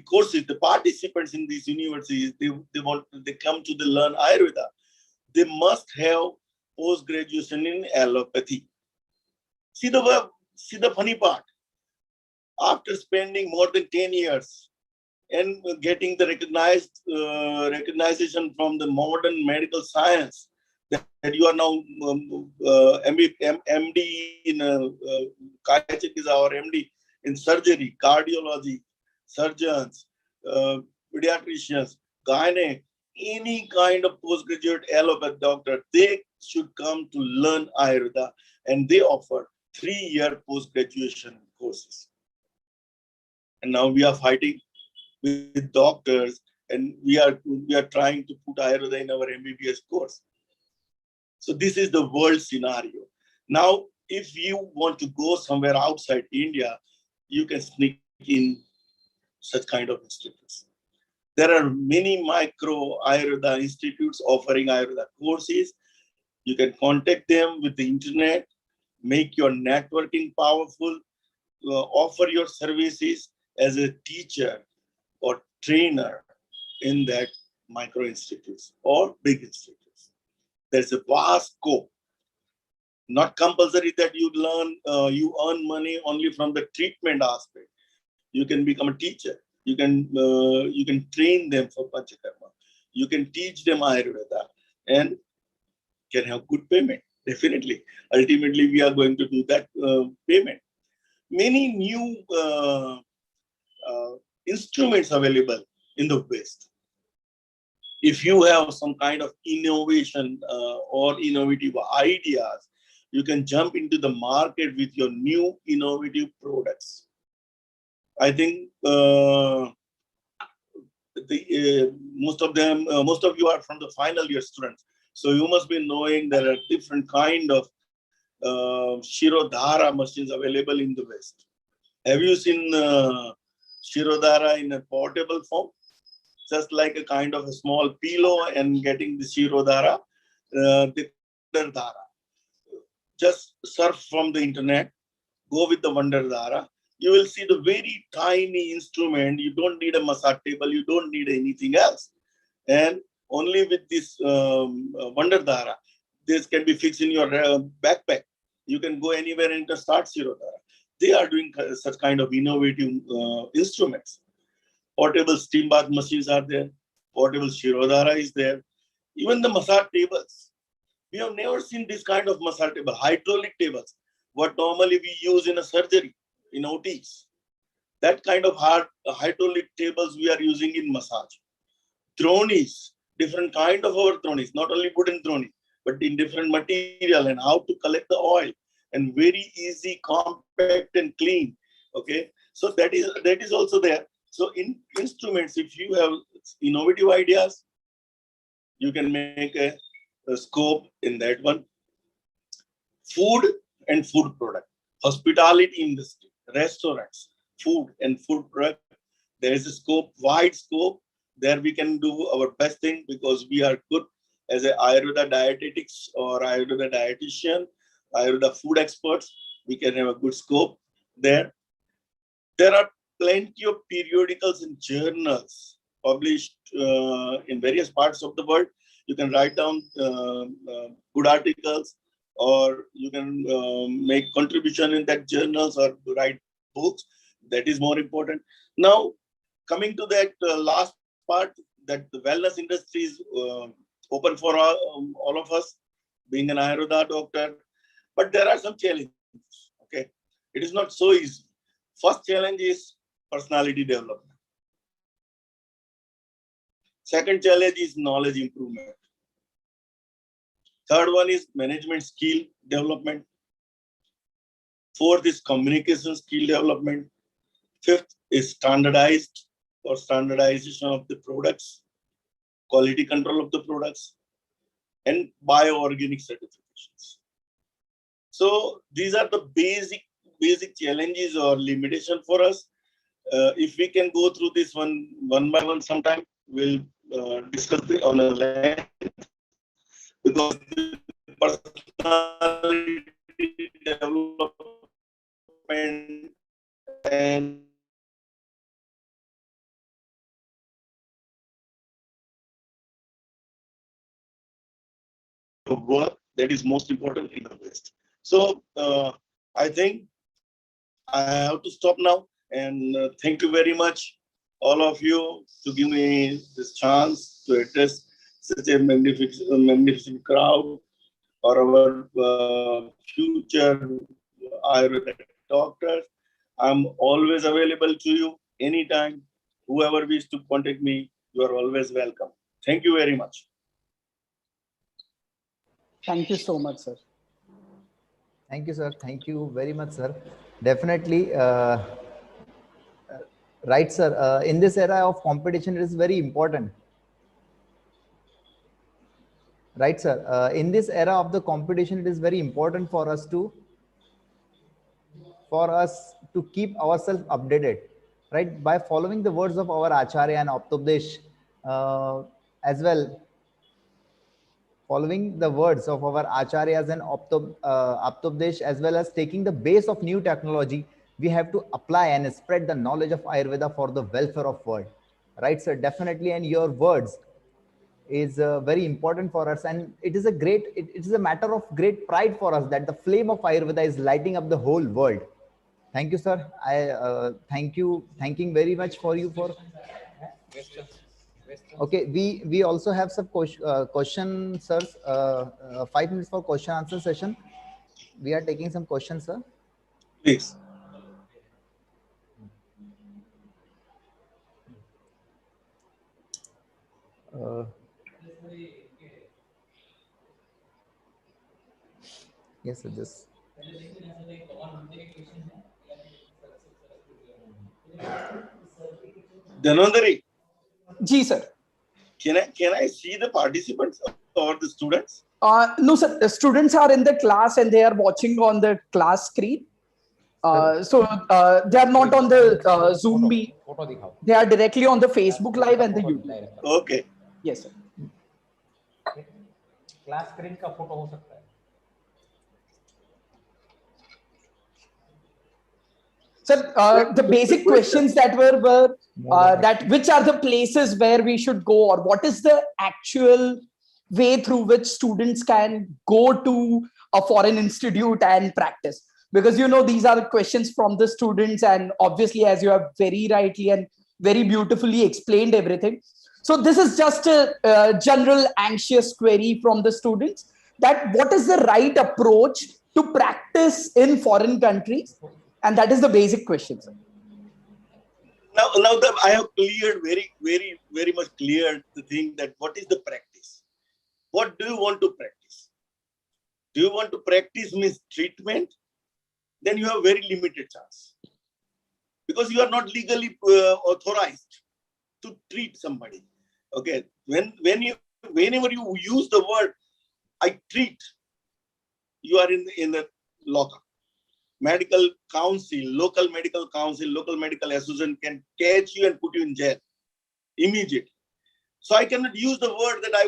courses, the participants in these universities, they come to learn Ayurveda. They must have post-graduation in allopathy. See the funny part. After spending more than 10 years and getting the recognition from the modern medical science that you are now MD in Kayachik is our MD in surgery, cardiology, surgeons, pediatricians, gynae, any kind of postgraduate allopathy doctor, they should come to learn Ayurveda, and they offer 3-year post-graduation courses. And now we are fighting with doctors, and we are trying to put Ayurveda in our MBBS course. So this is the world scenario. Now, if you want to go somewhere outside India, you can sneak in such kind of institutes. There are many micro Ayurveda institutes offering Ayurveda courses. You can contact them with the internet, make your networking powerful, offer your services as a teacher or trainer in that micro institutes or big institutes. There's a vast scope. Not compulsory that you earn money only from the treatment aspect. You can become a teacher. You can train them for Panchakarma. You can teach them Ayurveda and can have good payment. Definitely. Ultimately, we are going to do that payment. Many new instruments available in the West. If you have some kind of innovation or innovative ideas, you can jump into the market with your new innovative products. I think most of you are from the final year students. So you must be knowing there are different kind of Shirodhara machines available in the West. Have you seen Shirodhara in a portable form? Just like a kind of a small pillow and getting the Shirodhara, the Wanderdhara. Just surf from the internet, go with the Wanderdhara. You will see the very tiny instrument. You don't need a massage table. You don't need anything else. And only with this Wanderdhara, this can be fixed in your backpack. You can go anywhere and start Shirodhara. They are doing such kind of innovative instruments. Portable steam bath machines are there. Portable Shirodhara is there. Even the massage tables. We have never seen this kind of massage table, hydraulic tables, what normally we use in a surgery, in OTs. That kind of hydraulic tables we are using in massage. Thronis, different kind of our thronis, not only wooden throni, but in different material, and how to collect the oil, and very easy, compact and clean. Okay, so that is also there. So in instruments, if you have innovative ideas, you can make a scope in that one. Food and food product, hospitality industry, restaurants, food and food product. There is a scope, wide scope. There we can do our best thing because we are good as a Ayurveda dietetics or Ayurveda dietitian, Ayurveda food experts. We can have a good scope there. There are plenty of periodicals and journals published in various parts of the world. You can write down good articles, or you can make contribution in that journals or write books. That is more important. Now, coming to that last part, that the wellness industry is open for all of us, being an Ayurveda doctor. But there are some challenges. Okay, it is not so easy. First challenge is personality development. Second challenge is knowledge improvement. Third one is management skill development. Fourth is communication skill development. Fifth is standardized or standardization of the products, quality control of the products, and bioorganic certifications. So these are the basic challenges or limitation for us. If we can go through this one by one sometime, we'll discuss it on a length, because the personality development and work, that is most important in the West. So I think I have to stop now, and thank you very much, all of you, to give me this chance to address such a magnificent crowd, or our future Ayurvedic doctors. I'm always available to you anytime. Whoever wishes to contact me, you are always welcome. Thank you very much. Thank you so much, sir. Thank you, sir. Thank you very much, sir. Definitely. Right, sir. In this era of competition, it is very important. Right, sir. In this era of the competition, it is very important for us to keep ourselves updated, right? By following the words of our Acharya and Aptopdesh, as well. Following the words of our Acharyas and Aptopdesh, as well as taking the base of new technology, we have to apply and spread the knowledge of Ayurveda for the welfare of world. Right, sir? Definitely. And your words is very important for us. And it is a matter of great pride for us that the flame of Ayurveda is lighting up the whole world. Thank you, sir. I thanking very much for you for. Okay, we also have some questions, sir. 5 minutes for question answer session. We are taking some questions, sir. Please. Yes, sir. Just. Dhanvantari. Ji, sir. Can I see the participants or the students? No, sir. The students are in the class and they are watching on the class screen. They are not on the Zoom meet. They are directly on the Facebook Live and the YouTube. Okay. Yes, sir. Class screen का photo हो सकता है. Sir, the basic questions that were that which are the places where we should go, or what is the actual way through which students can go to a foreign institute and practice? Because these are the questions from the students, and obviously, as you have very rightly and very beautifully explained everything. So this is just a general anxious query from the students, that what is the right approach to practice in foreign countries? And that is the basic question, sir. Now that I have cleared very much cleared the thing that what is the practice? What do you want to practice? Do you want to practice mistreatment? Then you have very limited chance, because you are not legally authorized to treat somebody. Okay, whenever you use the word "I treat," you are in the lockup. Medical council, local medical council, local medical association can catch you and put you in jail immediately. So I cannot use the word that I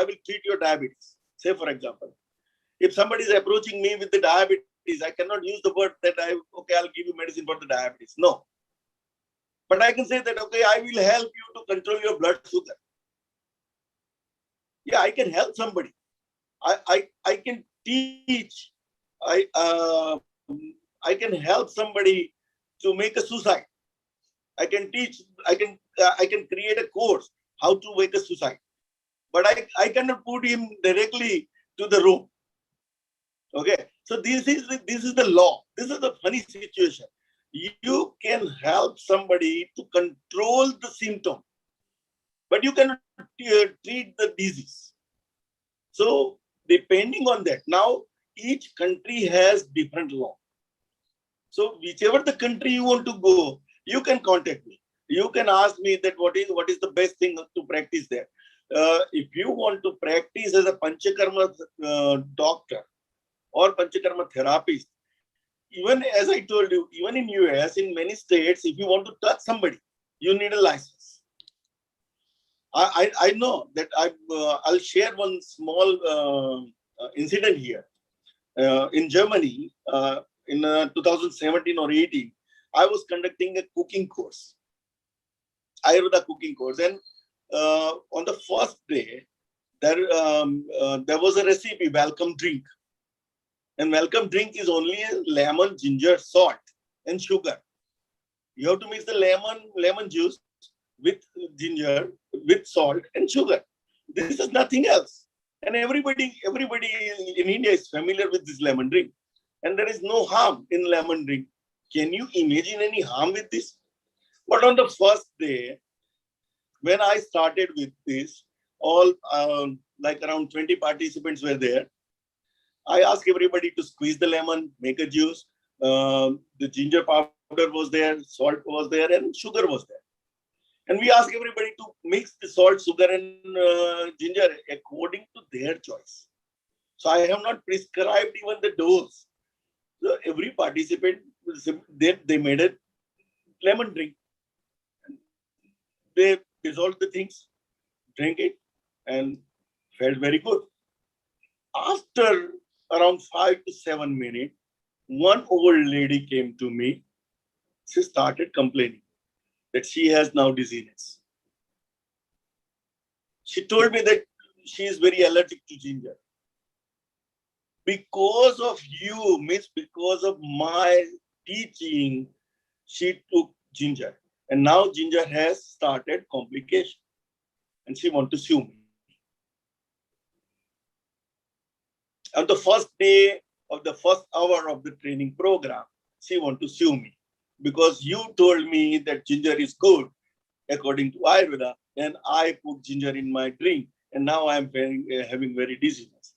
will treat your diabetes. Say, for example, if somebody is approaching me with the diabetes, I cannot use the word that I'll give you medicine for the diabetes. No. But I can say that, okay, I will help you to control your blood sugar. Yeah, I can help somebody. I can teach. I can help somebody to make a suicide. I can teach. I can create a course how to make a suicide. But I cannot put him directly to the room. Okay, so this is the law. This is the funny situation. You can help somebody to control the symptom, but you cannot treat the disease. So depending on that, now each country has different law. So whichever the country you want to go, you can contact me. You can ask me that what is the best thing to practice there. If you want to practice as a Panchakarma doctor or Panchakarma therapist, even as I told you, even in US, in many states, if you want to touch somebody, you need a license. I know that I'll share one small incident here. In Germany, in 2017 or 18, I was conducting a cooking course, Ayurveda cooking course, and on the first day, there was a recipe, welcome drink. And welcome drink is only lemon, ginger, salt, and sugar. You have to mix the lemon juice with ginger, with salt and sugar. This is nothing else. And everybody in India is familiar with this lemon drink. And there is no harm in lemon drink. Can you imagine any harm with this? But on the first day, when I started with this, all like around 20 participants were there. I asked everybody to squeeze the lemon, make a juice. The ginger powder was there, salt was there, and sugar was there. And we asked everybody to mix the salt, sugar, and ginger according to their choice. So I have not prescribed even the dose. So every participant, they made a lemon drink. They dissolved the things, drank it, and felt very good. After around 5 to 7 minutes, one old lady came to me. She started complaining that she has now dizziness. She told me that she is very allergic to ginger. Because of you, means because of my teaching, she took ginger. And now ginger has started complication. And she wants to sue me. On the first day of the first hour of the training program, she wants to sue me because you told me that ginger is good according to Ayurveda, and I put ginger in my drink, and now I'm having very dizziness.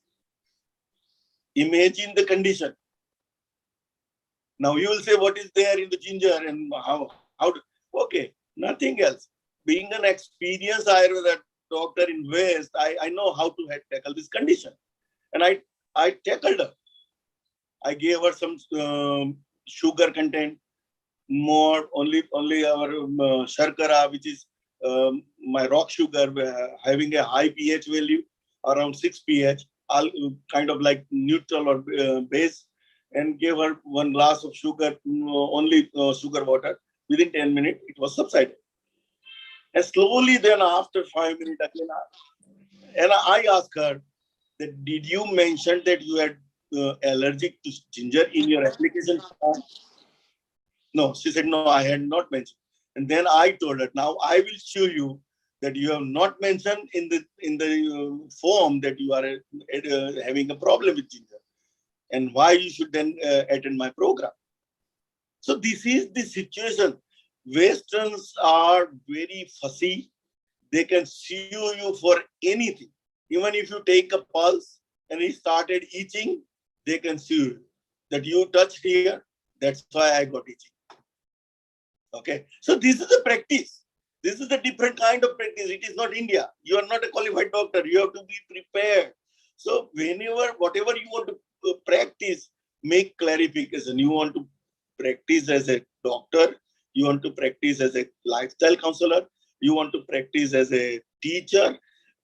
Imagine the condition. Now you will say, what is there in the ginger and how? Okay, nothing else. Being an experienced Ayurveda doctor in West, I know how to tackle this condition. And I tackled her. I gave her some sugar content, more only our sharkara, which is my rock sugar, having a high pH value, around 6 pH, all kind of like neutral or base, and gave her 1 glass of sugar, only sugar water. Within 10 minutes, it was subsided. And slowly then after 5 minutes again, and I asked her that, did you mention that you had allergic to ginger in your application form? No, she said, no, I had not mentioned. And then I told her, now I will show you that you have not mentioned in the form that you are having a problem with ginger, and why you should then attend my program. So this is the situation. Westerns are very fussy. They can sue you for anything. Even if you take a pulse and he started itching, they can sue you. That you touched here, that's why I got itching. Okay, so this is a practice. This is a different kind of practice. It is not India. You are not a qualified doctor. You have to be prepared. So whatever you want to practice, make clarification. You want to practice as a doctor. You want to practice as a lifestyle counselor. You want to practice as a teacher,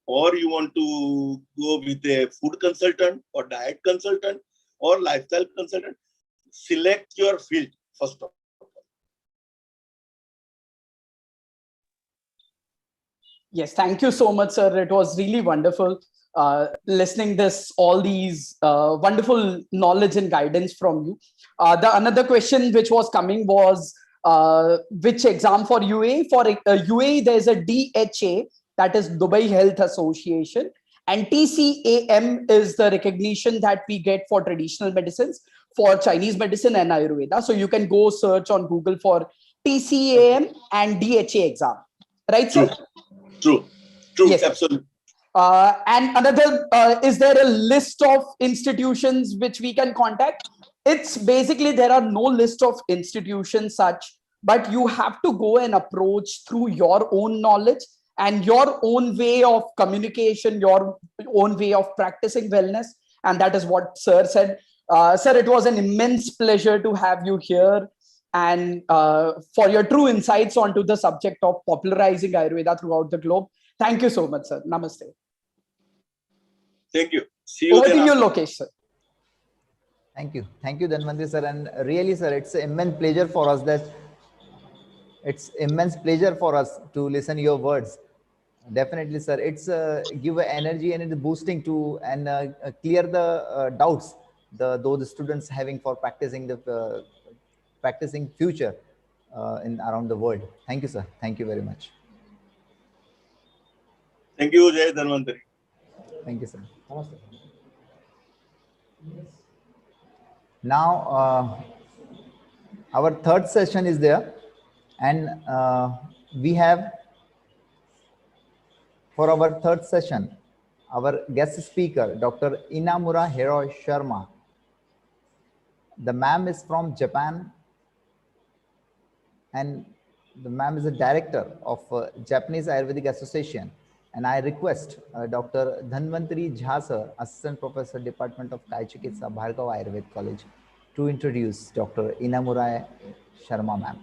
or you want to go with a food consultant or diet consultant or lifestyle consultant. Select your field first of all. Yes, thank you so much, sir. It was really wonderful listening all these wonderful knowledge and guidance from you. The another question which was coming was which exam for UAE? For UAE, there's a DHA, that is Dubai Health Association, and TCAM is the recognition that we get for traditional medicines, for Chinese medicine and Ayurveda. So you can go search on Google for TCAM and DHA exam, right, sir? True, yes, absolutely. And another, is there a list of institutions which we can contact? It's basically, there are no list of institutions such, but you have to go and approach through your own knowledge and your own way of communication, your own way of practicing wellness. And that is what sir said. Sir, it was an immense pleasure to have you here, and for your true insights onto the subject of popularizing Ayurveda throughout the globe. Thank you so much, sir. Namaste. Thank you. See you. Over to you, Lokesh, sir. Thank you, Dhanvantri sir. And really, sir, it's an immense pleasure for us to listen to your words. Definitely, sir. It's give energy and it's boosting to and clear the doubts those students having for practicing future in around the world. Thank you, sir. Thank you very much. Thank you, Jai Dhanvantri. Thank you, sir. Now, our third session is there, and we have, for our third session, our guest speaker, Dr. Inamura Hiroi Sharma. The ma'am is from Japan, and the ma'am is a director of Japanese Ayurvedic Association. And I request Dr. Dhanvantri Jha sir, Assistant Professor, Department of Kai Chikitsa, Bhargava Ayurveda College, to introduce Dr. Inamura Sharma ma'am.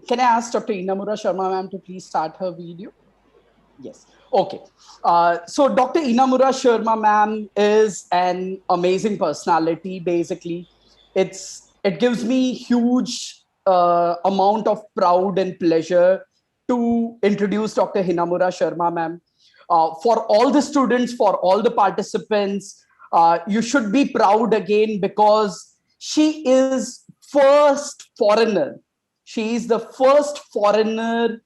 Can I ask Dr. Inamura Sharma ma'am to please start her video? Yes. Okay. So Dr. Inamura Sharma ma'am is an amazing personality. Basically, it gives me huge amount of proud and pleasure to introduce Dr. Inamura Sharma ma'am. For all the students, for all the participants, you should be proud again, because she is first foreigner. She is the first foreigner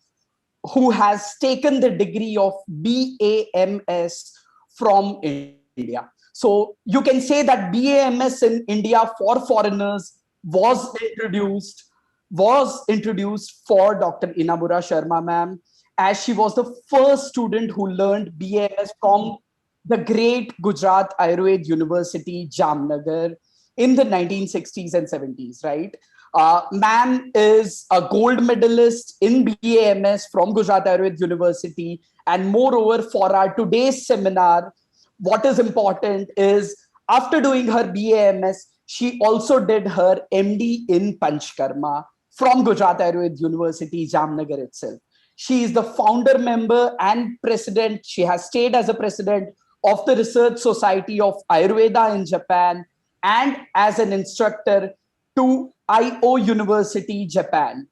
who has taken the degree of BAMS from India. So you can say that BAMS in India for foreigners was introduced for Dr. Inamura Sharma ma'am, as she was the first student who learned BAMS from the great Gujarat Ayurveda University, Jamnagar, in the 1960s and 70s, right? Ma'am is a gold medalist in BAMS from Gujarat Ayurveda University. And moreover, for our today's seminar, what is important is after doing her BAMS, she also did her MD in Panchakarma from Gujarat Ayurveda University, Jamnagar itself. She is the founder member and president. She has stayed as a president of the Research Society of Ayurveda in Japan and as an instructor to IO University, Japan.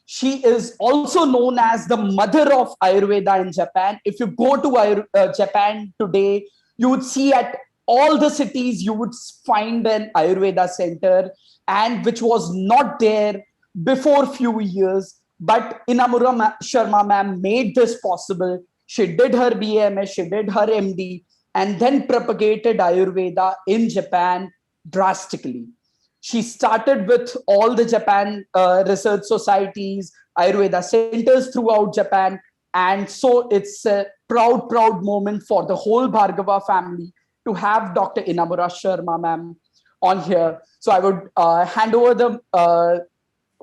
She is also known as the mother of Ayurveda in Japan. If you go to Japan today, you would see at all the cities, you would find an Ayurveda center, and which was not there before few years. But Inamura Sharma ma'am made this possible. She did her BMS, she did her MD, and then propagated Ayurveda in Japan drastically. She started with all the Japan research societies, Ayurveda centers throughout Japan. And so it's a proud, proud moment for the whole Bhargava family to have Dr. Inamura Sharma ma'am on here. So I would hand over the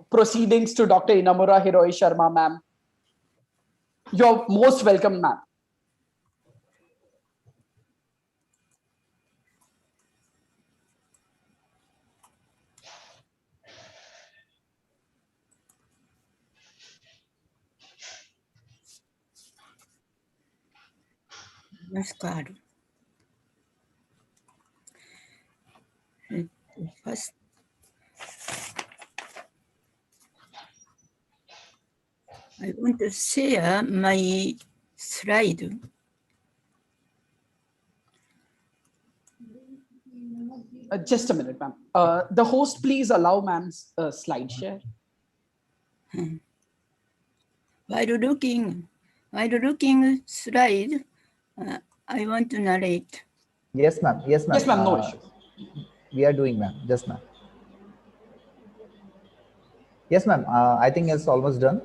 proceedings to Dr. Inamura Hiroi Sharma ma'am. You're most welcome, ma'am. Namaskar. First, I want to share my slide. Just a minute, ma'am. The host, please allow ma'am's slide share. While looking slide, I want to narrate. Yes, ma'am. Yes, ma'am. Yes, ma'am. No issue. We are doing, ma'am. Just, ma'am. Yes, ma'am. I think it's almost done.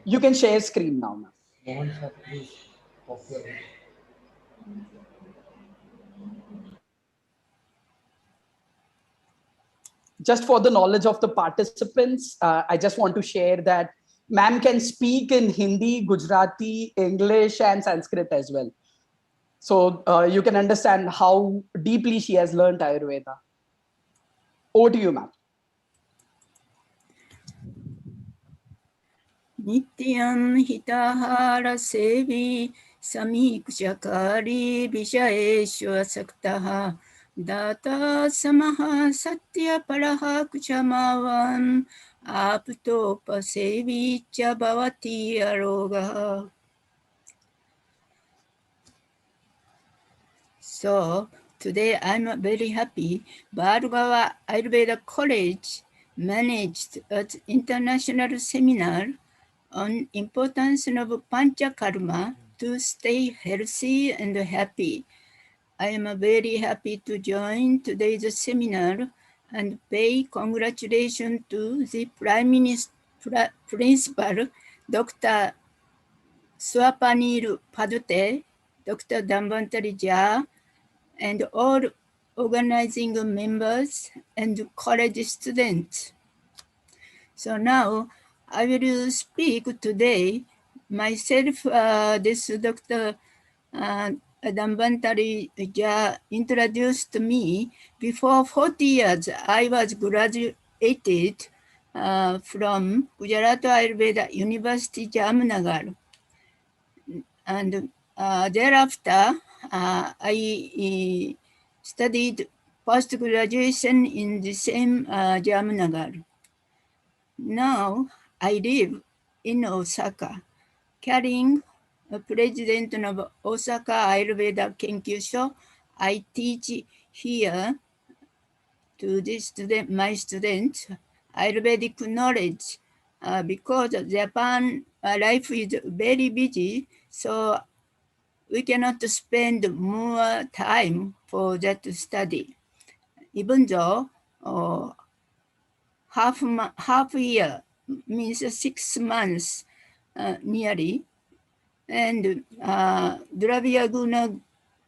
You can share screen now, ma'am. Just for the knowledge of the participants, I just want to share that ma'am can speak in Hindi, Gujarati, English, and Sanskrit as well. So you can understand how deeply she has learned Ayurveda. Over to you, ma'am. Nityam hitahara sevi samikshakari vishaeshu asaktaha data samaha satya paraha kuchamavan aptopa sevi cha bhavati arogaha. So today I'm very happy. Bhargava Ayurveda College managed an international seminar on importance of Panchakarma to stay healthy and happy. I am very happy to join today's seminar and pay congratulations to the Principal, Dr. Swapanil Padute, Dr. Dhanvantari Jha, and all organizing members and college students. So now I will speak today. Myself, this Dr. Dhanvantari Jha introduced me. Before 40 years, I was graduated from Gujarat Ayurveda University, Jamnagar. And thereafter, I studied post-graduation in the same Jamnagar. Now I live in Osaka, carrying a president of Osaka Ayurveda Kenkyusho. I teach here to this student, my students, Ayurvedic knowledge because Japan life is very busy, so we cannot spend more time for that study. Even though half year means 6 months nearly, and Dravya Guna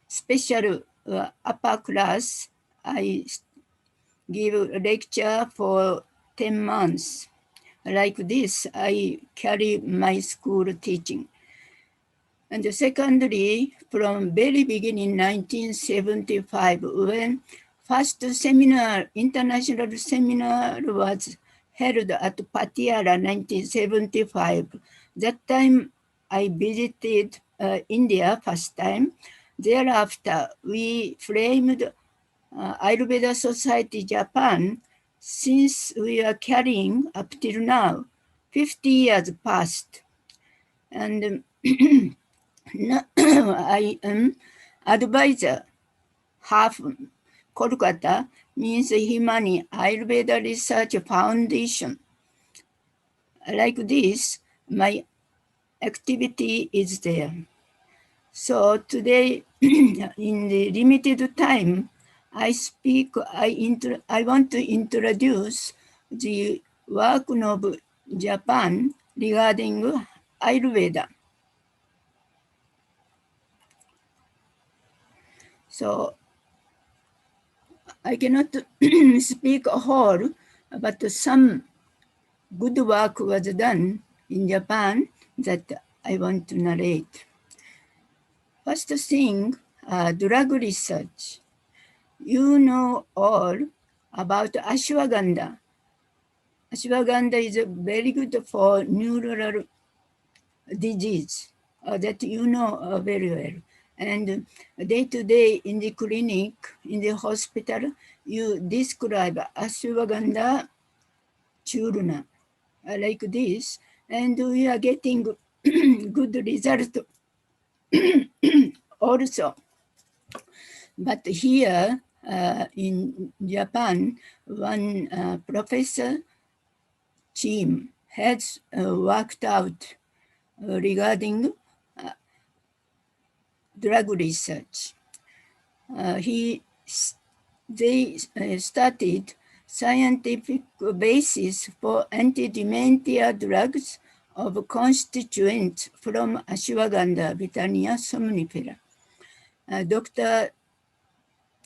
special upper class, I give a lecture for 10 months. Like this, I carry my school teaching. And secondly, from very beginning, 1975, when first seminar, international seminar was held at Patiala, 1975. That time I visited India first time. Thereafter, we framed Ayurveda Society Japan. Since we are carrying up till now, 50 years passed. And I am advisor, half Kolkata, means Himani Ayurveda Research Foundation. Like this, my activity is there. So today, in the limited time, I want to introduce the work of Japan regarding Ayurveda. So I cannot speak whole, but some good work was done in Japan that I want to narrate. First thing, drug research. You know all about ashwagandha. Ashwagandha is very good for neural disease that you know very well. And day to day in the clinic, in the hospital, you describe ashwagandha churna like this, and we are getting good result also. But here in Japan, one professor team has worked out regarding drug research. They started scientific basis for anti-dementia drugs of constituents from ashwagandha, Britannia somnifera. Dr.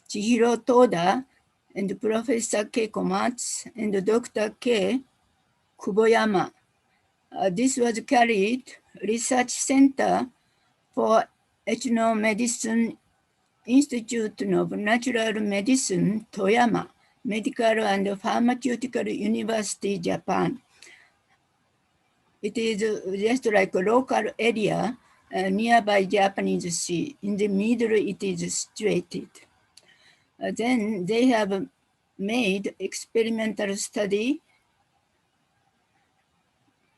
Chihiro Toda and Professor K. Komatsu and Dr. K. Kuboyama. This was carried Research Center for Ethnomedicine Institute of Natural Medicine, Toyama, Medical and Pharmaceutical University, Japan. It is just like a local area nearby Japanese Sea. In the middle, it is situated. Then they have made experimental study.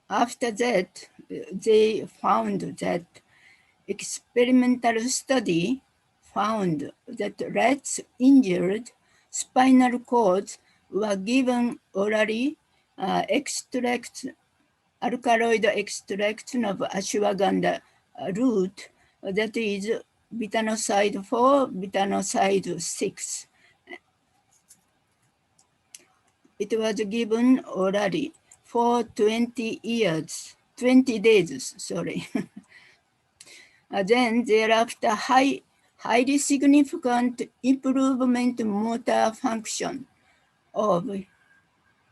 After that, they found that experimental study found that rats injured spinal cords were given orally alkaloid extract of ashwagandha root, that is betanoside 4, betanoside 6. It was given orally for 20 days, sorry. Then thereafter, highly significant improvement in motor function of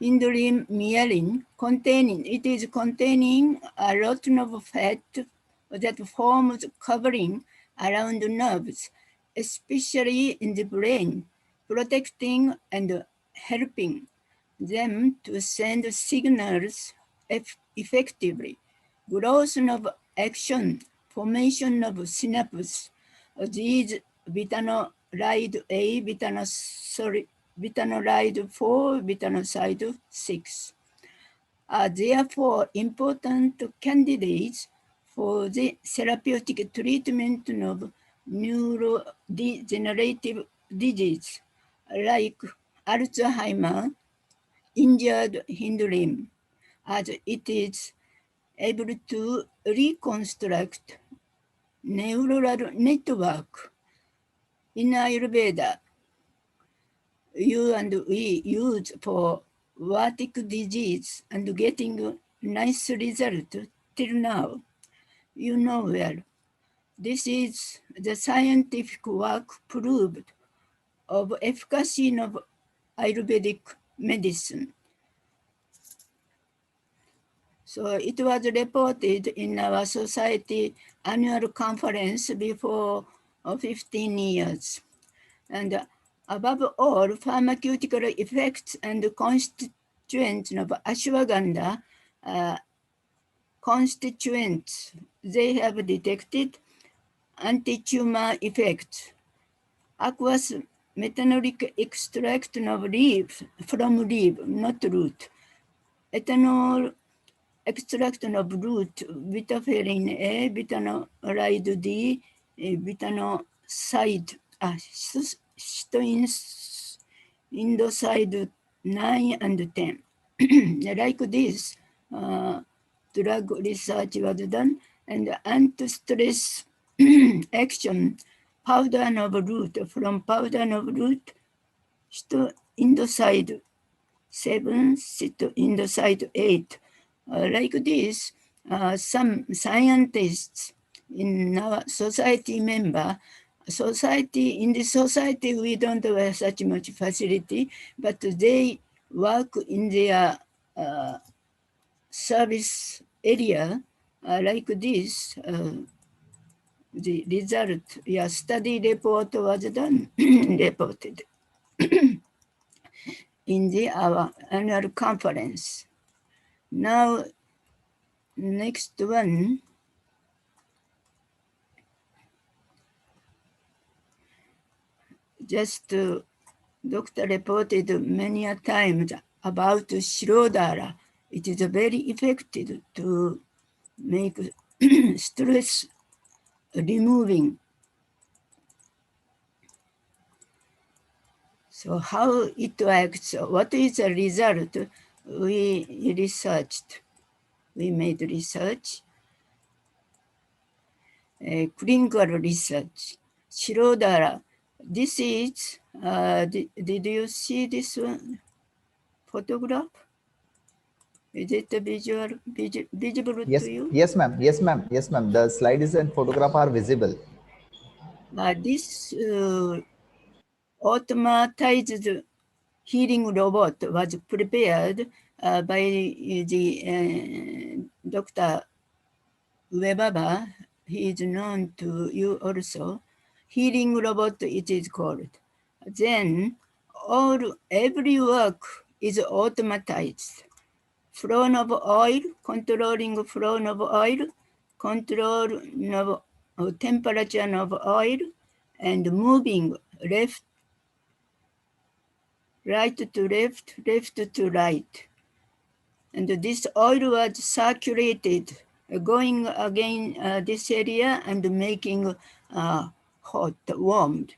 indolin myelin containing a lot of fat that forms covering around nerves, especially in the brain, protecting and helping them to send signals effectively. Growth of action, formation of synapses, these betanoloide A, betanoloide 4, betanoside 6 are therefore important candidates for the therapeutic treatment of neurodegenerative disease like Alzheimer, injured hindlimb, as it is able to reconstruct neural network. In Ayurveda, you and we use for Vatic disease and getting nice result till now. You know well. This is the scientific work proved of efficacy of Ayurvedic medicine. So it was reported in our society annual conference before 15 years. And above all, pharmaceutical effects and constituents of ashwagandha constituents, they have detected anti-tumor effects. Aqueous methanolic extract of leaf, from leaf, not root. Ethanol extract of root, betaferrin A, betanoloide D, betanoside, indoside 9 and 10. Like this, drug research was done, and anti-stress action, powder of root, from powder of root, indoside 7, indoside 8. Like this, some scientists in our society in the society, we don't have such much facility, but they work in their service area like this. The result, study report was done, reported in our annual conference. Now, next one. Just doctor reported many a times about Shirodara. It is very effective to make stress removing. So how it acts, what is the result? We researched, we made research, clinical research. Shirodara, this is, did you see this one? Photograph? Is it visible Yes, to you? yes, ma'am. Yes, ma'am. Yes, ma'am. The slides and photograph are visible. This automatized healing robot was prepared by the Dr. Uebaba. He is known to you also. Healing robot, it is called. Then every work is automatized. Flow of oil, controlling flow of oil, control of temperature of oil, and moving right to left, left to right. And this oil was circulated, going again this area and making hot, warmed.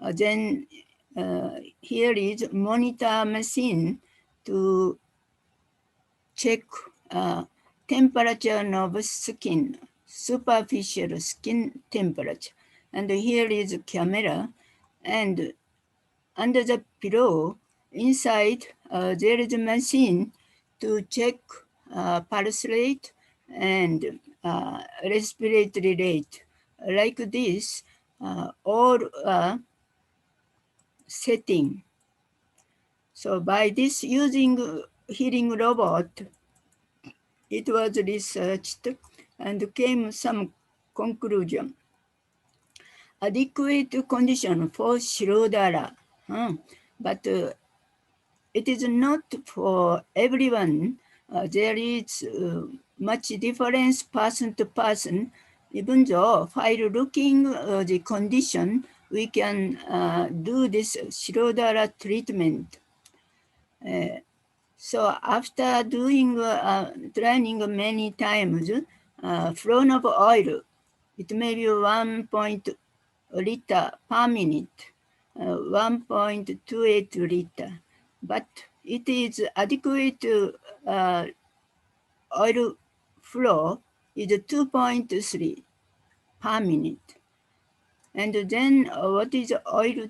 Then here is monitor machine to check temperature of skin, superficial skin temperature. And here is a camera, and under the pillow, inside, there is a machine to check pulse rate and respiratory rate. Like this, all setting. So by this using hearing robot, it was researched and came some conclusion. Adequate condition for Shirodara, but it is not for everyone. There is much difference person to person. Even though while looking the condition, we can do this Shirodara treatment. So after doing training many times, flow of oil, it may be 1.0 liter per minute, 1.28 liter, but it is adequate oil flow is 2.3 per minute. And then what is oil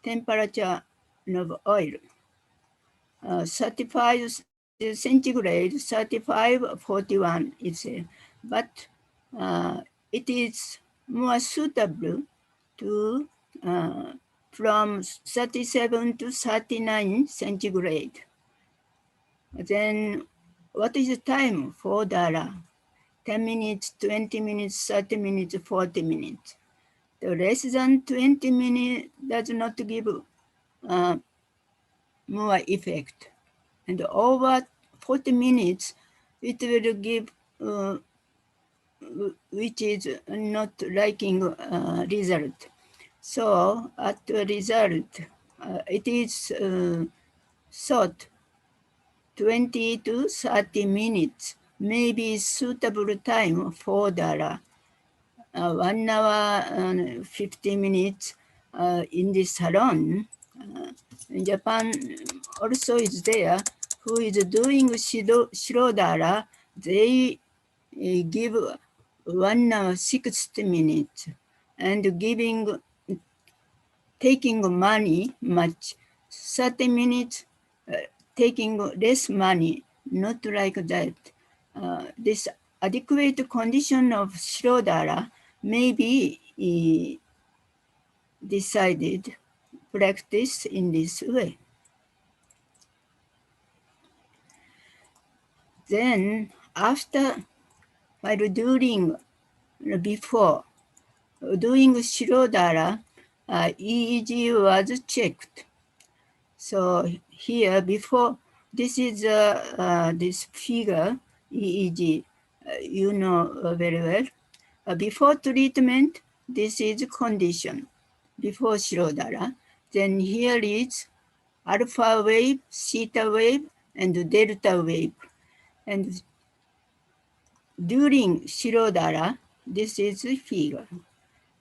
temperature of oil? 35 centigrade, 3541 is but it is more suitable to from 37 to 39 centigrade. Then what is the time? 4 dara. 10 minutes, 20 minutes, 30 minutes, 40 minutes. The less than 20 minutes does not give more effect. And over 40 minutes, it will give, which is not liking result. So at the result, it is thought 20 to 30 minutes may be suitable time for dara. 1 hour and 50 minutes in the salon. In Japan also is there who is doing Shirodara. They give 1 hour 60 minutes and taking money much 30 minutes, taking less money, not like that. This adequate condition of Shirodara may be decided, practice in this way. Then after, while doing, before doing Shirodara, EEG was checked. So here before, this is this figure, EEG, you know very well. Before treatment, this is condition, before Shirodara. Then here is alpha wave, theta wave, and delta wave. And during Shirodara, this is the figure.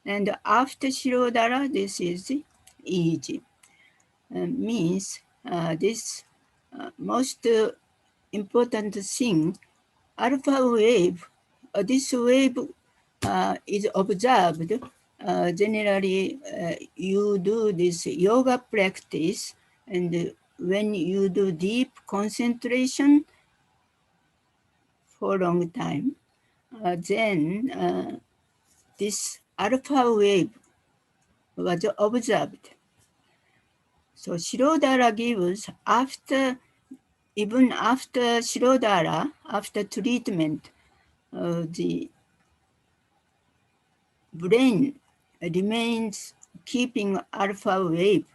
And after Shirodara, this is the EEG. Means this most important thing, alpha wave, this wave is observed. Generally, you do this yoga practice, and when you do deep concentration for a long time, then this alpha wave was observed. So Shirodara gives after, even after Shirodara, after treatment, the brain remains keeping alpha wave.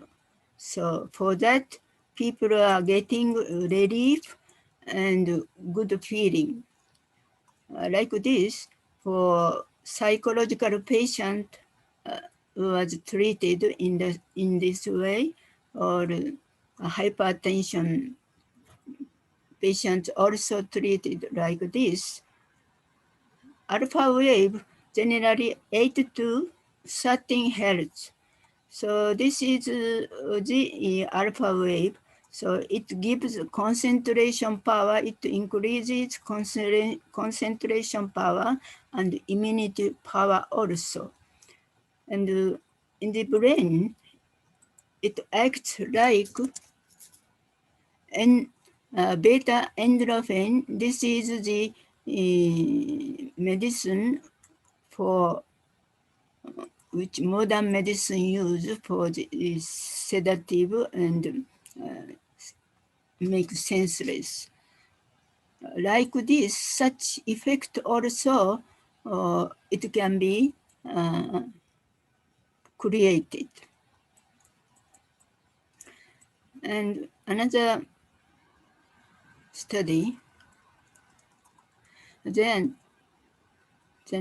So for that, people are getting relief and good feeling. Like this, for psychological patient was treated in this way, or hypertension patients also treated like this. Alpha wave generally 8 to 13 hertz. So this is the alpha wave. So it gives concentration power, it increases concentration power and immunity power also. And in the brain, it acts like beta endorphin. This is the medicine for which modern medicine use for the sedative and make senseless. Like this, such effect also it can be created. And another study, then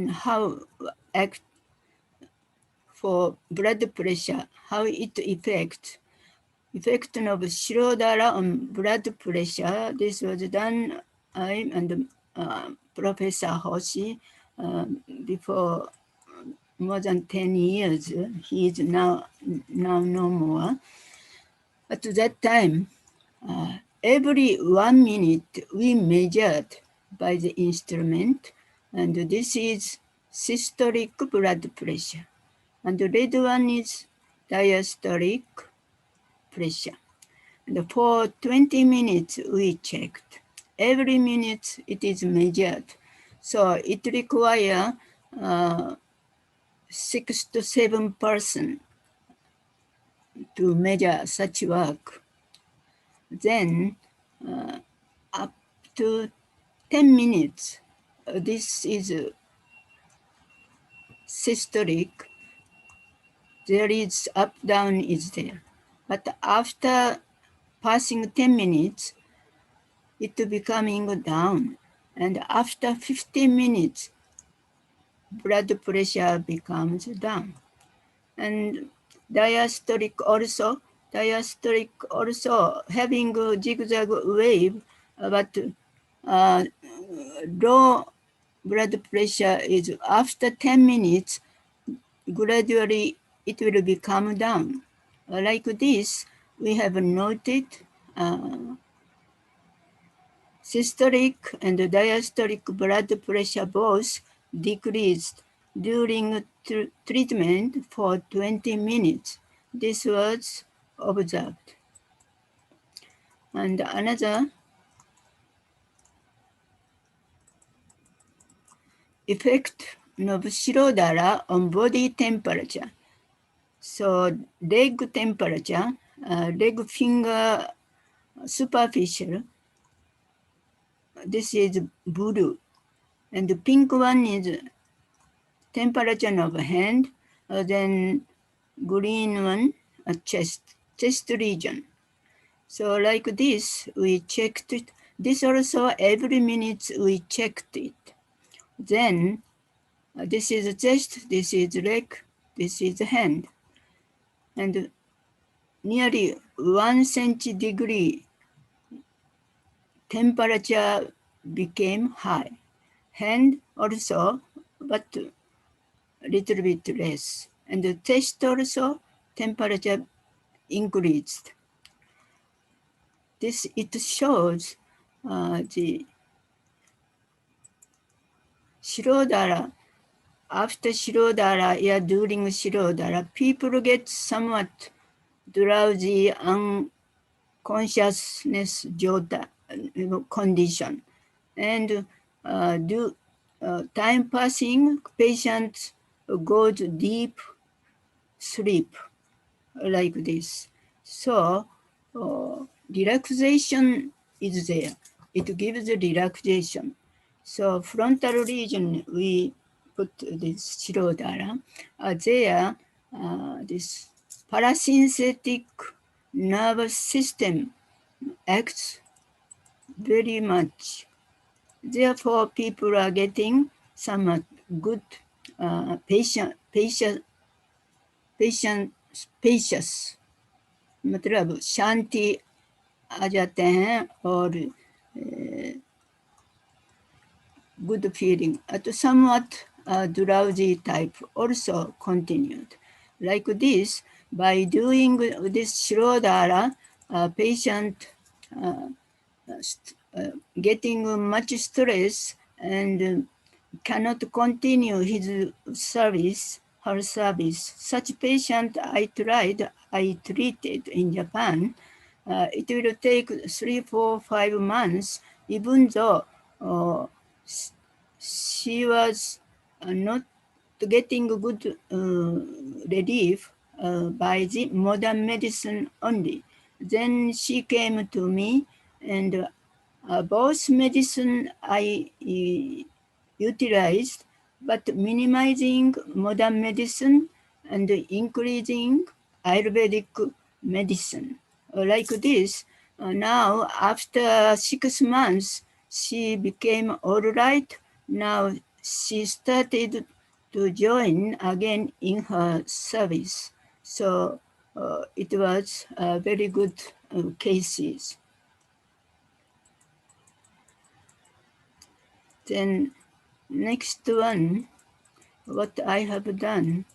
how act for blood pressure, how it affects effect of Shirodara on blood pressure. This was done I and Professor Hoshi before more than 10 years. He is now no more. At that time, every 1 minute we measured by the instrument, and this is systolic blood pressure. And the red one is diastolic pressure. And for 20 minutes we checked. Every minute it is measured. So it requires 6 to 7 person to measure such work. Then up to 10 minutes, this is systolic. There is up down is there. But after passing 10 minutes, it becoming down. And after 15 minutes, blood pressure becomes down. And diastolic also having a zigzag wave, but low blood pressure is after 10 minutes, gradually it will become down. Like this, we have noted systolic and diastolic blood pressure both decreased during treatment for 20 minutes. This was observed. And another effect of Shirodara on body temperature. So leg temperature, leg finger superficial, this is blue. And the pink one is temperature of hand, then green one, chest region. So like this, we checked it. This also every minute we checked it. Then this is chest, this is leg, this is hand. And nearly 1 centigrade temperature became high. Hand also, but little bit less. And the chest also, temperature increased. This, it shows the Shirodara. After Shirodara, during Shirodara, people get somewhat drowsy, unconsciousness condition. And time passing, patient goes deep sleep like this. So relaxation is there. It gives the relaxation. So frontal region, we put this Shirodara. There, this parasympathetic nervous system acts very much. Therefore, people are getting some good spacious, मतलब शांति आ जाते हैं और good feeling. Somewhat drowsy type also continued. Like this, by doing this Shirodara, patient getting much stress and cannot continue his service, her service. Such patient I treated in Japan. It will take 3, 4, 5 months, even though she was not getting good relief by the modern medicine only. Then she came to me, and both medicine I utilized, but minimizing modern medicine and increasing Ayurvedic medicine. Like this, now after 6 months, she became all right. Now she started to join again in her service. So it was very good cases. Then next one, what I have done,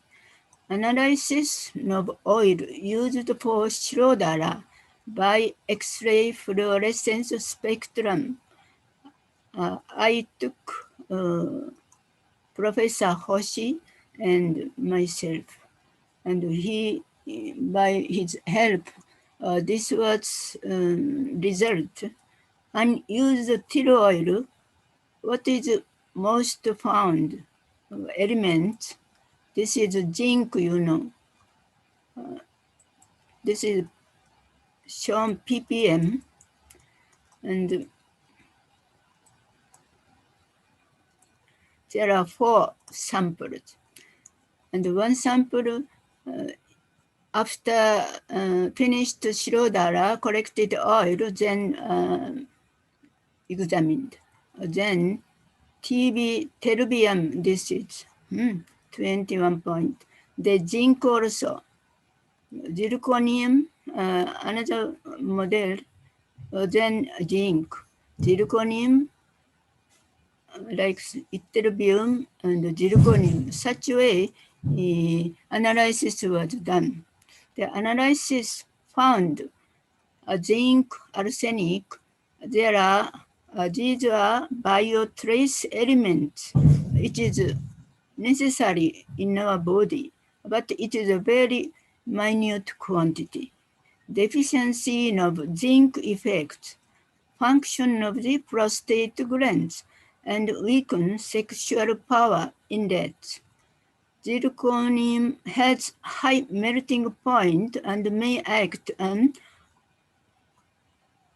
analysis of oil used for Shirodara by X-ray fluorescence spectrum. I took Professor Hoshi and myself, and he, by his help, this was result. Unused till oil, what is most found element? This is zinc, you know. this is shown ppm, and there are 4 samples, and one sample after finished Shirodara collected oil, then examined. Then TB terbium, this is 21 point. The zinc also, zirconium, another model, then zinc, zirconium, like ytterbium and zirconium. Such way, analysis was done. The analysis found zinc, arsenic. These are biotrace elements, which is necessary in our body, but it is a very minute quantity. Deficiency of zinc effects function of the prostate glands and weaken sexual power index. Zirconium has high melting point and may act an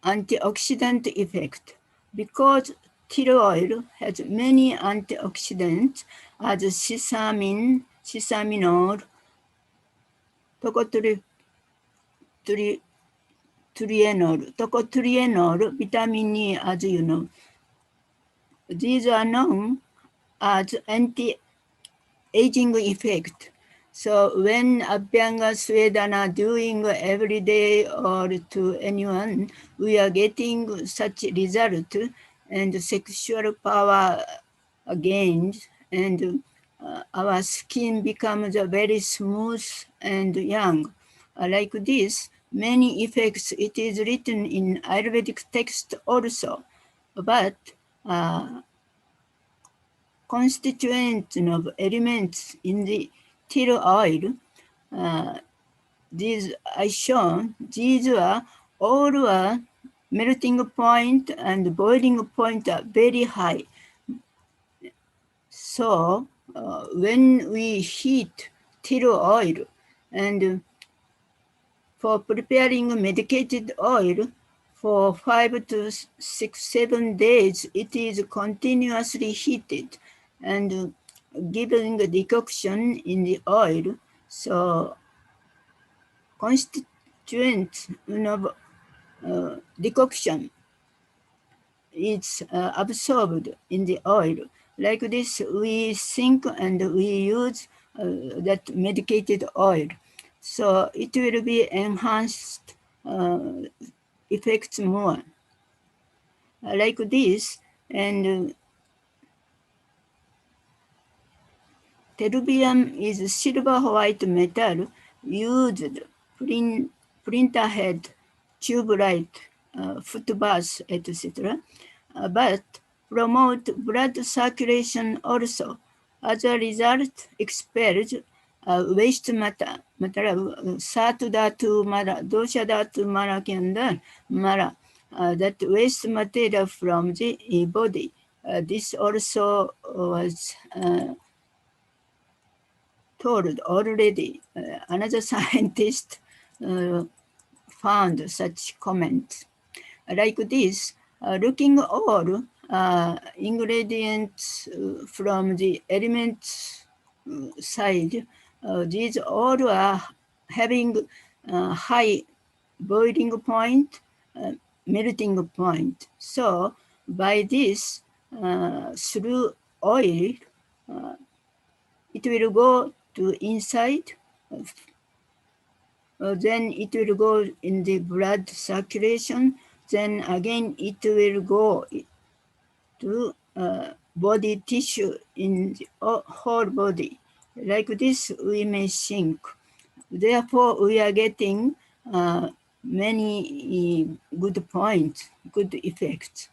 antioxidant effect. Because till oil has many antioxidants as sesamin, sesaminol, tocotrienol, vitamin E, as you know. These are known as anti-aging effect. So when Abhyanga Swedana doing every day or to anyone, we are getting such result, and sexual power gained, and our skin becomes very smooth and young. Like this, many effects, it is written in Ayurvedic text also, but constituent of elements in the till oil, these I shown, these are all melting point and boiling point are very high. So when we heat till oil, and for preparing medicated oil for 5 to 6, 7 days, it is continuously heated and giving a decoction in the oil. So constituent of decoction is absorbed in the oil. Like this, we think and we use that medicated oil. So it will be enhanced effects more. Like this, and terbium is silver white metal used printer head, tube light, foot bath, etc. But promote blood circulation also. As a result, expels waste matter, satu dhatu mara, dosha dhatu mara ke andar, mara, that waste material from the body. This also was told already. Another scientist found such comment. Like this, looking all ingredients from the elements side, these all are having high boiling point, melting point. So by this, through oil, it will go to inside, then it will go in the blood circulation, then again it will go to body tissue in the whole body. Like this, we may think. Therefore, we are getting many good points, good effects.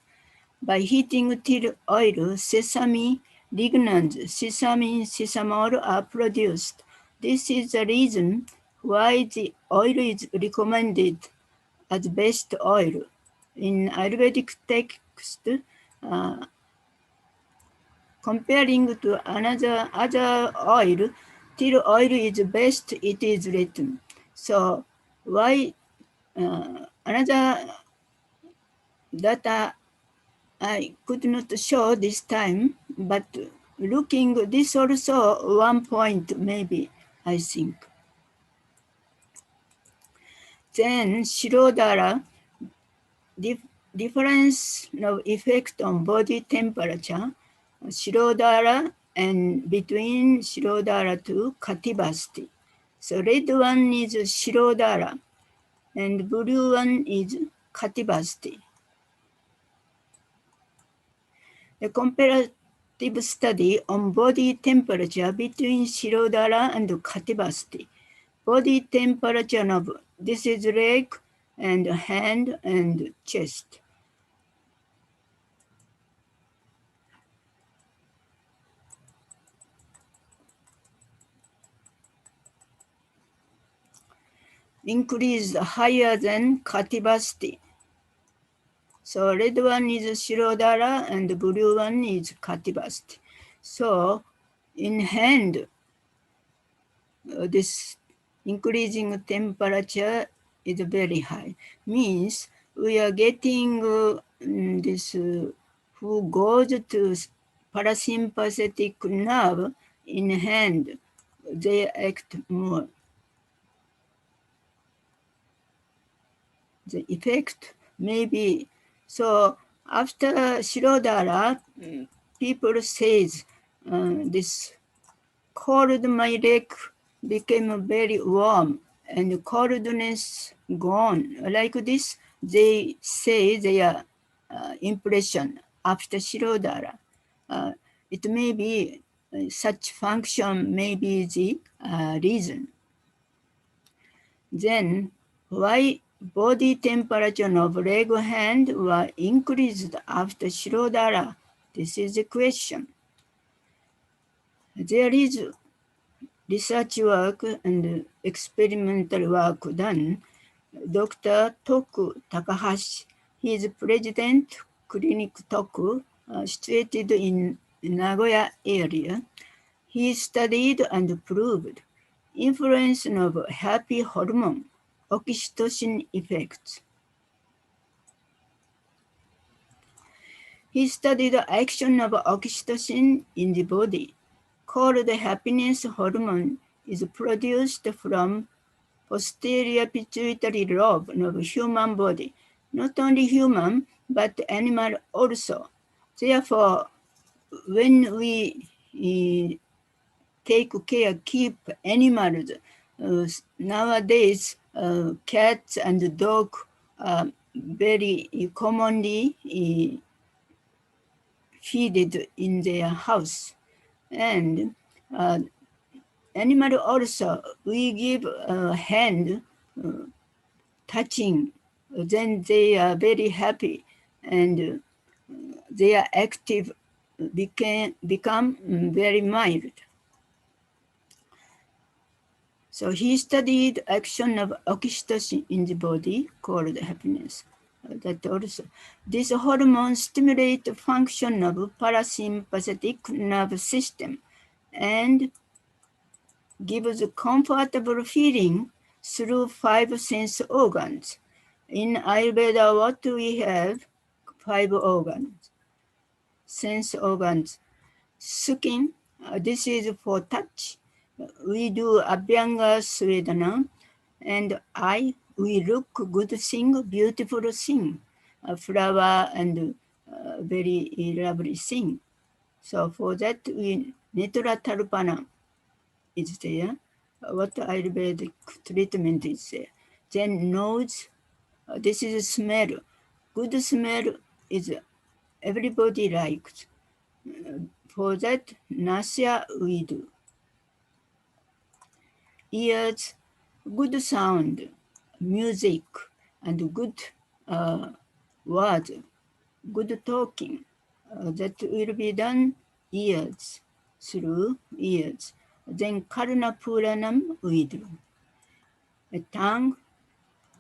By heating till oil, sesame lignans, sesamin, sesamol are produced. This is the reason why the oil is recommended as best oil. In Ayurvedic text, comparing to other oil, till oil is best, it is written. So Why another data I could not show this time, but looking this also 1 point maybe, I think. Then Shirodara, difference of effect on body temperature, Shirodara and between Shirodara to Katibasti. So red one is Shirodara and blue one is Katibasti. A comparative study on body temperature between Shirodara and Katibasti. Body temperature of this is leg and hand and chest. Increased higher than Katibasti. So red one is Shirodara and blue one is Katibasti. So in hand, this increasing temperature is very high. Means we are getting this who goes to parasympathetic nerve in hand, they act more. The effect may be, so after Shirodara, people says this cold my leg became very warm and coldness gone. Like this, they say their impression after Shirodara. It may be such function may be the reason. Then why body temperature of leg hand were increased after Shirodara? This is the question. There is research work and experimental work done. Dr. Toku Takahashi, he is president Clinic Toku, situated in Nagoya area. He studied and proved influence of happy hormone, oxytocin effects. He studied the action of oxytocin in the body, called the happiness hormone, is produced from posterior pituitary lobe of human body. Not only human, but animal also. Therefore, when we take care, keep animals, nowadays cats and dogs are very commonly feeded in their house. And animal also, we give a hand touching, then they are very happy and their active become very mild. So he studied action of oxytocin in the body called happiness. That also, this hormone stimulates the function of parasympathetic nerve system and gives a comfortable feeling through 5 sense organs. In Ayurveda, what we have? 5 organs, sense organs. Skin, this is for touch. We do Abhyanga Svedana, and eye, we look good thing, beautiful thing, a flower and very lovely thing. So for that, we Netra Tarpana is there. What Ayurvedic treatment is there. Then nose, this is smell. Good smell is everybody likes. For that, nasya we do. Ears, good sound, music, and good words, good talking. That will be done ears, through ears. Then Karna Puranam we do. A tongue,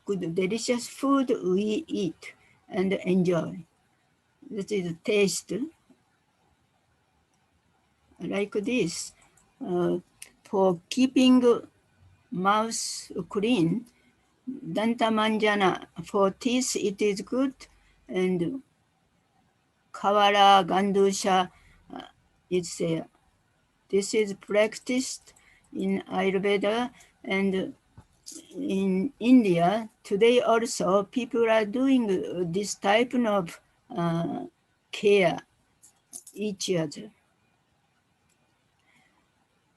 good delicious food we eat and enjoy. That is taste. Like this. For keeping mouth clean, Dantamanjana, for teeth it is good, and Kawara Gandusha is there. This is practiced in Ayurveda, and in India today also people are doing this type of care each other.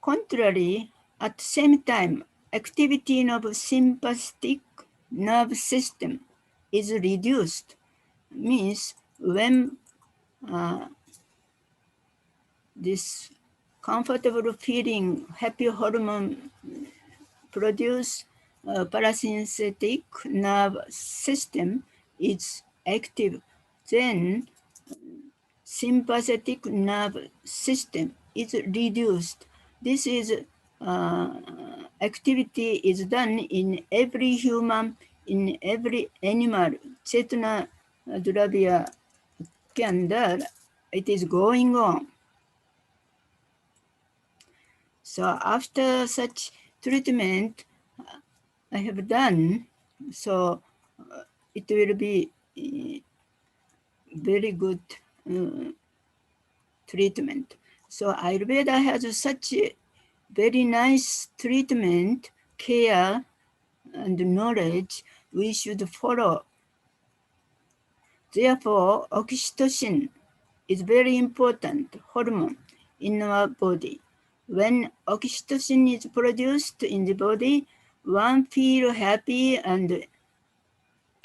Contrary, at the same time, activity of sympathetic nerve system is reduced. Means when this comfortable feeling, happy hormone produce parasympathetic nerve system is active, then sympathetic nerve system is reduced. This is activity is done in every human, in every animal. Chetana Dravya Kandar, it is going on. So after such treatment I have done, so it will be very good treatment. So Ayurveda has such a very nice treatment, care, and knowledge we should follow. Therefore, oxytocin is very important hormone in our body. When oxytocin is produced in the body, one feels happy and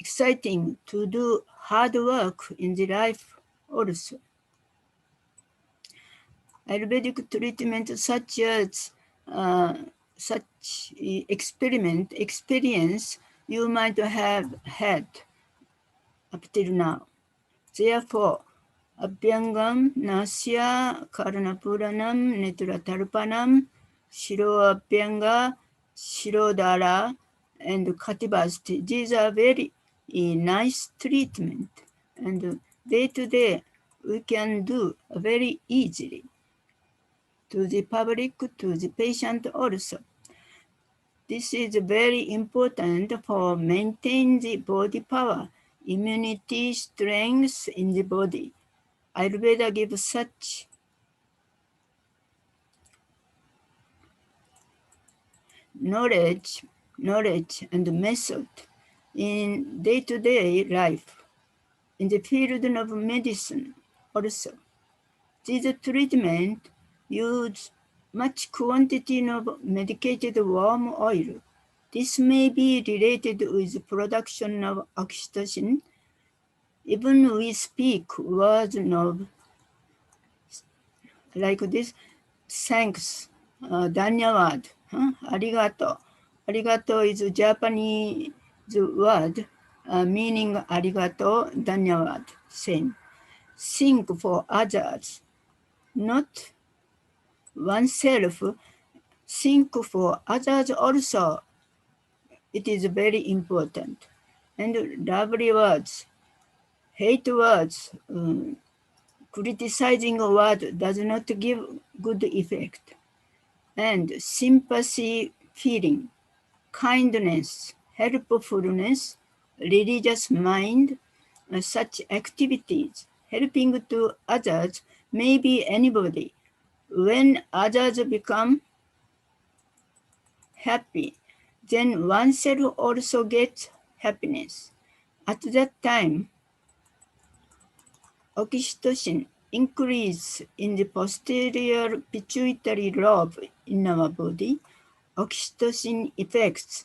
exciting to do hard work in the life also. Ayurvedic treatment such as such experience you might have had up till now. Therefore, Abhyangam, Nasya, Karanapuranam, Netratarpanam, Shiro Abhyanga, Shirodara, and Katibasti. These are very nice treatment, and day to day we can do very easily to the public, to the patient also. This is very important for maintain the body power, immunity, strength in the body. Ayurveda gives such knowledge and method in day-to-day life, in the field of medicine also. This treatment use much quantity of medicated worm oil. This may be related with production of oxytocin. Even we speak words of like this, thanks, danyawad, arigato. Arigato is a Japanese word meaning arigato, danyawad, same. Think for others, not oneself. Think for others also. It is very important. And lovely words, hate words, criticizing a word does not give good effect. And sympathy feeling, kindness, helpfulness, religious mind, such activities, helping to others, may be anybody. When others become happy, then oneself also gets happiness. At that time, oxytocin increase in the posterior pituitary lobe in our body. Oxytocin effects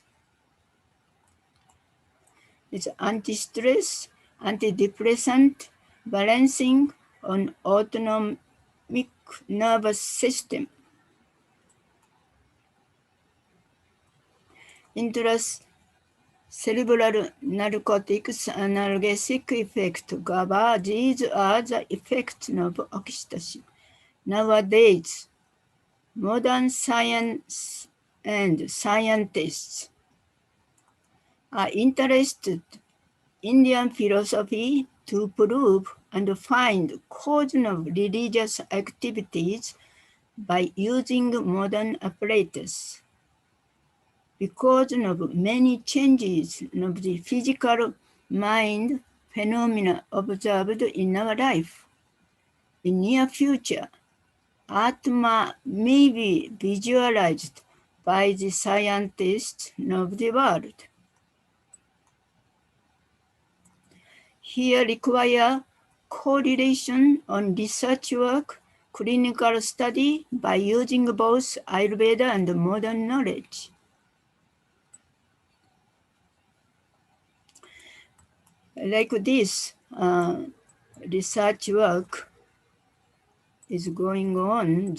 is anti-stress, antidepressant, balancing on autonomic nervous system. Intracerebral narcotics, analgesic effect, GABA, these are the effects of oxytocin. Nowadays, modern science and scientists are interested in Indian philosophy to prove and find cause of religious activities by using modern apparatus. because of many changes of the physical mind phenomena observed in our life. In near future, Atma may be visualized by the scientists of the world. Here require correlation on research work, clinical study by using both Ayurveda and modern knowledge. Like this, research work is going on.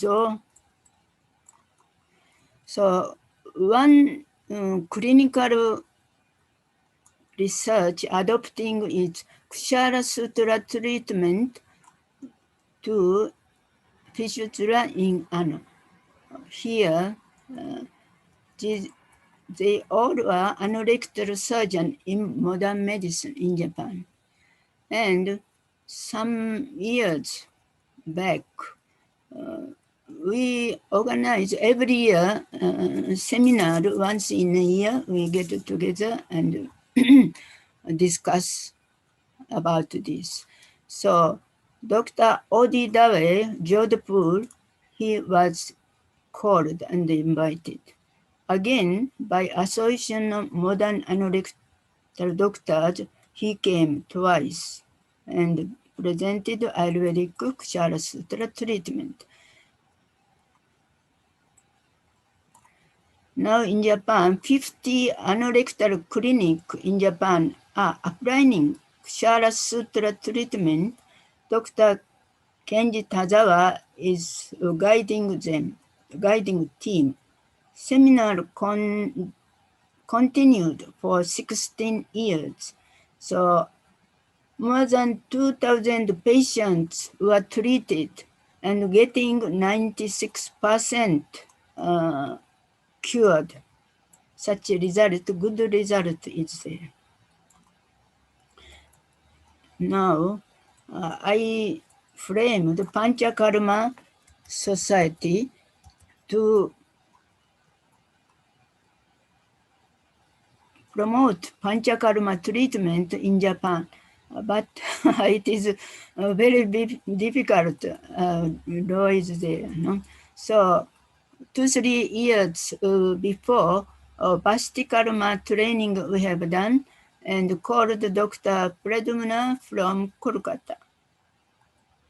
So one clinical research adopting is Kshara Sutra treatment to fistula in ano. Here, they all are anorectal surgeon in modern medicine in Japan. And some years back, we organize every year seminar once in a year. We get together and discuss about this. So Dr. Odi Dave, Jodhpur, he was called and invited. Again, by Association of Modern Anorectal Doctors, he came twice and presented Ayurvedic Kshara Sutra treatment. Now in Japan, 50 anorectal clinics in Japan are applying Kshara Sutra treatment. Dr. Kenji Tazawa is guiding team. Seminar continued for 16 years. So more than 2,000 patients were treated and getting 96% cured. Such a result, good result is there. Now, I framed the Panchakarma Society to promote Panchakarma treatment in Japan, but it is very difficult. Law is there, no? So 2-3 years before Vastikarma training we have done and called Dr. Predumna from Kolkata.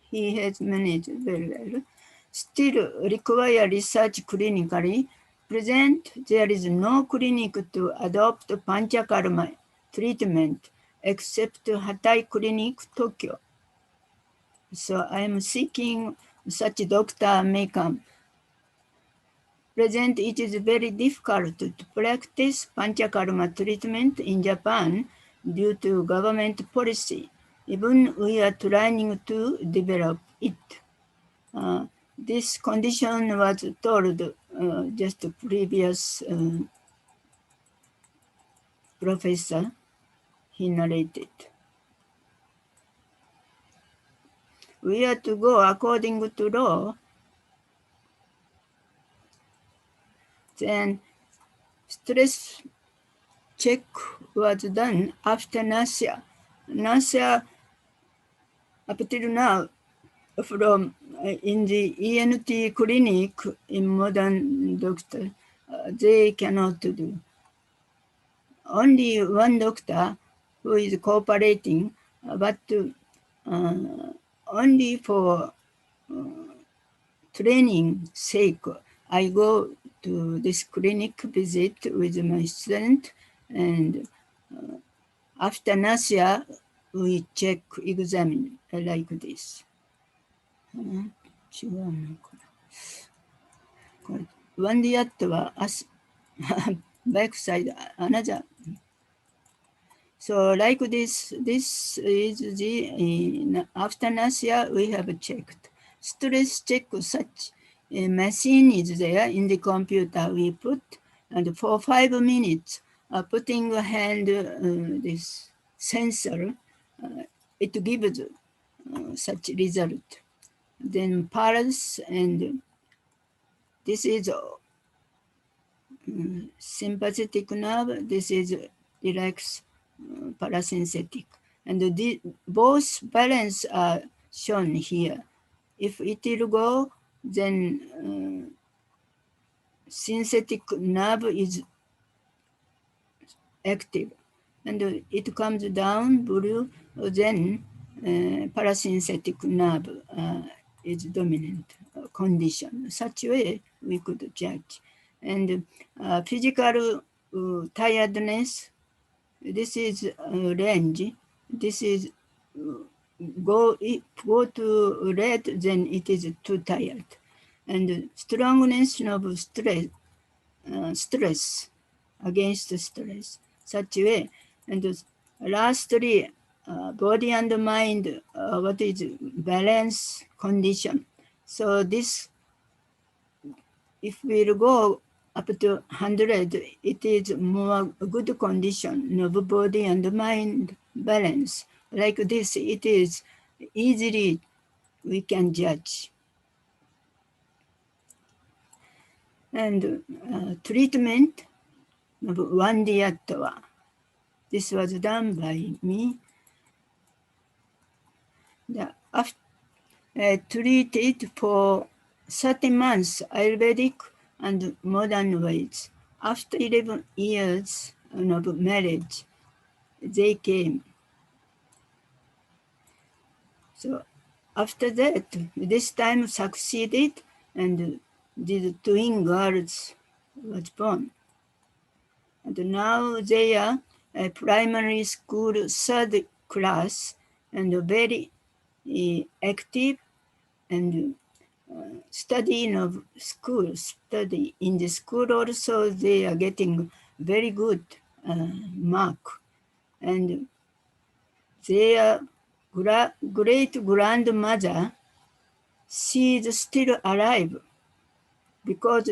He has managed very well. Still require research clinically. Present, there is no clinic to adopt Panchakarma treatment except Hatai Clinic, Tokyo. So I am seeking such doctor may come. Present, it is very difficult to practice Panchakarma treatment in Japan due to government policy. Even we are trying to develop it. This condition was told just the previous professor, he narrated. We are to go according to law. Then stress check was done after nausea. Nausea up till now from in the ENT clinic in modern doctor, they cannot do. Only one doctor who is cooperating, but only for training sake, I go to this clinic visit with my student, and after nausea, we check, examine like this. One day backside another. So like this is the after nausea we have checked. Stress check such a machine is there in the computer. We put and for 5 minutes putting a hand this sensor, it gives such result. Then pulse, and this is sympathetic nerve. This is relax parasympathetic. And both balance are shown here. If it will go, then synthetic nerve is active. And it comes down blue, then parasympathetic nerve is dominant condition. Such way we could judge. And physical tiredness, this is range. This is go to red, then it is too tired. And strongness of stress against stress, such way. And lastly, body and mind, what is balance condition. So this, if we'll go up to 100, it is more good condition of body and mind balance. Like this, it is easily we can judge. And treatment of 1 diatwa. This was done by me. Treated for 30 months Ayurvedic and modern ways. After 11 years of marriage, they came. So after that, this time succeeded, and these twin girls was born. And now they are a primary school 3rd class and very active and studying of school, study in the school also they are getting very good mark. And their great grandmother, she is still alive because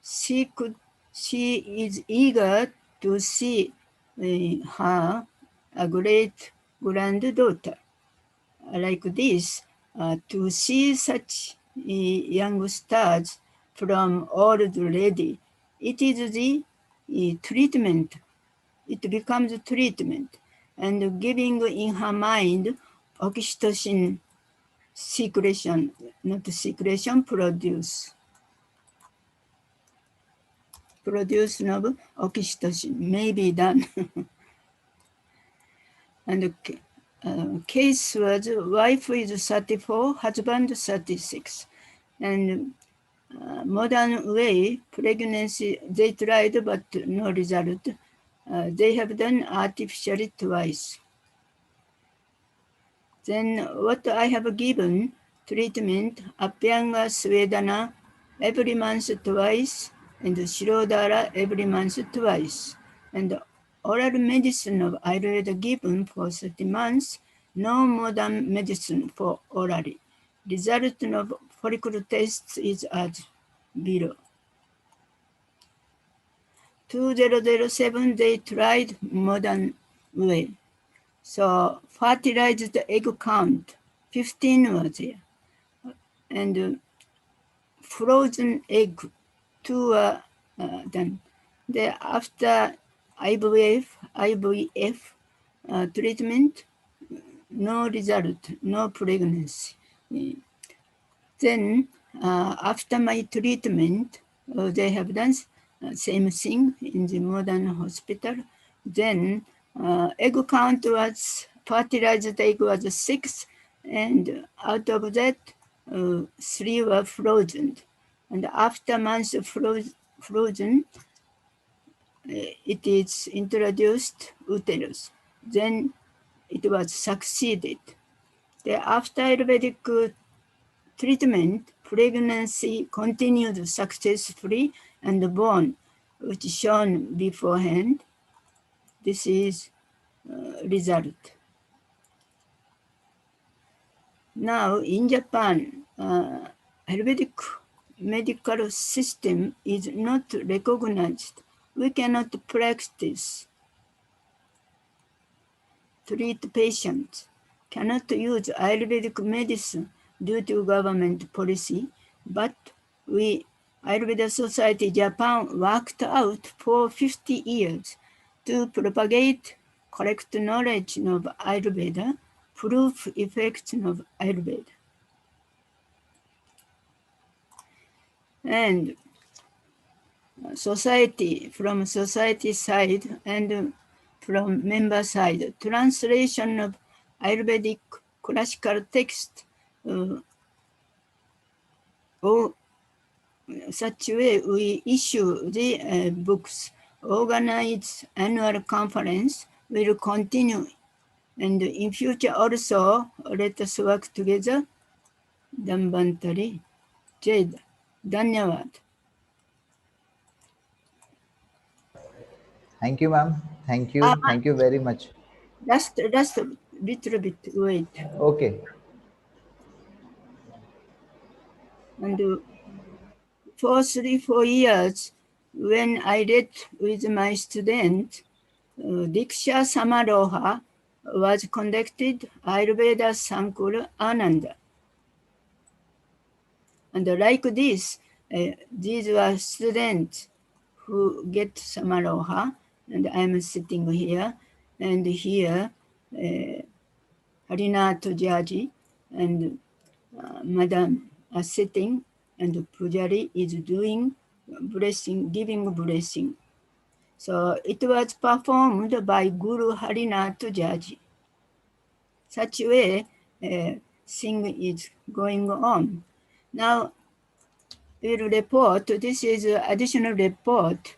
she is eager to see her great granddaughter like this, to see such young stars from old lady. It is the treatment. It becomes treatment, and giving in her mind oxytocin secretion, not secretion, produce of oxytocin may be done. And the case was wife is 34, husband 36. And modern way, pregnancy, they tried but no result. They have done artificially twice. Then what I have given, treatment, Apyanga Swedana every month twice, and Shirodhara every month twice. And oral medicine of Ayurveda given for 30 months, no modern medicine for orally. Result of follicular tests is as below. 2007, they tried modern way. So fertilized egg count, 15 was there. And frozen egg, 2 were done. Then after IVF treatment, no result, no pregnancy. Then after my treatment, they have done same thing in the modern hospital. Then egg count was, fertilized egg was 6, and out of that, 3 were frozen. And after months frozen, it is introduced uterus. Then it was succeeded. Then after Ayurvedic treatment, pregnancy continued successfully and born, which shown beforehand. This is result. Now in Japan, Ayurvedic medical system is not recognized. We cannot practice, treat patients, cannot use Ayurvedic medicine due to government policy, but we Ayurveda Society Japan worked out for 50 years to propagate correct knowledge of Ayurveda, proof effects of Ayurveda. And society, from society side and from member side, translation of Ayurvedic classical text or such way we issue the books. Organized annual conference will continue, and in future also let us work together. Dambantari, Jed, Dhanyavad. Thank you, ma'am. Thank you. Thank you very much. Just a little bit, wait. Okay. And for 3-4 years, when I read with my student, Diksha Samaroha was conducted Ayurveda Sankul Anand. And like this, these were students who get Samaroha, and I'm sitting here, and here, Harinath Jaji and Madam are sitting, and Pujari is doing blessing, giving blessing. So it was performed by Guru Harinath Jaji. Such way, thing is going on. Now, we'll report, this is additional report.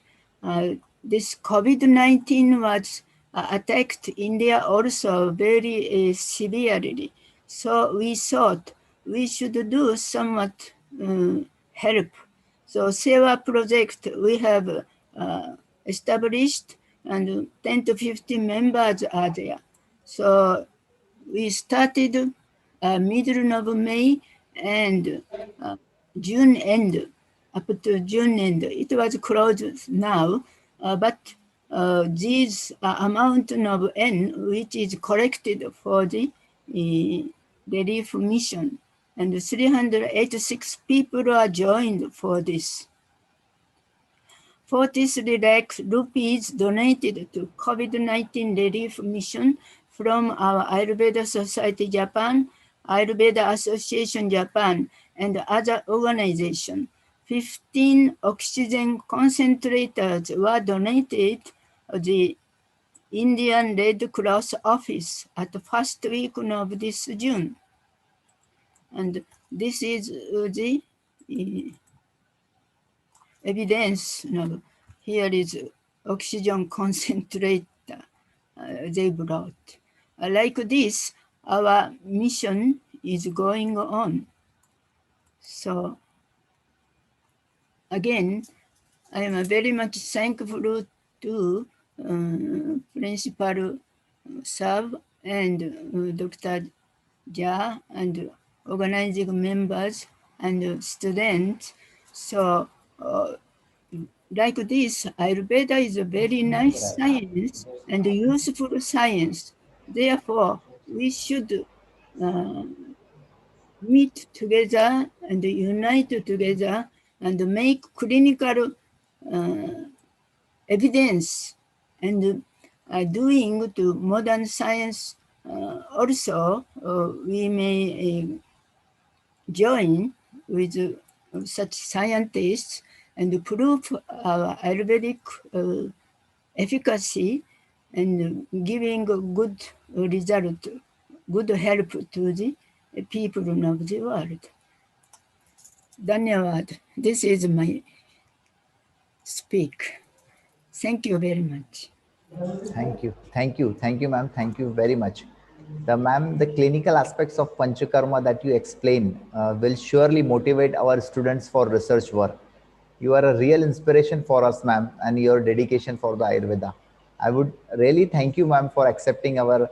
This COVID-19 was attacked India also very severely. So we thought we should do somewhat help. So Seva project we have established, and 10 to 15 members are there. So we started middle of May and June end, up to June end. It was closed now, but this amount of N, which is collected for the relief mission, and 386 people are joined for this. 43 lakh rupees donated to COVID-19 relief mission from our Ayurveda Society Japan, Ayurveda Association Japan, and other organizations. 15 oxygen concentrators were donated to the Indian Red Cross office at the first week of this June. And this is the evidence. Here is oxygen concentrator they brought. Like this, our mission is going on. So again, I am very much thankful to Principal Saab and Dr. Jha and organizing members and students. So like this, Ayurveda is a very nice science and useful science. Therefore, we should meet together and unite together and make clinical evidence and doing to modern science also we may join with such scientists and prove our Ayurvedic efficacy and giving a good result, good help to the people of the world. Dhanyavad. This is my speak. Thank you very much. Thank you. Thank you. Thank you, ma'am. Thank you very much. The clinical aspects of Panchakarma that you explain will surely motivate our students for research work. You are a real inspiration for us, ma'am, and your dedication for the Ayurveda. I would really thank you, ma'am, for accepting our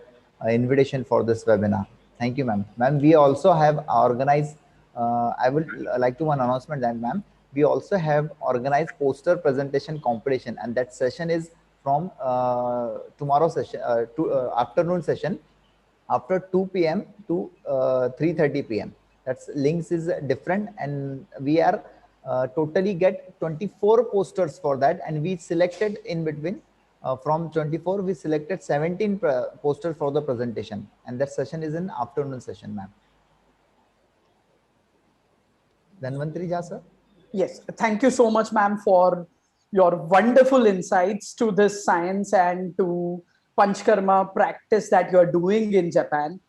invitation for this webinar. Thank you, ma'am. Ma'am, we also have organized, I would like to one announcement that, ma'am, we also have organized poster presentation competition, and that session is from tomorrow session, afternoon session, after 2 p.m. to 3:30 p.m. That's links is different, and we are totally get 24 posters for that, and we selected in between from 24 we selected 17 posters for the presentation, and that session is an afternoon session, ma'am. Dhanvantri Jha, sir. Yes, thank you so much, ma'am, for your wonderful insights to this science and to Panchakarma practice that you're doing in Japan.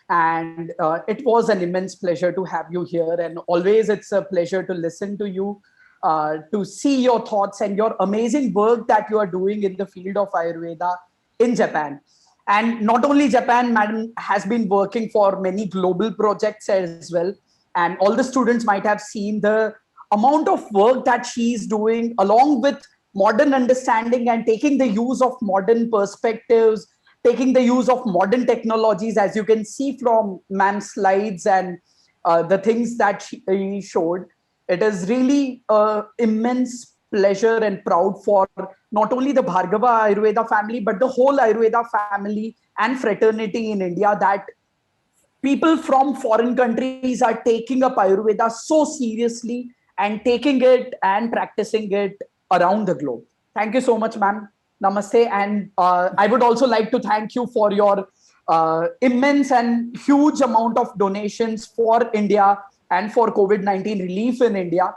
And it was an immense pleasure to have you here. And always it's a pleasure to listen to you, to see your thoughts and your amazing work that you are doing in the field of Ayurveda in Japan. And not only Japan, madam has been working for many global projects as well. And all the students might have seen the amount of work that she is doing along with modern understanding and taking the use of modern perspectives, taking the use of modern technologies, as you can see from ma'am's slides and the things that she showed. It is really immense pleasure and proud for not only the Bhargava Ayurveda family, but the whole Ayurveda family and fraternity in India, that people from foreign countries are taking up Ayurveda so seriously and taking it and practicing it around the globe. Thank you so much, ma'am. Namaste. And I would also like to thank you for your immense and huge amount of donations for India and for COVID-19 relief in India.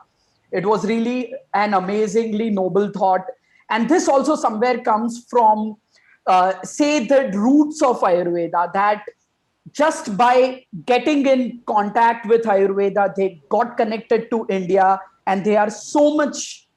It was really an amazingly noble thought. And this also somewhere comes from, say, the roots of Ayurveda, that just by getting in contact with Ayurveda, they got connected to India, and they are so much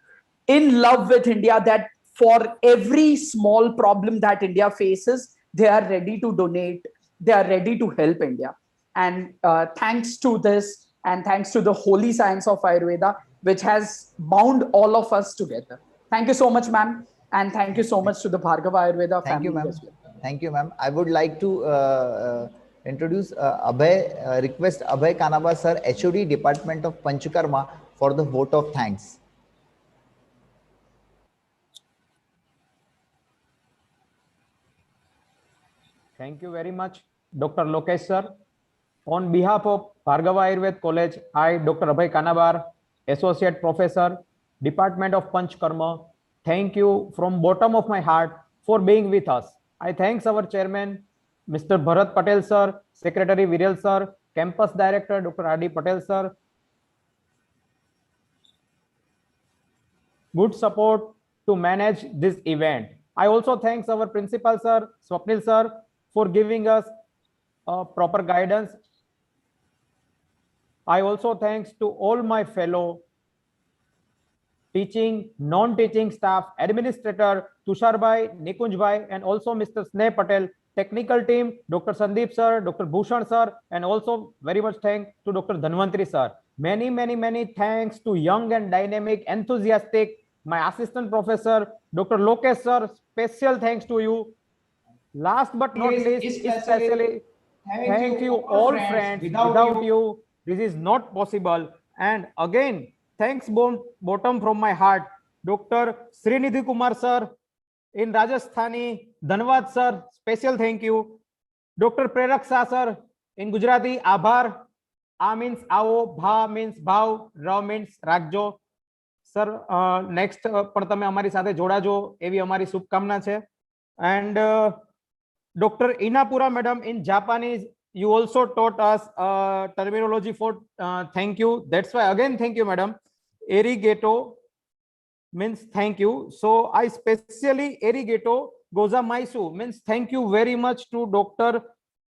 in love with India that for every small problem that India faces, they are ready to donate, they are ready to help India. And thanks to this, and thanks to the holy science of Ayurveda, which has bound all of us together. Thank you so much, ma'am. And thank you so much to the Bhargava Ayurveda Thank family you, ma'am. as well. Thank you, ma'am. I would like to introduce Abhay, request Abhay Kanaba sir, HOD Department of Panchakarma, for the vote of thanks. Thank you very much, Dr. Lokesh sir. On behalf of Bhargava Ayurveda College, I, Dr. Abhay Kanabar, Associate Professor, Department of Panchakarma, thank you from bottom of my heart for being with us. I thanks our chairman, Mr. Bharat Patel sir, Secretary Viral sir, Campus Director, Dr. R.D. Patel sir. Good support to manage this event. I also thanks our principal sir, Swapnil sir, for giving us proper guidance. I also thanks to all my fellow teaching, non-teaching staff, administrator, Tushar Bhai, Nikunj Bhai, and also Mr. Sneh Patel, technical team, Dr. Sandeep sir, Dr. Bhushan sir, and also very much thanks to Dr. Dhanvantri sir. Many, many, many thanks to young and dynamic, enthusiastic, my assistant professor, Dr. Lokesh sir, special thanks to you. Last but not least, especially thank you all friends. Without you, this is not possible. And again, thanks bottom from my heart, Dr. Srinidhi Kumar sir in Rajasthani, Dhanwad sir, special thank you. Dr. Prerak Shah sir in Gujarati, Abhar. A means Ao, Bha means Bhav, Ra means Rakjo. Sir, next પણ તમે અમારી સાથે જોડાજો એવી અમારી શુભકામના છે. And Dr. Inapura madam in Japanese, you also taught us terminology for thank you. That's why again thank you madam. Arigato means thank you. So I specially arigato gozaimasu means thank you very much to Dr.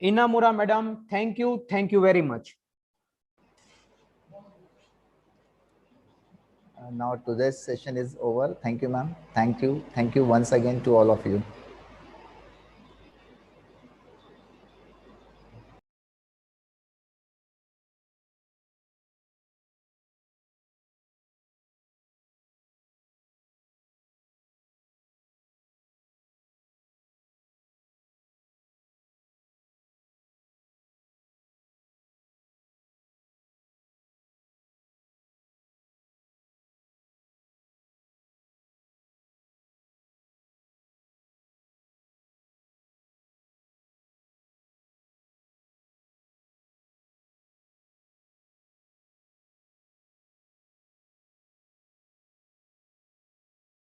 Inamura madam. Thank you very much. Now today's session is over. Thank you, ma'am. Thank you once again to all of you.